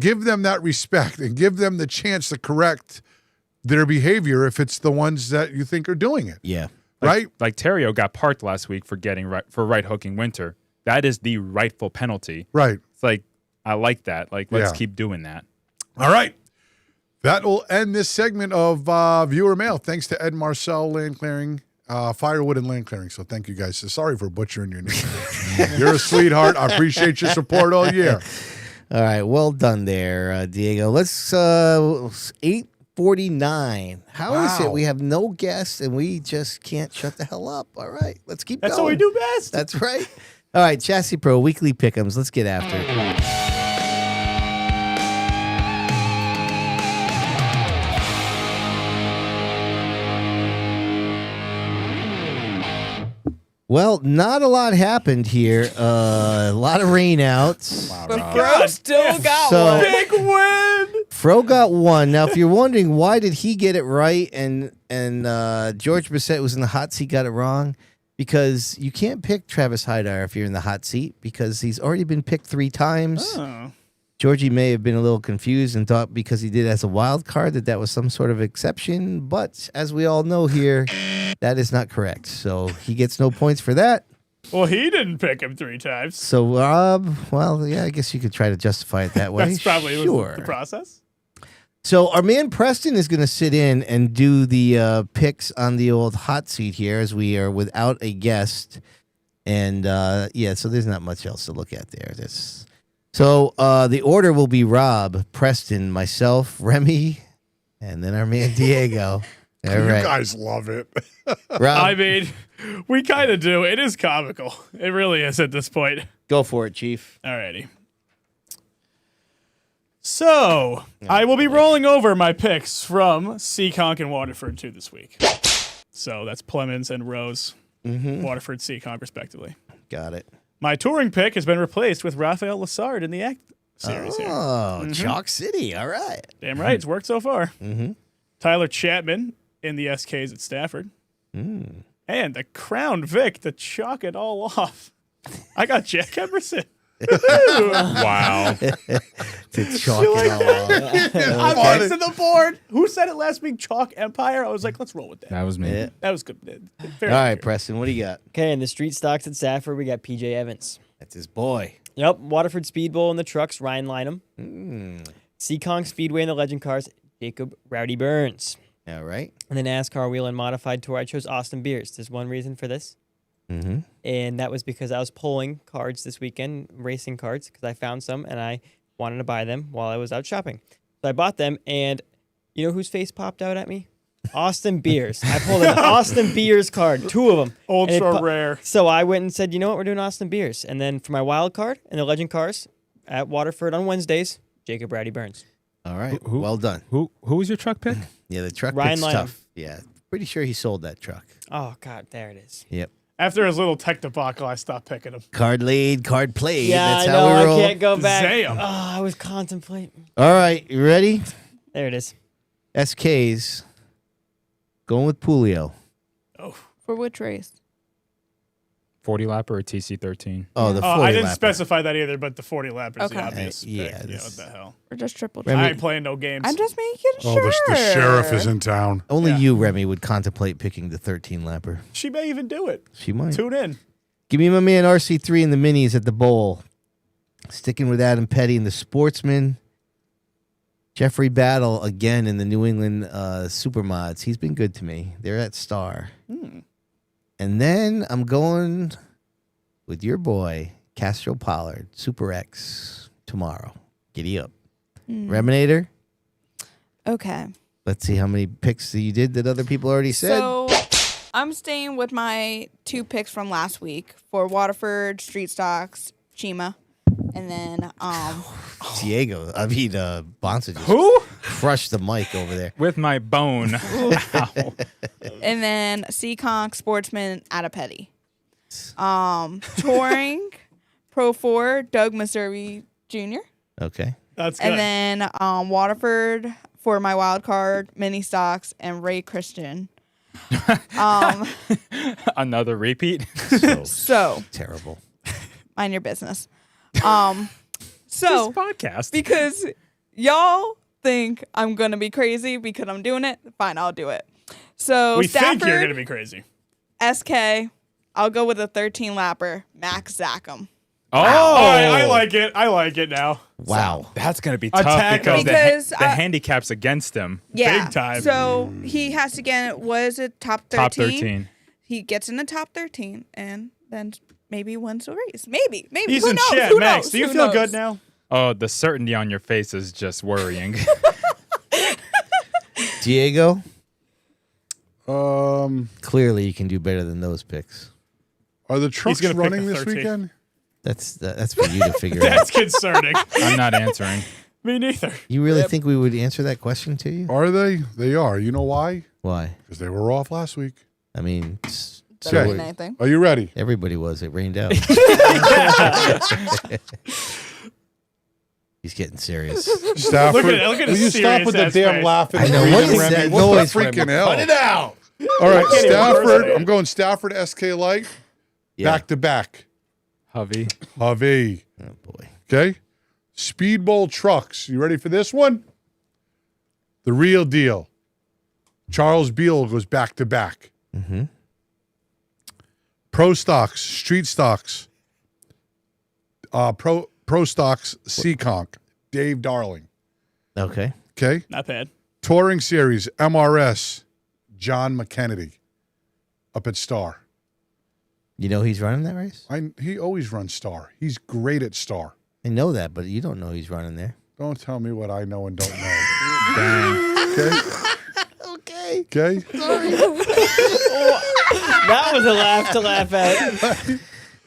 give them that respect and give them the chance to correct their behavior if it's the ones that you think are doing it.
Yeah.
Right?
Like Terrio got parked last week for right hooking Winter. That is the rightful penalty.
Right.
It's like, I like that. Like, let's keep doing that.
All right. That will end this segment of viewer mail. Thanks to Ed Marcel, Land Clearing, Firewood and Land Clearing. So thank you guys. So sorry for butchering your name. You're a sweetheart. I appreciate your support all year.
All right. Well done there, Diego. Let's 8:49. How is it we have no guests and we just can't shut the hell up? All right. Let's keep
That's
going.
what we do best.
That's right. All right, Chassis Pro Weekly Pick'ems. Let's get after it. Well, not a lot happened here. A lot of rainouts.
But Fro still got one.
Big win.
Fro got one. Now, if you're wondering why did he get it right and George Brissett was in the hot seat got it wrong, because you can't pick Travis Hydar if you're in the hot seat because he's already been picked 3 times.
Oh.
Georgie may have been a little confused and thought because he did as a wild card that was some sort of exception. But as we all know here, that is not correct. So he gets no points for that.
Well, he didn't pick him 3 times.
So Rob, well, yeah, I guess you could try to justify it that way.
That's probably
sure.
the process.
So our man Preston is going to sit in and do the picks on the old hot seat here as we are without a guest. And yeah, so there's not much else to look at there. So the order will be Rob, Preston, myself, Remy, and then our man Diego. All right.
You guys love it.
Rob,
I mean, we kind of do. It is comical. It really is at this point.
go for it, Chief.
Alrighty. So, I will be rolling over my picks from Seekonk and Waterford 2 this week. So, that's Plemons and Rose, Waterford, Seekonk, respectively.
Got it.
My touring pick has been replaced with Raphael Lassard in the Act series here.
Oh, Chalk City. All right.
Damn right. It's worked so far. Tyler Chapman in the SKs at Stafford. And the Crown Vic to chalk it all off. I got Jack Emerson.
Wow.
To chalk it all off.
I'm next to the board. Who said it last week? Chalk Empire? I was like, let's roll with that.
That was me.
Yeah.
That was good.
All right, Preston, what do you got?
Okay, in the street stocks at Stafford, we got PJ Evans.
That's his boy.
Yep, Waterford Speedbowl in the trucks, Ryan Lynham. Seekonk Speedway in the legend cars, Jacob Rowdy Burns.
All right.
And the NASCAR Wheel and Modified Tour, I chose Austin Beers. There's one reason for this. And that was because I was pulling cards this weekend, racing cards, because I found some and I wanted to buy them while I was out shopping. So I bought them, and you know whose face popped out at me? Austin Beers. I pulled an Austin Beers card, 2 of them.
Ultra rare.
So I went and said, you know what, we're doing Austin Beers. And then for my wild card and the legend cars at Waterford on Wednesdays, Jacob Rowdy Burns.
All right. Well done.
Who was your truck pick?
Yeah, the truck
Ryan
pick's
Lynham.
tough. Yeah. Pretty sure he sold that truck.
Oh, God, there it is.
Yep.
After his little tech debacle, I stopped picking him.
Card laid, card played.
Yeah,
That's
I
how
know,
we roll.
I can't go back.
Damn.
Oh, I was contemplating.
All right. You ready?
There it is.
SKs. Going with Pulio.
For which race?
40 lapper or TC13?
Oh, the 40
I didn't
lapper.
specify that either, but the 40 lap is
Okay.
the obvious
Yeah,
pick.
this-
What the hell?
Or just triple
Remy-
I
check?
ain't playing no games.
I'm just making
Oh,
sure.
the sheriff is in town.
Only
Yeah.
you, Remy, would contemplate picking the 13 lapper.
She may even do it.
She might.
Tune in.
Give me my man RC3 in the minis at the bowl. Sticking with Adam Petty in the sportsman. Jeffrey Battle again in the New England Supermods. He's been good to me. They're at Star. And then I'm going with your boy, Castro Pollard, Super X, tomorrow. Giddy up. Reminator,
Okay.
let's see how many picks that you did that other people already said.
So I'm staying with my 2 picks from last week for Waterford, Street Stocks, Chima. And then
Diego, Bonssa just crushed the mic over there.
With my bone. Ow.
and then Seekonk, Sportsman, Adapetty. Touring, Pro 4, Doug Missouri Jr.
Okay.
That's good.
And then Waterford for my wild card, Mini Stocks, and Ray Christian.
Another repeat.
So
Terrible.
mind your business. So
This podcast.
because y'all think I'm gonna be crazy because I'm doing it, fine, I'll do it. So
we
Stafford,
think you're going to be crazy.
SK, I'll go with a 13 lapper, Max Zackham.
Oh,
All right, I like it. I like it now.
Wow.
That's going to be tough
Attack
because,
him.
Because,
the handicap's against him.
Yeah,
Big time.
So he has to get was it top 13?
Top 13.
He gets in the top 13 and then maybe wins the race. Maybe.
He's
Who
in
knows?
chat.
Who
Max,
knows?
do you
Who
feel
knows?
good now?
Oh, the certainty on your face is just worrying.
Diego,
Are
clearly you can do better than those picks.
the trucks
gonna pick
running
the
this
13.
weekend?
That's for you to figure out.
That's concerning.
I'm not answering.
Me neither.
You really think we would answer that question to you?
Are they? They are. You know why?
Why?
Because they were off last week.
I mean,
Doesn't mean
Okay.
anything.
Are you ready?
everybody was. It rained out. He's getting serious.
Stafford,
Look at
will you
his
stop with the
serious
damn
face.
laughing?
I know.
and
What
reading,
is
Remy?
that
What
noise,
the freaking
Remy?
hell?
Cut it out.
All right,
can't even
Stafford.
impersonate.
I'm going Stafford SK Light
Yeah.
back to back.
Hovey.
Javi.
Oh boy.
Okay. Speedbowl trucks. You ready for this one? The real deal. Charles Beal goes back to back.
Mm-hmm.
Pro Stocks, Street Stocks, Pro Stocks, Seekonk, Dave Darling.
Okay.
Okay.
Not bad.
Touring Series, MRS, John McKennedy, up at Star.
You know he's running that race?
He always runs Star. He's great at Star.
I know that, but you don't know he's running there.
Don't tell me what I know and don't know. Okay?
Okay.
Okay?
That was a laugh to laugh at.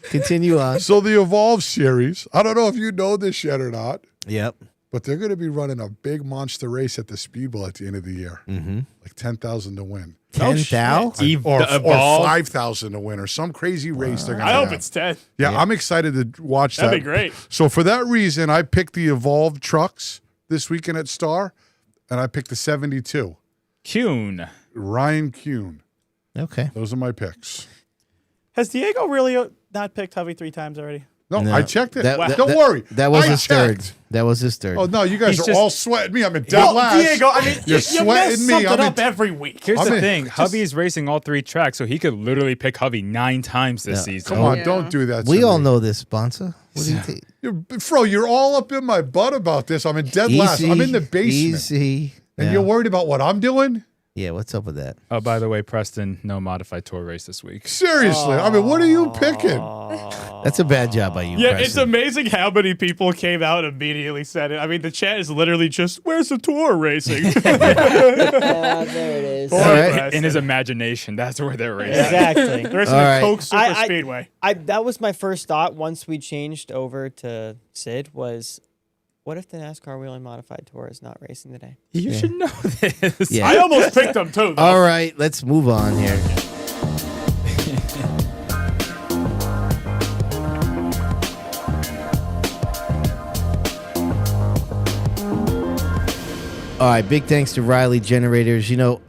Continue on.
So the Evolve Series, I don't know if you know this yet or not,
Yep.
but they're going to be running a big monster race at the Speedbowl at the end of the year.
Mm-hmm.
Like 10,000 to win.
10,000?
Or 5,000 to win or some crazy race they're going to
I
have.
hope it's 10.
Yeah, I'm excited to watch that.
That'd be great.
So for that reason, I picked the Evolve trucks this weekend at Star, and I picked the 72.
Kuhn.
Ryan Kuhn.
Okay.
Those are my picks.
Has Diego really not picked Hovey 3 times already?
No, I checked it.
That-
Don't
that-
worry.
That was
I
his third.
checked.
That was his third.
Oh, no, you guys
He's
are
just-
all sweating me. I'm in dead last.
Diego, I mean,
You're
you
sweating
mess
me.
something
I'm
up
in-
every week.
Here's
I'm
the
in-
thing. Hovey's racing all 3 tracks, so he could literally pick Hovey 9 times this season.
Come on,
Yeah.
don't do that.
We
to
all
me.
know this, Bonsa. What do you think?
Fro, you're all up in my butt about this. I'm in dead last. I'm in the basement.
Easy.
And
Yeah.
you're worried about what I'm doing?
Yeah, what's up with that?
Oh, by the way, Preston, no modified tour race this week.
Seriously. I mean, what are you picking?
That's a bad job by you,
Yeah,
Preston.
it's amazing how many people came out and immediately said it. I mean, the chat is literally just, where's the tour racing?
There it is.
Poor
All right.
Preston.
In his imagination, that's where they're racing.
Exactly.
The rest
All
of the
right.
Coke Super
I-
Speedway.
That was my first thought once we changed over to Sid was, what if the NASCAR Wheeling Modified Tour is not racing today?
You should know this.
Yeah.
I almost picked them too, though.
All right, let's move on here. All right, big thanks to Riley Generators. You know,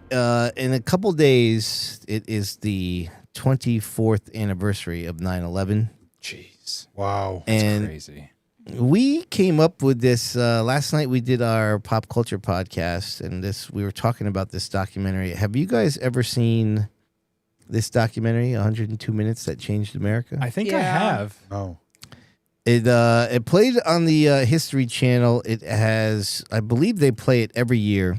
in a couple days, it is the 24th anniversary of 9/11.
Jeez.
Wow.
And
Crazy.
we came up with this last night. We did our pop culture podcast, and we were talking about this documentary. Have you guys ever seen this documentary, 102 Minutes That Changed America?
I think I
Yeah.
have.
No.
It played on the History Channel. It has, I believe, they play it every year.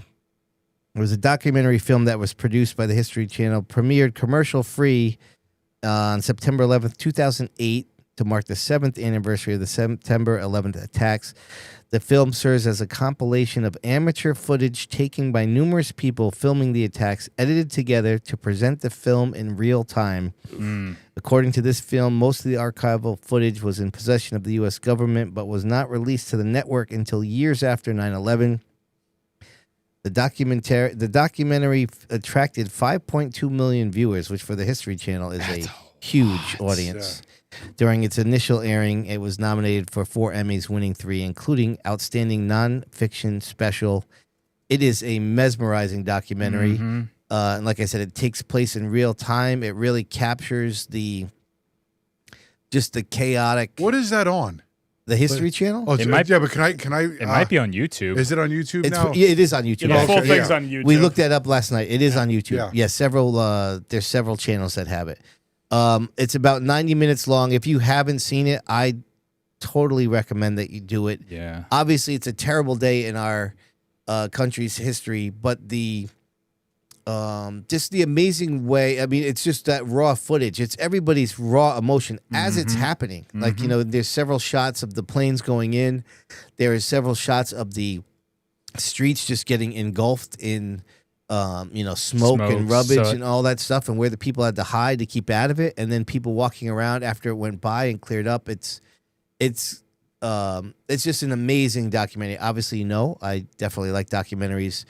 It was a documentary film that was produced by the History Channel, premiered commercial free on September 11th, 2008, to mark the 7th anniversary of the September 11th attacks. The film serves as a compilation of amateur footage taken by numerous people filming the attacks, edited together to present the film in real time. According to this film, most of the archival footage was in possession of the U.S. government, but was not released to the network until years after 9/11. The documentary attracted 5.2 million viewers, which for the History Channel is a huge audience. During its initial airing, it was nominated for 4 Emmys, winning 3, including Outstanding Non-Fiction Special. It is a mesmerizing documentary. And like I said, it takes place in real time. It really captures just the chaotic.
What is that on?
The History Channel?
Oh,
It might-
yeah, but can I?
It might be on YouTube.
Is it on YouTube
It's,
now?
yeah, it is on YouTube.
The full
Okay,
thing's
yeah.
on YouTube.
We looked that up last night. It is on YouTube.
Yeah.
Yeah, there's several channels that have it. It's about 90 minutes long. If you haven't seen it, I totally recommend that you do it.
Yeah.
Obviously, it's a terrible day in our country's history, but just the amazing way. I mean, it's just that raw footage. It's everybody's raw emotion as it's happening. Like, you know, there's several shots of the planes going in. There is several shots of the streets just getting engulfed in, smoke and rubbish
soot.
and all that stuff, and where the people had to hide to keep out of it. And then people walking around after it went by and cleared up. It's just an amazing documentary. Obviously, I definitely like documentaries,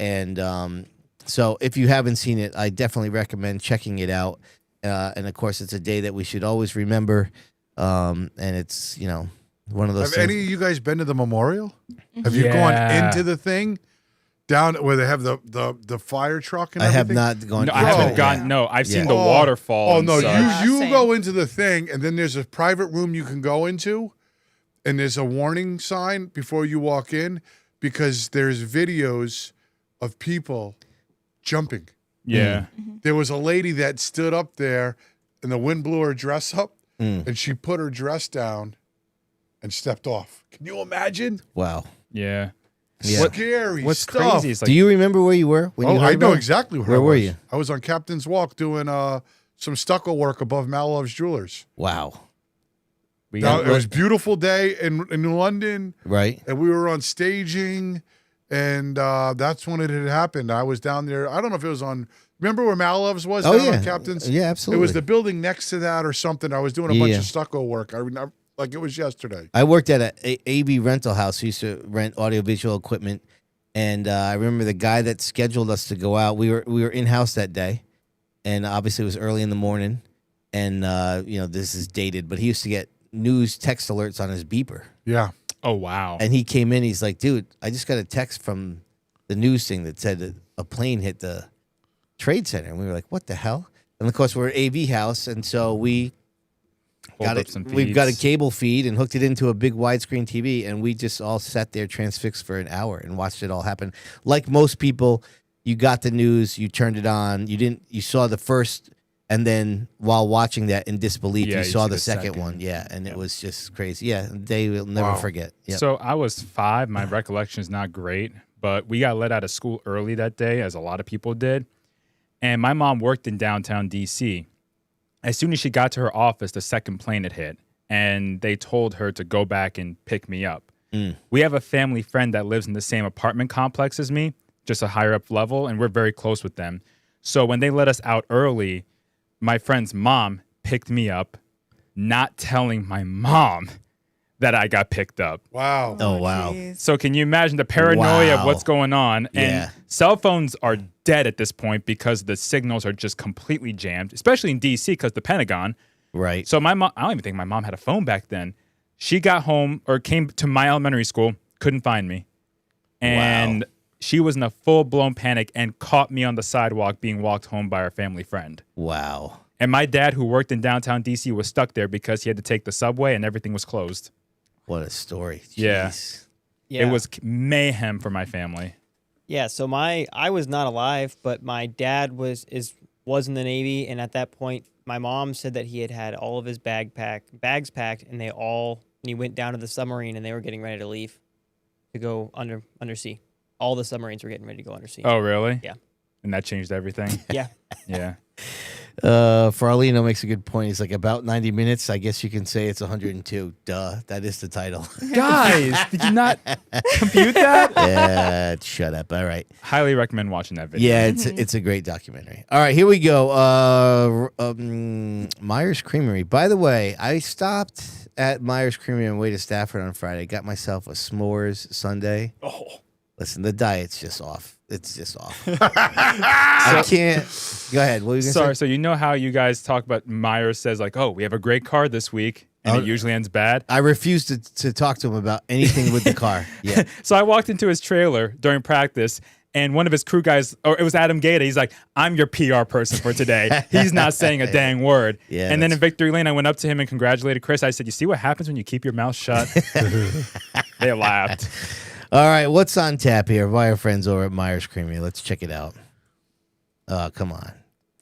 and so if you haven't seen it, I definitely recommend checking it out. And of course, it's a day that we should always remember. And it's one of those.
Have
things.
any of you guys been to the memorial? Have you gone into the thing down where they have the fire truck and
I have
everything?
not gone.
No, I
into
haven't
it.
gotten.
Yeah.
No, I've seen
Yeah.
the waterfall.
Oh
and
no,
such.
you
Same.
go into the thing and then there's a private room you can go into, and there's a warning sign before you walk in because there's videos of people jumping.
Yeah.
There was a lady that stood up there and the wind blew her dress up and she put her dress down and stepped off. Can you imagine?
Wow.
Yeah.
Scary
What's
stuff.
crazy is like,
Do you remember where you were? When you heard
I know
about it?
exactly where I
Where were
was.
you?
I was on Captain's Walk doing some stucco work above Malove's Jewelers.
Wow.
we
Now,
got,
it was a beautiful day in London,
Right.
and we were on staging, and that's when it had happened. I was down there. I don't know if it was on. Remember where Malove's was
Oh,
down
yeah.
on Captain's?
Yeah,
It
absolutely.
was the building next to that or something. I was doing a bunch
Yeah.
of stucco work. I remember, like it was yesterday.
I worked at a AV rental house. We used to rent audiovisual equipment, and I remember the guy that scheduled us to go out. We were in house that day, and obviously it was early in the morning, and this is dated, but he used to get news text alerts on his beeper.
Yeah.
oh, wow.
And he came in. He's like, "Dude, I just got a text from the news thing that said that a plane hit the Trade Center." And we were like, "What the hell?" And of course, we're an AV house, and so we
Pulled
got
up
it.
some
We've got a
feeds.
cable feed and hooked it into a big widescreen TV, and we just all sat there transfixed for an hour and watched it all happen. Like most people, you got the news, you turned it on, you saw the first, and then while watching that in disbelief,
Yeah,
you
you
saw
see
the
the
second
second.
one. Yeah, and it was just crazy. Yeah, they will never forget. Yep.
So I was 5. My recollection is not great, but we got let out of school early that day, as a lot of people did. And my mom worked in downtown D.C. As soon as she got to her office, the second plane had hit, and they told her to go back and pick me up. We have a family friend that lives in the same apartment complex as me, just a higher up level, and we're very close with them. So when they let us out early, my friend's mom picked me up, not telling my mom that I got picked up.
Wow.
Oh, wow.
Jeez.
So can you imagine the paranoia
Wow.
of what's going on? And
Yeah.
cell phones are dead at this point because the signals are just completely jammed, especially in DC because the Pentagon.
Right.
So my mom, I don't even think my mom had a phone back then. She got home or came to my elementary school, couldn't find me. And she was in a full-blown panic and caught me on the sidewalk being walked home by our family friend.
Wow.
And my dad, who worked in downtown DC, was stuck there because he had to take the subway and everything was closed.
What a story.
Yeah.
Jeez.
Yeah.
It was mayhem for my family.
Yeah, so I was not alive, but my dad was in the Navy, and at that point, my mom said that he had all of his bags packed, and he went down to the submarine, and they were getting ready to leave to go undersea. All the submarines were getting ready to go undersea.
Oh, really?
Yeah.
And that changed everything?
Yeah.
Yeah.
Farlino makes a good point. He's like, about 90 minutes. I guess you can say it's 102. Duh. That is the title.
Guys, did you not compute that?
Yeah, shut up. All right.
Highly recommend watching that video.
Yeah, it's a great documentary. All right, here we go. Myers Creamery. By the way, I stopped at Myers Creamery on the way to Stafford on Friday. Got myself a s'mores sundae.
Oh.
Listen, the diet's just off. It's just off. I can't. Go ahead. What were you going to
Sorry,
say?
so you know how you guys talk about Myers says like, oh, we have a great car this week, and it usually ends bad.
I refuse to talk to him about anything with the car. Yeah.
So I walked into his trailer during practice, and one of his crew guys, or it was Adam Gaeta, he's like, I'm your PR person for today. He's not saying a dang word.
Yeah,
and then
that's-
in Victory Lane, I went up to him and congratulated Chris. I said, you see what happens when you keep your mouth shut? They laughed.
All right, what's on tap here by our friends over at Myers Creamery? Let's check it out. Oh, come on.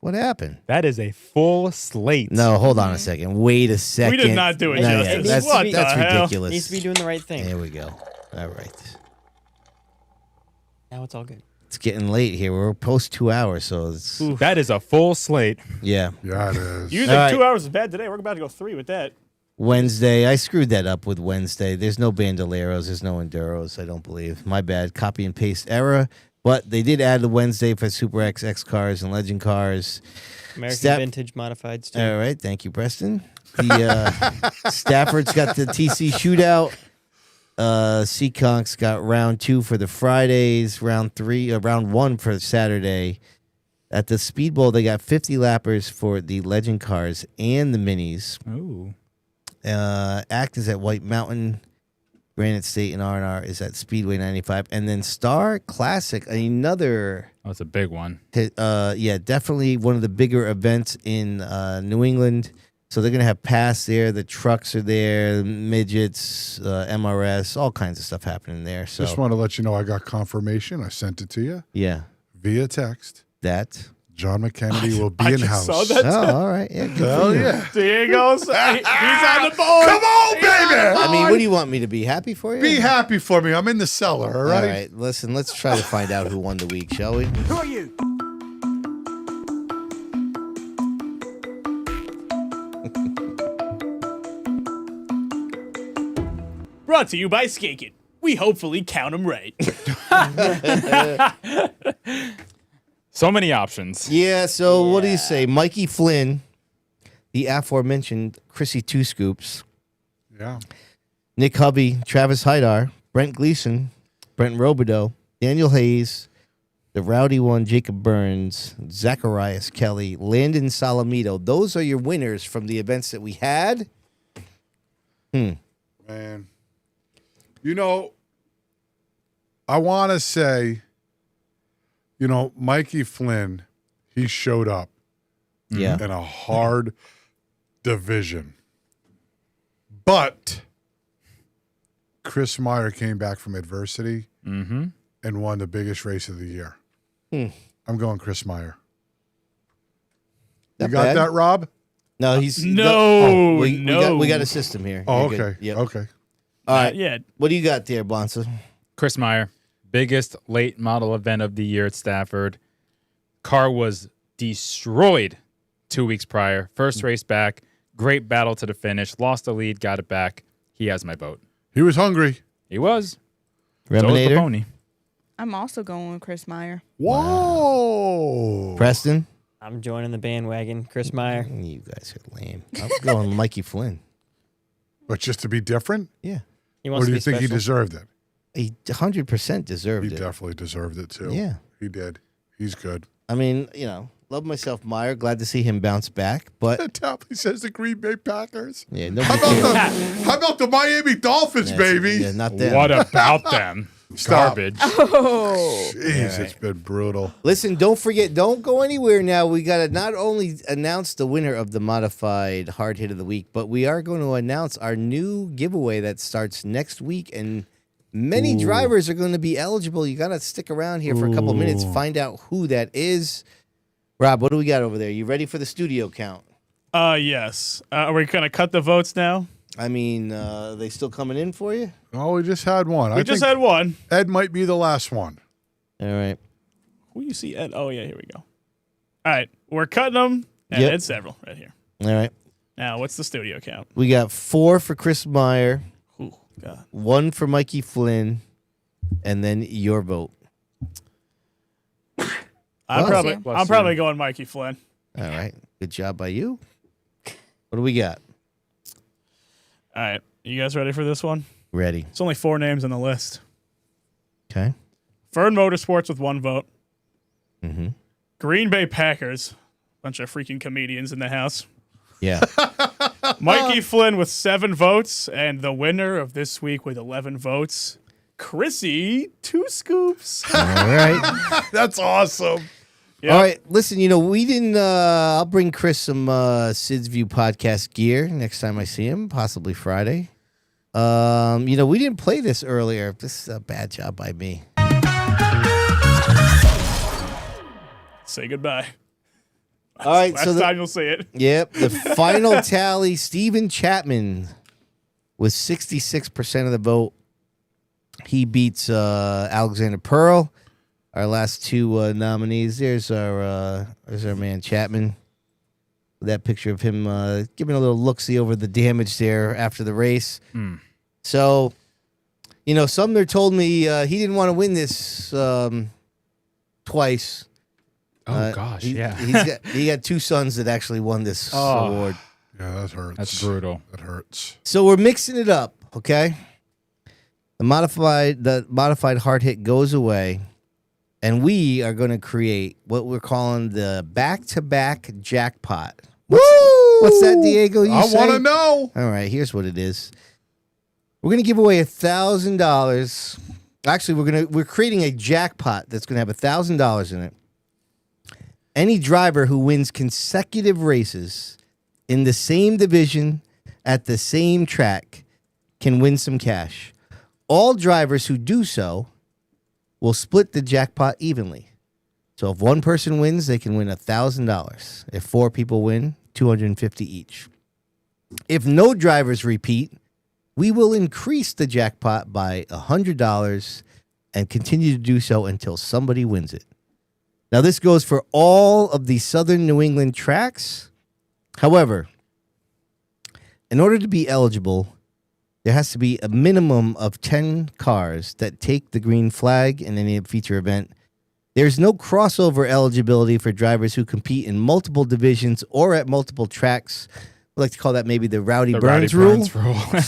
What happened?
That is a full slate.
No, hold on a second. Wait a second.
We did not do it
No,
justice.
that's
What the
that's
hell?
ridiculous.
Needs to be doing the right thing.
There we go. All right.
Now it's all good.
It's getting late here. We're post 2 hours, so it's
That is a full slate.
yeah.
Yeah, it is.
You think
All right.
2 hours is bad today? We're about to go 3 with that.
Wednesday. I screwed that up with Wednesday. There's no Bandoleros. There's no Enduros, I don't believe. My bad. Copy and paste error. But they did add the Wednesday for Super X cars and Legend cars.
American Vintage Modifieds, too.
All right. Thank you, Preston. The Stafford's got the TC shootout. Seaconk's got round 2 for the Fridays, round 1 for Saturday. At the Speedbowl, they got 50 lappers for the Legend cars and the minis.
Ooh.
Act is at White Mountain. Granite State and R&R is at Speedway 95. And then Star Classic, another...
Oh, it's a big one.
definitely one of the bigger events in New England. So they're going to have pass there. The trucks are there, midgets, MRS, all kinds of stuff happening there. So
Just want to let you know I got confirmation. I sent it to you
yeah,
via text.
that.
John McKennedy will be in
just
house.
saw that.
Oh, all right. Yeah, good
Hell
for you.
yeah.
Diego's. He's on the board.
Come on, baby.
I mean, what do you want me to be happy for you?
Be happy for me. I'm in the cellar, all right?
All right. Listen, let's try to find out who won the week, shall we?
Who are you?
Brought to you by Skakin. We hopefully count them right.
So many options.
Yeah, so what do you say? Mikey Flynn, the aforementioned Chrissy Two Scoops,
Yeah.
Nick Hubby, Travis Hydar, Brent Gleason, Brent Robideau, Daniel Hayes, the Rowdy One, Jacob Burns, Zacharias Kelly, Landon Salamito. Those are your winners from the events that we had.
Man. You know, I want to say, Mikey Flynn, he showed up
Yeah.
in a hard division. But Chris Meyer came back from adversity and won the biggest race of the year. I'm going Chris Meyer.
Not
You got
bad.
that, Rob?
No, he's
No,
we got a system here.
Oh,
You're good.
okay.
Yep.
Okay.
All right.
Yeah.
What do you got there, Bonsa?
Chris Meyer, biggest late model event of the year at Stafford. Car was destroyed 2 weeks prior. First race back. Great battle to the finish. Lost the lead, got it back. He has my vote.
He was hungry.
He was. So was the
Reminator?
pony.
I'm also going with Chris Meyer.
Whoa.
Preston?
I'm joining the bandwagon. Chris Meyer.
You guys are lame. I'm going Mikey Flynn.
But just to be different?
Yeah.
He
Or
wants
do
to
you
be
think he
special.
deserved it?
He 100% deserved
He
it.
definitely deserved it, too.
Yeah.
He did. He's good.
I mean, love myself Meyer. Glad to see him bounce back. But,
Top, he says the Green Bay Packers.
yeah,
How
nobody
about
cares.
how about the Miami Dolphins, baby?
Yeah, not them.
What about them?
Stop.
Garbage.
Oh.
Jeez, it's been brutal.
Listen, don't forget, don't go anywhere now. We got to not only announce the winner of the modified hard hit of the week, but we are going to announce our new giveaway that starts next week. And many drivers are going to be eligible. You got to stick around here for a couple minutes, find out who that is. Rob, what do we got over there? You ready for the studio count?
Yes. Are we going to cut the votes now?
I mean, they still coming in for you?
Oh, we just had one.
We just had one.
Ed might be the last one.
All right.
Who you see Ed? Oh, yeah, here we go. All right. We're cutting them. And
Yep.
Ed's several right here.
All right.
Now, what's the studio count?
We got 4 for Chris Meyer,
Ooh, God.
1 for Mikey Flynn, and then your vote.
I'm
Well,
probably going Mikey Flynn.
All right. Good job by you. What do we got?
All right. You guys ready for this one?
Ready.
It's only 4 names on the list.
Okay.
Fern Motorsports with 1 vote.
Mm-hmm.
Green Bay Packers. Bunch of freaking comedians in the house.
Yeah.
Mikey Flynn with 7 votes. And the winner of this week with 11 votes, Chrissy Two Scoops.
All right.
That's awesome.
Yep.
All right. Listen, we didn't, I'll bring Chris some Sid's View podcast gear next time I see him, possibly Friday. We didn't play this earlier. This is a bad job by me.
Say goodbye.
All right.
Last
So
time you'll see it.
Yep. The final tally, Steven Chapman with 66% of the vote. He beats Alexander Pearl. Our last 2 nominees. There's our man Chapman. That picture of him giving a little look-see over the damage there after the race. So, Sumner told me he didn't want to win this twice.
Oh, gosh, yeah.
He got 2 sons that actually won this award.
Yeah, that hurts.
That's brutal.
That hurts.
So we're mixing it up, okay? The modified hard hit goes away, and we are going to create what we're calling the back-to-back jackpot. What's that, Diego?
I want to know.
All right, here's what it is. We're going to give away $1,000. Actually, we're creating a jackpot that's going to have $1,000 in it. Any driver who wins consecutive races in the same division at the same track can win some cash. All drivers who do so will split the jackpot evenly. So if one person wins, they can win $1,000. If 4 people win, $250 each. If no drivers repeat, we will increase the jackpot by $100 and continue to do so until somebody wins it. Now, this goes for all of the Southern New England tracks. However, in order to be eligible, there has to be a minimum of 10 cars that take the green flag in any feature event. There's no crossover eligibility for drivers who compete in multiple divisions or at multiple tracks. We like to call that maybe the Rowdy Burns rule.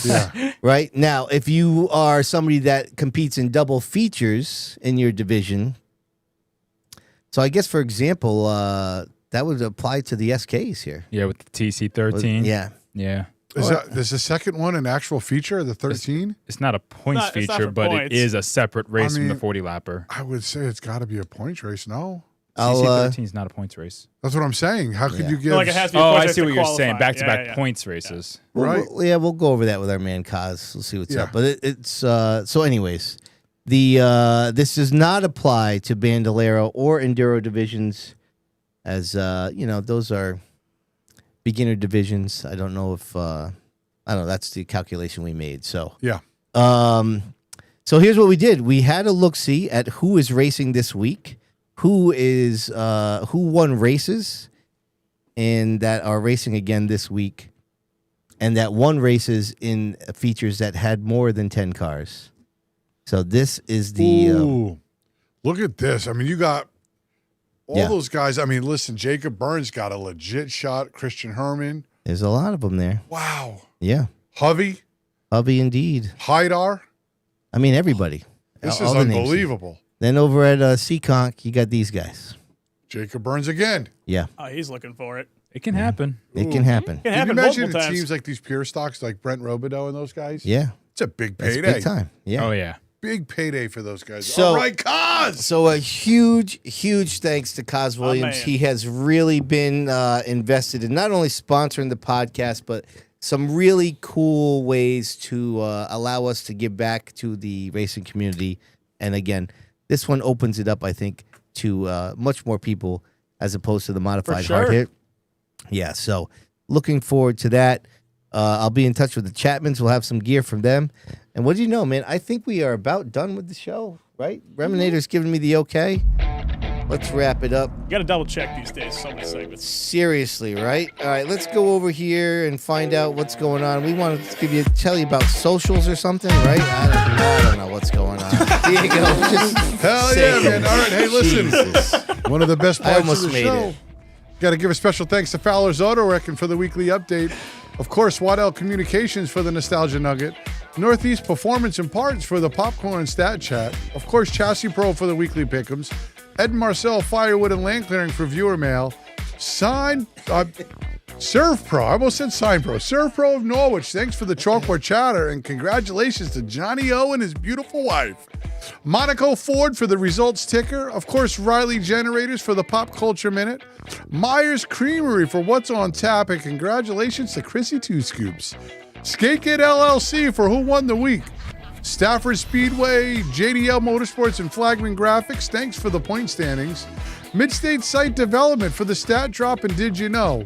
Yeah.
Right? Now, if you are somebody that competes in double features in your division, so I guess, for example, that would apply to the SKs here.
Yeah, with the TC13. Yeah.
Is the second one an actual feature, the 13?
It's not a points feature, but it is a separate race from the 40-lapper.
I would say it's got to be a points race, no?
TC13 is not a points race.
That's what I'm saying. How could you give...
Like it has to be
I see what you're saying. Back-to-back points races.
Right.
We'll go over that with our man Kaz. We'll see what's up. But it's so anyways, this does not apply to Bandolero or Enduro divisions, as those are beginner divisions. I don't know if that's the calculation we made. So
yeah.
So here's what we did. We had a look-see at who is racing this week, who won races, and that are racing again this week, and that won races in features that had more than 10 cars. So this is the
look at this. I mean, you got all those guys. I mean, listen, Jacob Burns got a legit shot. Christian Herman.
There's a lot of them there.
Wow.
Yeah.
Hovey
indeed.
Haidar.
I mean, everybody.
This
all
is
the names.
unbelievable.
Then over at Seekonk, you got these guys.
Jacob Burns again.
Yeah.
Oh, he's looking for it.
It can happen.
It can happen.
Can
you
happen
imagine
multiple
the
times.
teams like these pure stocks, like Brent Robideau and those guys?
Yeah.
It's a big
That's
payday.
big time. Yeah.
Oh, yeah.
Big payday for those guys.
So,
all right, Kaz!
So a huge thanks to Kaz Williams.
man.
He has really been invested in not only sponsoring the podcast, but some really cool ways to allow us to give back to the racing community. And again, this one opens it up, I think, to much more people as opposed to the modified hard hit. Yeah, so looking forward to that. I'll be in touch with the Chapmans. We'll have some gear from them. And what do you know, man? I think we are about done with the show, right? Reminator's giving me the okay. Let's wrap it up.
You got to double check these days. So many segments.
Seriously, right? All right, let's go over here and find out what's going on. We want to tell you about socials or something, right? I don't know what's going on. Diego, just
Hell yeah, man. All right, hey, listen.
Jesus.
One of the best
I
parts
almost
of the
made
show.
it.
Got to give a special thanks to Fowler's Auto Wrecking for the weekly update. Of course, Waddell Communications for the Nostalgia Nugget. Northeast Performance and Parts for the Popcorn and Stat Chat. Of course, Chassis Pro for the weekly pick'ems. Ed Marcel Firewood and Land Clearing for viewer mail. Serve Pro. I almost said Sign Pro. Serve Pro of Norwich. Thanks for the chalkboard chatter, and congratulations to Johnny O and his beautiful wife. Monaco Ford for the results ticker. Of course, Riley Generators for the Pop Culture Minute. Myers Creamery for what's on tap, and congratulations to Chrissy Two Scoops. Skate Kid LLC for who won the week. Stafford Speedway, JDL Motorsports, and Flagman Graphics, thanks for the point standings. Midstate Site Development for the stat drop and Did You Know?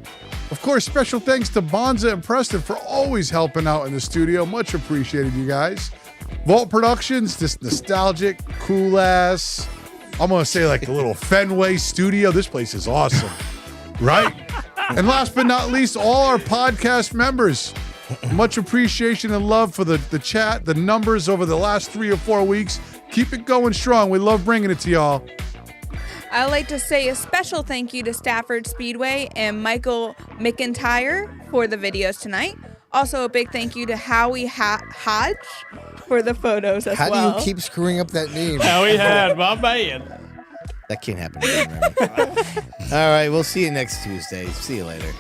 Of course, special thanks to Bonza and Preston for always helping out in the studio. Much appreciated, you guys. Vault Productions, this nostalgic, cool ass, I'm going to say like a little Fenway studio. This place is awesome, right? And last but not least, all our podcast members. Much appreciation and love for the chat, the numbers over the last 3 or 4 weeks. Keep it going strong. We love bringing it to y'all.
I'd like to say a special thank you to Stafford Speedway and Michael McIntyre for the videos tonight. Also, a big thank you to Howie Hodge for the photos as well.
How do you keep screwing up that name?
Howie had my man.
That can't happen again, right? All right, we'll see you next Tuesday. See you later.